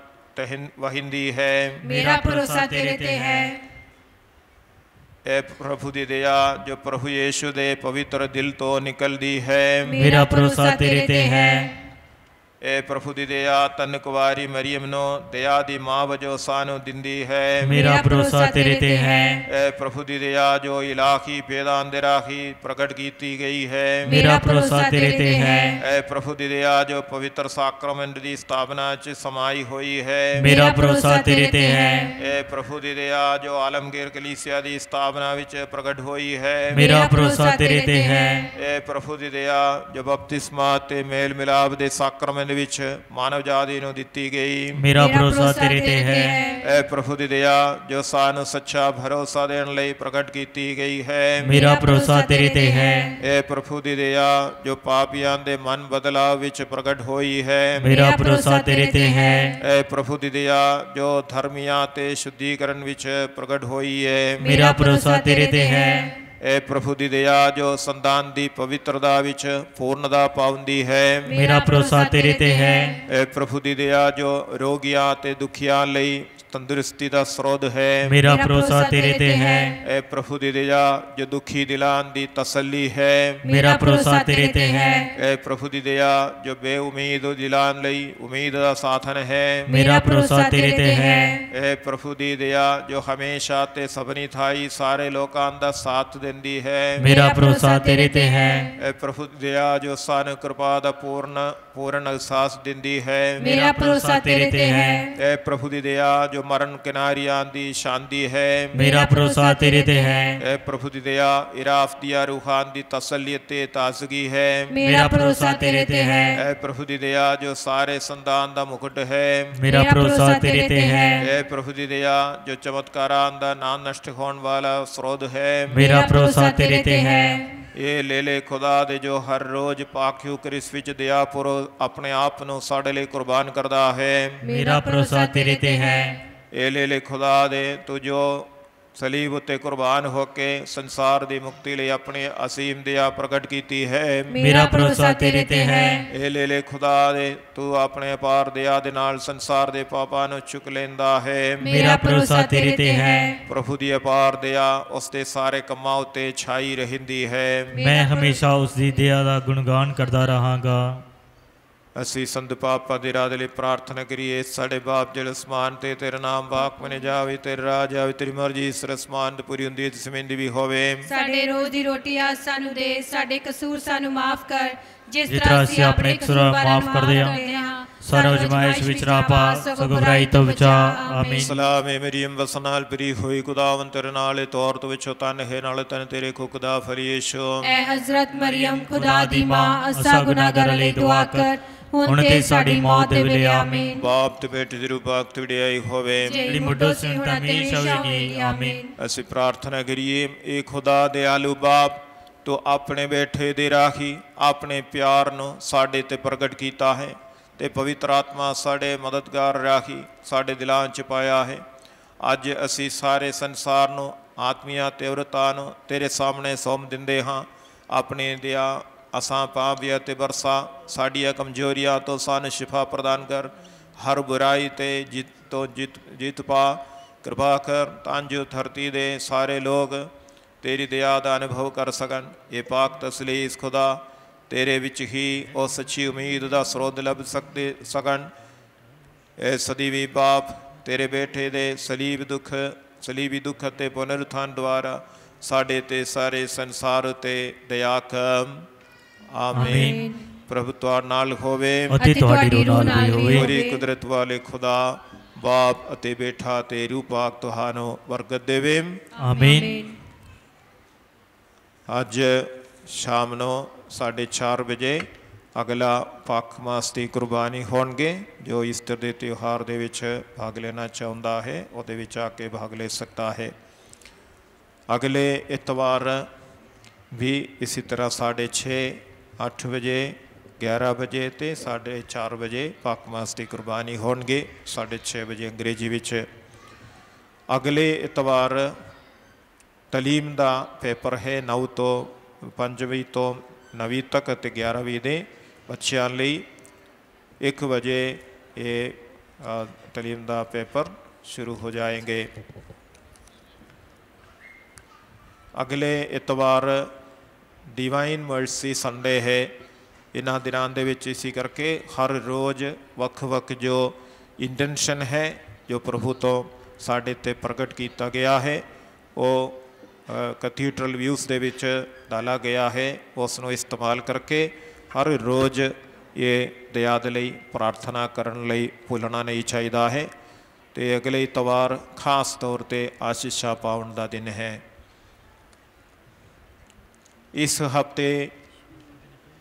ਵਹਿੰਦੀ ਹੈ। मेरा भरोसा तेरे ते है। ਇਹ ਪ੍ਰਭੂ ਦੀ ਦਇਆ ਜੋ ਪ੍ਰਭੂ ਯੀਸ਼ੂ ਦੇ ਪਵਿੱਤਰ ਦਿਲ ਤੋਂ ਨਿਕਲਦੀ ਹੈ। मेरा भरोसा तेरे ते है। ਇਹ ਪ੍ਰਭੂ ਦੀ ਦਇਆ ਧੰਨ ਕੁਵਾਰੀ ਮਰੀਮ ਨੂੰ ਦਇਆ ਦੀ ਮਾਂ ਵਜੋਂ ਸਾਨੂੰ ਦਿੰਦੀ ਹੈ। मेरा भरोसा तेरे ते है। ਇਹ ਪ੍ਰਭੂ ਦੀ ਦਇਆ ਜੋ ਇਲਾਹੀ ਭੇਦਾਂ ਦੇ ਰਾਹੀਂ ਪ੍ਰਗਟ ਕੀਤੀ ਗਈ ਹੈ। मेरा भरोसा तेरे ते है। ਇਹ ਪ੍ਰਭੂ ਦੀ ਦਇਆ ਜੋ ਪਵਿੱਤਰ ਸਾਕਰਮੈਂਟ ਦੀ ਸਥਾਪਨਾ 'ਚ ਸਮਾਈ ਹੋਈ ਹੈ। मेरा भरोसा तेरे ते है। ਇਹ ਪ੍ਰਭੂ ਦੀ ਦਇਆ ਜੋ ਆਲਮਗੀਰ ਕਲੀਸਿਆ ਦੀ ਸਥਾਪਨਾ ਵਿੱਚ ਪ੍ਰਗਟ ਹੋਈ ਹੈ। मेरा भरोसा तेरे ते है। ਇਹ ਪ੍ਰਭੂ ਦੀ ਦਇਆ ਜੋ ਬਪਤਿਸਮਾ ਤੇ ਮੇਲ ਮਿਲਾਪ ਦੇ ਸਾਕਰਮੈਂਟ ਵਿੱਚ ਮਾਨਵ ਜਾਤੀ ਨੂੰ ਦਿੱਤੀ ਗਈ। मेरा भरोसा तेरे ते है। ਇਹ ਪ੍ਰਭੂ ਦੀ ਦਇਆ ਜੋ ਸਾਨੂੰ ਸੱਚਾ ਭਰੋਸਾ ਦੇਣ ਲਈ ਪ੍ਰਗਟ ਕੀਤੀ ਗਈ ਹੈ। मेरा भरोसा तेरे ते है। ਇਹ ਪ੍ਰਭੂ ਦੀ ਦਇਆ ਜੋ ਪਾਪੀਆਂ ਦੇ ਮਨ ਬਦਲਾਅ ਵਿੱਚ ਪ੍ਰਗਟ ਹੋਈ ਹੈ। मेरा भरोसा तेरे ते है। ਇਹ ਪ੍ਰਭੂ ਦੀ ਦਇਆ ਜੋ ਧਰਮੀਆਂ ਤੇ ਸ਼ੁੱਧੀਕਰਨ ਵਿੱਚ ਪ੍ਰਗਟ ਹੋਈ ਹੈ। मेरा भरोसा तेरे ते है। ਇਹ ਪ੍ਰਭੂ ਦੀ ਦਇਆ ਜੋ ਸੰਤਾਨ ਦੀ ਪਵਿੱਤਰਤਾ ਵਿੱਚ ਪੂਰਨਤਾ ਪਾਉਂਦੀ ਹੈ। मेरा भरोसा तेरे ते है। ਇਹ ਪ੍ਰਭੂ ਦੀ ਦਇਆ ਜੋ ਰੋਗੀਆਂ ਤੇ ਦੁਖੀਆਂ ਲਈ ਤੰਦਰੁਸਤੀ ਦਾ ਸਰੋਤ ਹੈ। मेरा भरोसा तेरे ते है। ਇਹ ਪ੍ਰਭੂ ਦੀ ਦਇਆ ਜੋ ਦੁਖੀ ਦਿਲਾਂ ਦੀ ਤਸੱਲੀ ਹੈ। मेरा भरोसा तेरे ते है। ਇਹ ਪ੍ਰਭੂ ਦੀ ਦਇਆ ਜੋ ਬੇਉਮੀਦ ਦਿਲਾਂ ਲਈ ਉਮੀਦ ਦਾ ਸਾਧਨ ਹੈ। मेरा भरोसा तेरे ते है। ਇਹ ਪ੍ਰਭੂ ਦੀ ਦਇਆ ਜੋ ਹਮੇਸ਼ਾ ਤੇ ਸਭਨੀ ਥਾਈ ਸਾਰੇ ਲੋਕਾਂ ਦਾ ਸਾਥ ਦਿੰਦੀ ਹੈ। मेरा भरोसा तेरे ते है। ਇਹ ਪ੍ਰਭੂ ਦੀ ਦਇਆ ਜੋ ਸਾਨੂੰ ਕਿਰਪਾ ਦਾ ਪੂਰਨ ਅਹਿਸਾਸ ਦਿੰਦੀ ਹੈ। मेरा भरोसा तेरे ते है। ਇਹ ਪ੍ਰਭੂ ਦੀ ਦਇਆ ਜੋ ਮਰਨ ਕਿਨਾਰਿਆਂ ਦੀ ਸ਼ਾਂਤੀ ਹੈ। मेरा भरोसा तेरे ते है। ਇਹ ਪ੍ਰਭੂ ਦੀ ਦਇਆ ਇਰਾਫਤੀਆ ਰੂਹਾਂ ਦੀ ਤਸੱਲੀ ਤੇ ਤਾਜ਼ਗੀ ਹੈ। मेरा भरोसा तेरे ते है। ਇਹ ਪ੍ਰਭੂ ਦੀ ਦਇਆ ਜੋ ਸਾਰੇ ਸੰਤਾਨ ਦਾ ਮੁਕਟ ਹੈ। मेरा भरोसा तेरे ते है। ਇਹ ਪ੍ਰਭੂ ਦੀ ਦਇਆ ਜੋ ਚਮਤਕਾਰਾਂ ਦਾ ਨਾਮ ਨਸ਼ਟ ਹੋਣ ਵਾਲਾ ਸਰੋਤ ਹੈ। मेरा भरोसा तेरे ते है। ਇਹ ਲੇਲੇ ਖੁਦਾ ਦੇ ਜੋ ਹਰ ਰੋਜ਼ ਪਾਕਿਓ ਕ੍ਰਿਸ ਵਿੱਚ ਦਇਆ ਪੁਰ ਆਪਣੇ ਆਪ ਨੂੰ ਸਾਡੇ ਲਈ ਕੁਰਬਾਨ ਕਰਦਾ ਹੈ। मेरा भरोसा तेरे ते है। ਇਹ ਲੇਲੇ ਖੁਦਾ ਦੇ ਤੂੰ ਜੋ ਸਲੀਬ ਉੱਤੇ ਕੁਰਬਾਨ ਹੋ ਕੇ ਸੰਸਾਰ ਦੀ ਮੁਕਤੀ ਲਈ ਆਪਣੀ ਅਸੀਮ ਦਇਆ ਪ੍ਰਗਟ ਕੀਤੀ ਹੈ। मेरा भरोसा तेरे ते है। ਇਹ ਲੇਲੇ ਖੁਦਾ ਦੇ ਤੂੰ ਆਪਣੇ ਅਪਾਰ ਦਇਆ ਦੇ ਨਾਲ ਸੰਸਾਰ ਦੇ ਪਾਪਾਂ ਨੂੰ ਚੁੱਕ ਲੈਂਦਾ ਹੈ। मेरा भरोसा तेरे ते है। ਪ੍ਰਭੂ ਦੀ ਅਪਾਰ ਦਇਆ ਉਸ ਦੇ ਸਾਰੇ ਕੰਮਾਂ ਉੱਤੇ ਛਾਈ ਰਹਿੰਦੀ ਹੈ। मैं हमेशा उस दी दया दा गुणगान करदा रहांगा। ਅਸੀਂ ਸੰਤ ਪਾਪਾਂ ਦੇ ਰਾਜ ਲਈ ਪ੍ਰਾਰਥਨਾ ਕਰੀਏ। ਸਾਡੇ ਬਾਪ ਜਿਹੜੇ ਅਸਮਾਨ ਤੇ ਤੇਰਾ ਨਾਮ ਪਾਕ ਮਨੇ ਜਾਵੇ, ਤੇਰਾ ਰਾਜ ਆਵੇ, ਤੇਰੀ ਮਰਜ਼ੀ ਇਸ ਅਸਮਾਨ ਤੇ ਪੂਰੀ ਹੁੰਦੀ ਤੇ ਜ਼ਮੀਨ ਦੀ ਵੀ ਹੋਵੇ। ਸਾਡੇ ਰੋਜ਼ ਦੀ ਰੋਟੀ ਅੱਜ ਸਾਨੂੰ ਦੇ। ਸਾਡੇ ਕਸੂਰ ਸਾਨੂੰ ਮਾਫ ਕਰ ਜਿਸ ਤਰ੍ਹਾਂ ਅਸੀਂ ਆਪਣੇ ਕਸੂਰਾਂ ਮਾਫ ਕਰਦੇ ਹਾਂ। ਸਾਰਾ ਅਜ਼ਮਾਇਸ਼ ਵਿੱਚ ਨਾ ਪਾ, ਸਗੋਂ ਬੁਰਾਈ ਤੋਂ ਬਚਾ। ਆਮੀਨ। ਸਲਾਮ ਏ ਮਰੀਮ ਵਸਨ ਨਾਲ ਭਰੀ ਹੋਈ, ਖੁਦਾਵੰਦ ਤੇਰੇ ਨਾਲ ਏ, ਤੂੰ ਔਰਤਾਂ ਵਿੱਚੋਂ ਧਨ ਹੈ, ਨਾਲੇ ਧਨ ਤੇਰੇ ਕੁੱਖ ਦਾ ਫਲ ਯੀਸ਼ੂ। ਐ ਹਜ਼ਰਤ ਮਰੀਮ ਖੁਦਾ ਦੀ ਮਾਂ, ਅਸਾਂ ਗੁਨਾਹਗਾਰਾਂ ਲਈ ਦੁਆ ਕਰ ਹੁਣ ਤੇ ਸਾਡੀ ਮੌਤ ਦੇ ਵੇਲੇ। ਆਮੀਨ। ਬਾਪ ਤੇ ਬੇਟੇ ਦੀ ਰੂਪਾਕ ਤੇ ਵਡਿਆਈ ਹੋਵੇ, ਜਿਹੜੀ ਮੁੱਢੋਂ ਸੀ ਹੁਣ ਤੱਕ ਹਮੇਸ਼ਾ ਹੋਵੇਗੀ। ਆਮੀਨ। ਅਸੀਂ ਪ੍ਰਾਰਥਨਾ ਕਰੀਏ। ਇਹ ਖੁਦਾ ਦਿਆਲੂ ਬਾਪ, ਤੂੰ ਆਪਣੇ ਬੇਟੇ ਦੇ ਰਾਹੀਂ ਆਪਣੇ ਪਿਆਰ ਨੂੰ ਸਾਡੇ ਤੇ ਪ੍ਰਗਟ ਕੀਤਾ ਹੈ ਤੇ ਪਵਿੱਤਰ ਆਤਮਾ ਸਾਡੇ ਮਦਦਗਾਰ ਰਾਹੀਂ ਸਾਡੇ ਦਿਲਾਂ 'ਚ ਪਾਇਆ ਹੈ। ਅੱਜ ਅਸੀਂ ਸਾਰੇ ਸੰਸਾਰ ਨੂੰ, ਆਤਮੀਆਂ ਤੇ ਔਰਤਾਂ ਨੂੰ ਤੇਰੇ ਸਾਹਮਣੇ ਸੌਂਪ ਦਿੰਦੇ ਹਾਂ। ਆਪਣੀ ਦਇਆ ਅਸਾਂ ਪਾਵੀਆਂ ਤੇ ਵਰਸਾ, ਸਾਡੀਆਂ ਕਮਜ਼ੋਰੀਆਂ ਤੋਂ ਸਾਨੂੰ ਸ਼ਿਫਾ ਪ੍ਰਦਾਨ ਕਰ। हर बुराई ते जीत पा। कृपा कर तां जो धरती दे सारे लोग तेरी दया का अनुभव कर सकन। ये पाक तसलीस खुदा तेरे विच ही और सच्ची उम्मीद का स्रोत लभ सकन। ए सदीवी बाप तेरे बेटे दे सलीबी दुख ते पुनरुत्थान द्वारा साढ़े ते सारे संसार ते दया कर। आमीन। प्रभु तुहाडे नाल होवे अते तुहाडी रूह नाल भी होवे। पूरी कुदरत वाले खुदा बाप अते बेटा ते रूह पाक तुहानू बरकत देवे। आमीन। अज शाम नू 4:30 बजे अगला पख मास की कुर्बानी होणगे। जो ईस्टर के त्यौहार दे विच भाग लेना चाहुंदा है उहदे विच आके भाग ले सकता है। अगले इतवार भी इसी तरह 6:30, 8 बजे, 11 बजे ते 4:30 बजे पख मास की कुर्बानी होणगे। 6:30 बजे अंग्रेजी विच। अगले इतवार तलीम का पेपर है 9 तो 5वीं तो 9वीं तक ते 11वीं दे बच्चों लई 1 बजे ये तलीम का पेपर शुरू हो जाएंगे। अगले इतवार डिवाइन मर्सी संडे है। इन्हां दिनां दे विच इसी करके हर रोज़ वख-वख जो इंटेंशन है जो प्रभु तो साढ़े ते प्रगट किया गया है वो कैथीड्रल व्यूज़ दे विच डाला गया है। उसनों इस्तेमाल करके हर रोज़ ये दया दे लई प्रार्थना करन लई भुलना नहीं चाहिए है। तो अगले इतवार खास तौर पर आशीषा पाउण का दिन है। इस हफ्ते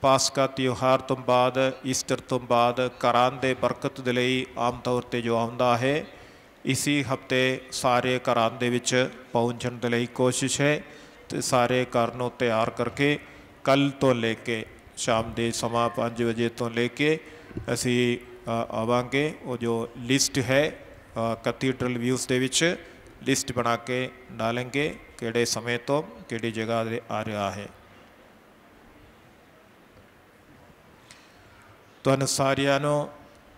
पास्का त्यौहार तो बाद ईस्टर तो बाद घरां दे बरकत दे लई आम तौर पर जो आउंदा है इसी हफ्ते सारे घरां दे विच पहुंचण दे लई कोशिश है। तो सारे घर नूं तैयार करके कल तो लेके शाम के समा 5 बजे तो लेके असी आवांगे। वो जो लिस्ट है कैथीड्रल व्यूज़ दे विच लिस्ट बना के डालेंगे किहड़े समय तो किहड़ी जगह आ रहा है। तुहानू सारियां नूं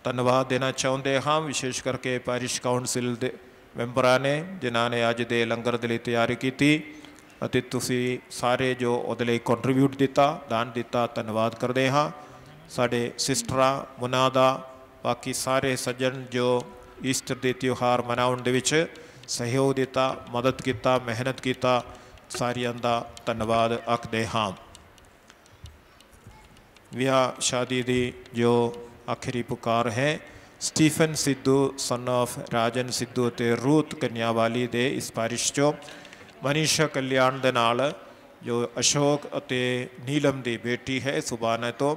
धन्यवाद देना चाहुंदे हाँ, विशेष करके पैरिश काउंसिल दे मैंबरां ने जिन्हां ने अज दे लंगर दे लई तैयारी की ਅਤੇ ਤੁਸੀਂ ਸਾਰੇ जो ਉਹਦੇ ਲਈ ਕੰਟਰੀਬਿਊਟ ਦਿੱਤਾ ਦਾਨ ਦਿੱਤਾ ਧੰਨਵਾਦ ਕਰਦੇ ਹਾਂ। ਸਾਡੇ ਸਿਸਟਰਾਂ ਮੁਨਾ ਦਾ ਬਾਕੀ ਸਾਰੇ ਸੱਜਣ ਜੋ ਈਸਟਰ ਦੇ ਤਿਉਹਾਰ ਮਨਾਉਣ ਦੇ ਵਿੱਚ ਸਹਿਯੋਗ ਦਿੱਤਾ ਮਦਦ ਕੀਤਾ ਮਿਹਨਤ ਕੀਤਾ ਸਾਰਿਆਂ ਦਾ ਧੰਨਵਾਦ ਆਖਦੇ ਹਾਂ। ਵਿਆਹ ਸ਼ਾਦੀ ਦੀ ਜੋ ਆਖਰੀ ਪੁਕਾਰ ਹੈ ਸਟੀਫਨ ਸਿੱਧੂ ਸਨ ਆਫ ਰਾਜਨ ਸਿੱਧੂ ਅਤੇ ਰੂਤ ਕਨਿਆਵਾਲੀ ਦੇ ਇਸ ਪਾਰਿਸ਼ 'ਚੋਂ मनीषा कल्याण दे नाल जो अशोक अते नीलम की बेटी है सुबाना तो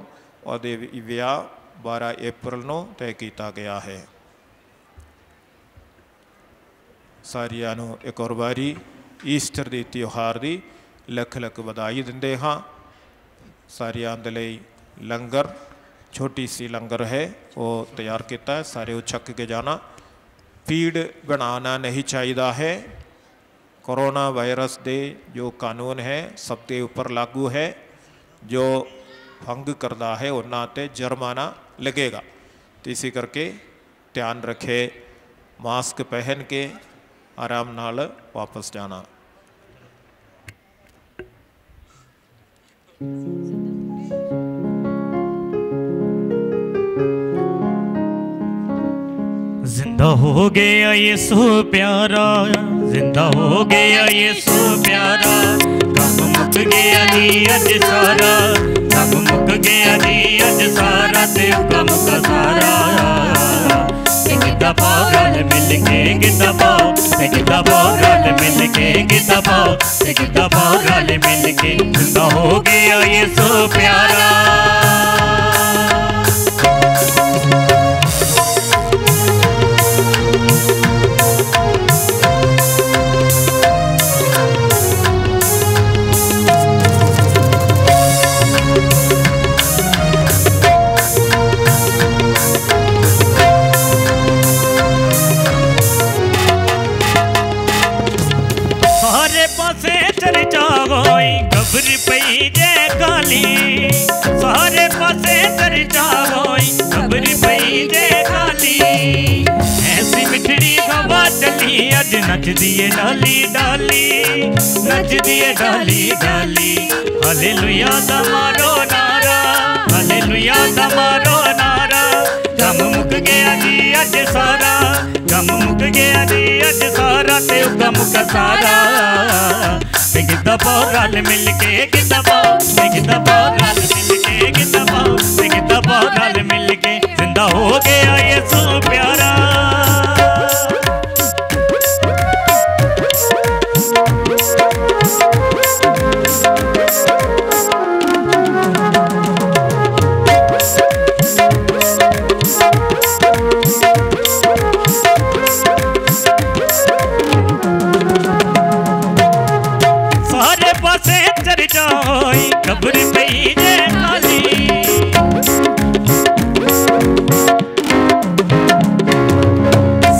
और विआह 12 अप्रैल नूं तय किया गया है। सारियां नूं एक और बारी ईस्टर के त्यौहार की लख लख वधाई दिंदे हाँ। सारियां दे लई लंगर छोटी सी लंगर है वो तैयार किया है। सारे छक के जाना। भीड़ बनाना नहीं चाहिए है। कोरोना वायरस के जो कानून है सबके ऊपर लागू है। जो भंग करता है उन्होंने जुर्माना लगेगा। तो इसी करके ध्यान रखे मास्क पहन के आराम नाल वापस जाना। जिंदा हो गया यीशु प्यारा, जिंदा हो गया यीशु प्यारा। कब मुक गया नी अज सारा, कब मुक गया नी अज सारा ते कम का सारा। गिद्दा पाओ रल मिल के गिद्दा पाओ, गिद्दा पाओ रल मिल के गिद्दा पाओ, गिद्दा पाओ रल मिल के। जिंदा हो गया यीशु प्यारा। गबर पई जय काली सारे पासे चर्चा होई, गबर पई जय काली अज नचदी है डाली डाली, नचदी है डाली डाली। हालेलुया दा मारो नारा, हालेलुया दा मारो नारा। गम मुक गया जी अज सारा, गम मुक गया जी अज सारा, ते गम का सारा। ते गिद्दा पाओ रल मिल के, गिद्दा पाओ, ते गिद्दा पाओ रल मिल के, गिद्दा पाओ, ते गिद्दा पाओ रल मिल के। जिंदा हो गया यीशु प्यारा। कब्र पई जे खाली,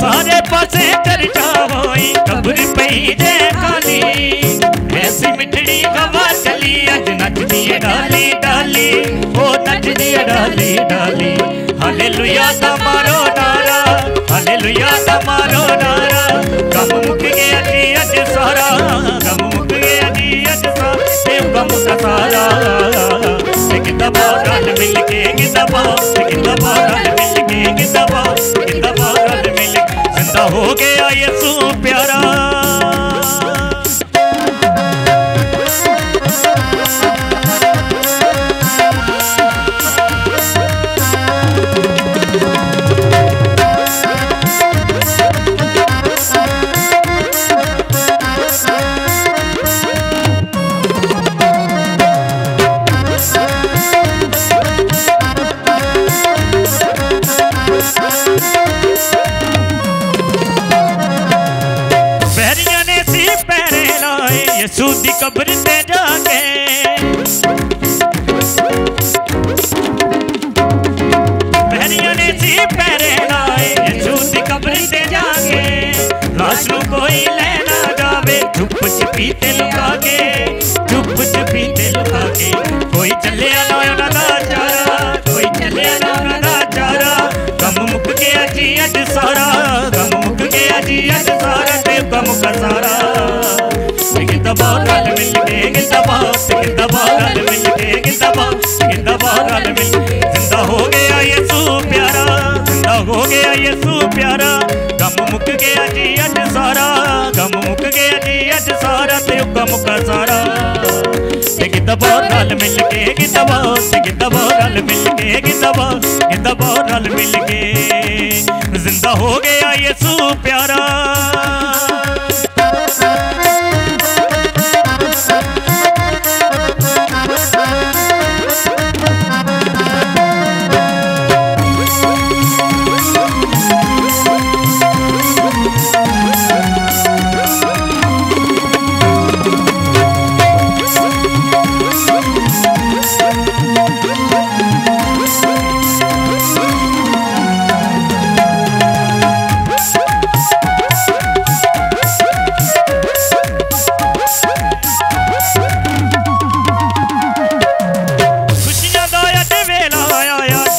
सारे पासे चर्चा होई, कब्र पई जे खाली। ऐसी मिठड़ी हवा चली अज नचदी है डाली डाली, ओ नचदी है डाली डाली। हालेलुया दा मारो नारा, हालेलुया दा मारो नारा। गम मुक गया जी अज सारा, गम मुक गया जी अज सारा, ते गम का सारा। गिद्दा पाओ रल मिल के, गिद्दा पाओ, गिद्दा पाओ रल मिल के, गिद्दा पाओ, गिद्दा पाओ रल मिल के। जिंदा हो गया यीशु प्यारा। यीशु दी कब्र ते जाके, पैरियां ने सी पैरे लाए यीशु दी कब्र ते जाके। लाश नूं कोई लेना जावे, चुप चपीते लुका के, चुप चपीते लुका के। कोई चलिया ना उन्हां दा चारा, कोई चलिया ना उन्हां दा चारा। गम मुक गया जी अज सारा, गम मुक गया जी अज सारा, ते गम का सारा। गिद्दा पाओ रल मिल के, गिद्दा पाओ, गिद्दा पाओ रल मिल के, गिद्दा पाओ, गिद्दा पाओ रल मिल के। जिंदा हो गया यीशु प्यारा, जिंदा हो गया यीशु प्यारा। गम मुक गया जी अज सारा, गम मुक गया जी अज सारा, ते गम का सारा। ते गिद्दा पाओ रल मिल के, गिद्दा पाओ, गिद्दा पाओ रल मिल के, गिद्दा पाओ, गिद्दा पाओ रल मिल के। जिंदा हो गया यीशु प्यारा।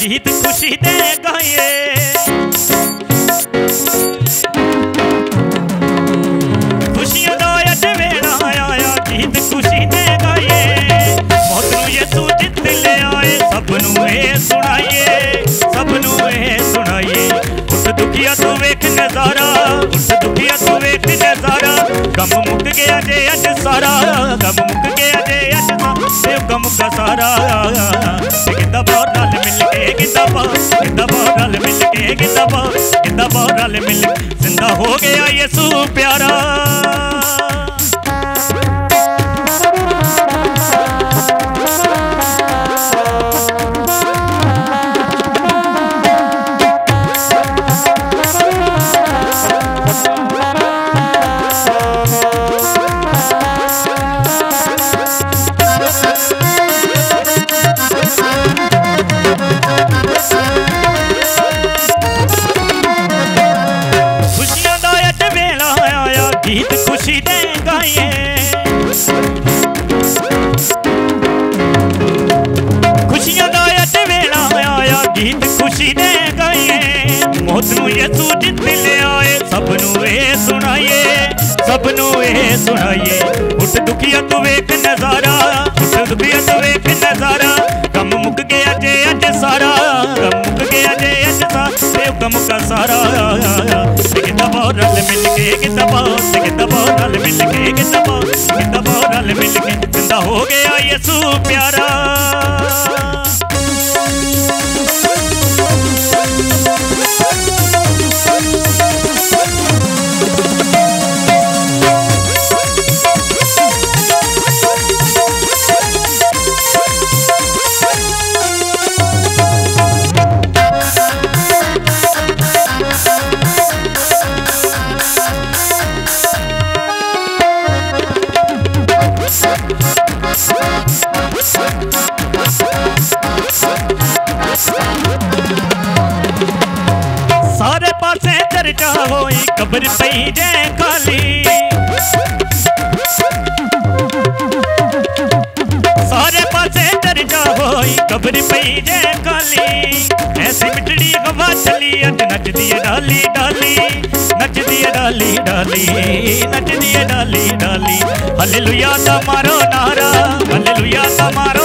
गीत खुशी दे गाइए, खुशियां दा अज वेला आया, गीत खुशी दे गाइए। मौत नूं यीशु जित ले आए, सब नूं ए सुनाइए, सब नूं ए सुनाइए। उठ दुखिया तू वेख नजारा, उठ दुखिया तू वेख नजारा। गम मुक गया जे अज सारा, गम मुक गया जे अज सारा, गम का सारा। गिद्दा पाओ रल मिल के, गिद्दा पाओ, गिद्दा पाओ रल मिल के, गिद्दा पाओ, गिद्दा पाओ रल मिल के। जिंदा हो गया यीशु प्यारा। गीत खुशी दे गाइए, खुशियां दा अज वेला आया, गीत खुशी दे गाइए। मौत नूं यीशु जित ले आए, सब नूं ए सुनाइए, सबनू ये सुनाइए। उठ दुखिया तू वेख नजारा, उठ दुखिया तू वेख नजारा। कम मुक गया जे अज सारा, कम मुक गया जे अज सारा, कम का सारा। गिद्दा पाओ रल मिल के, गिद्दा पाओ रल मिल के, गिद्दा पाओ रल मिल के। जिंदा हो गया यसू प्यारा। सारे पासे चर्चा होई, कब्र पई जे खाली। सारे पासे चर्चा होई, कब्र पई जे खाली। ऐसी मिटड़ी हवा चली, अज नचदी है डाली डाली, नचदी है डाली डाली, नचदी है डाली डाली। हालेलुया दा मारो नारा, हालेलुया दा मारो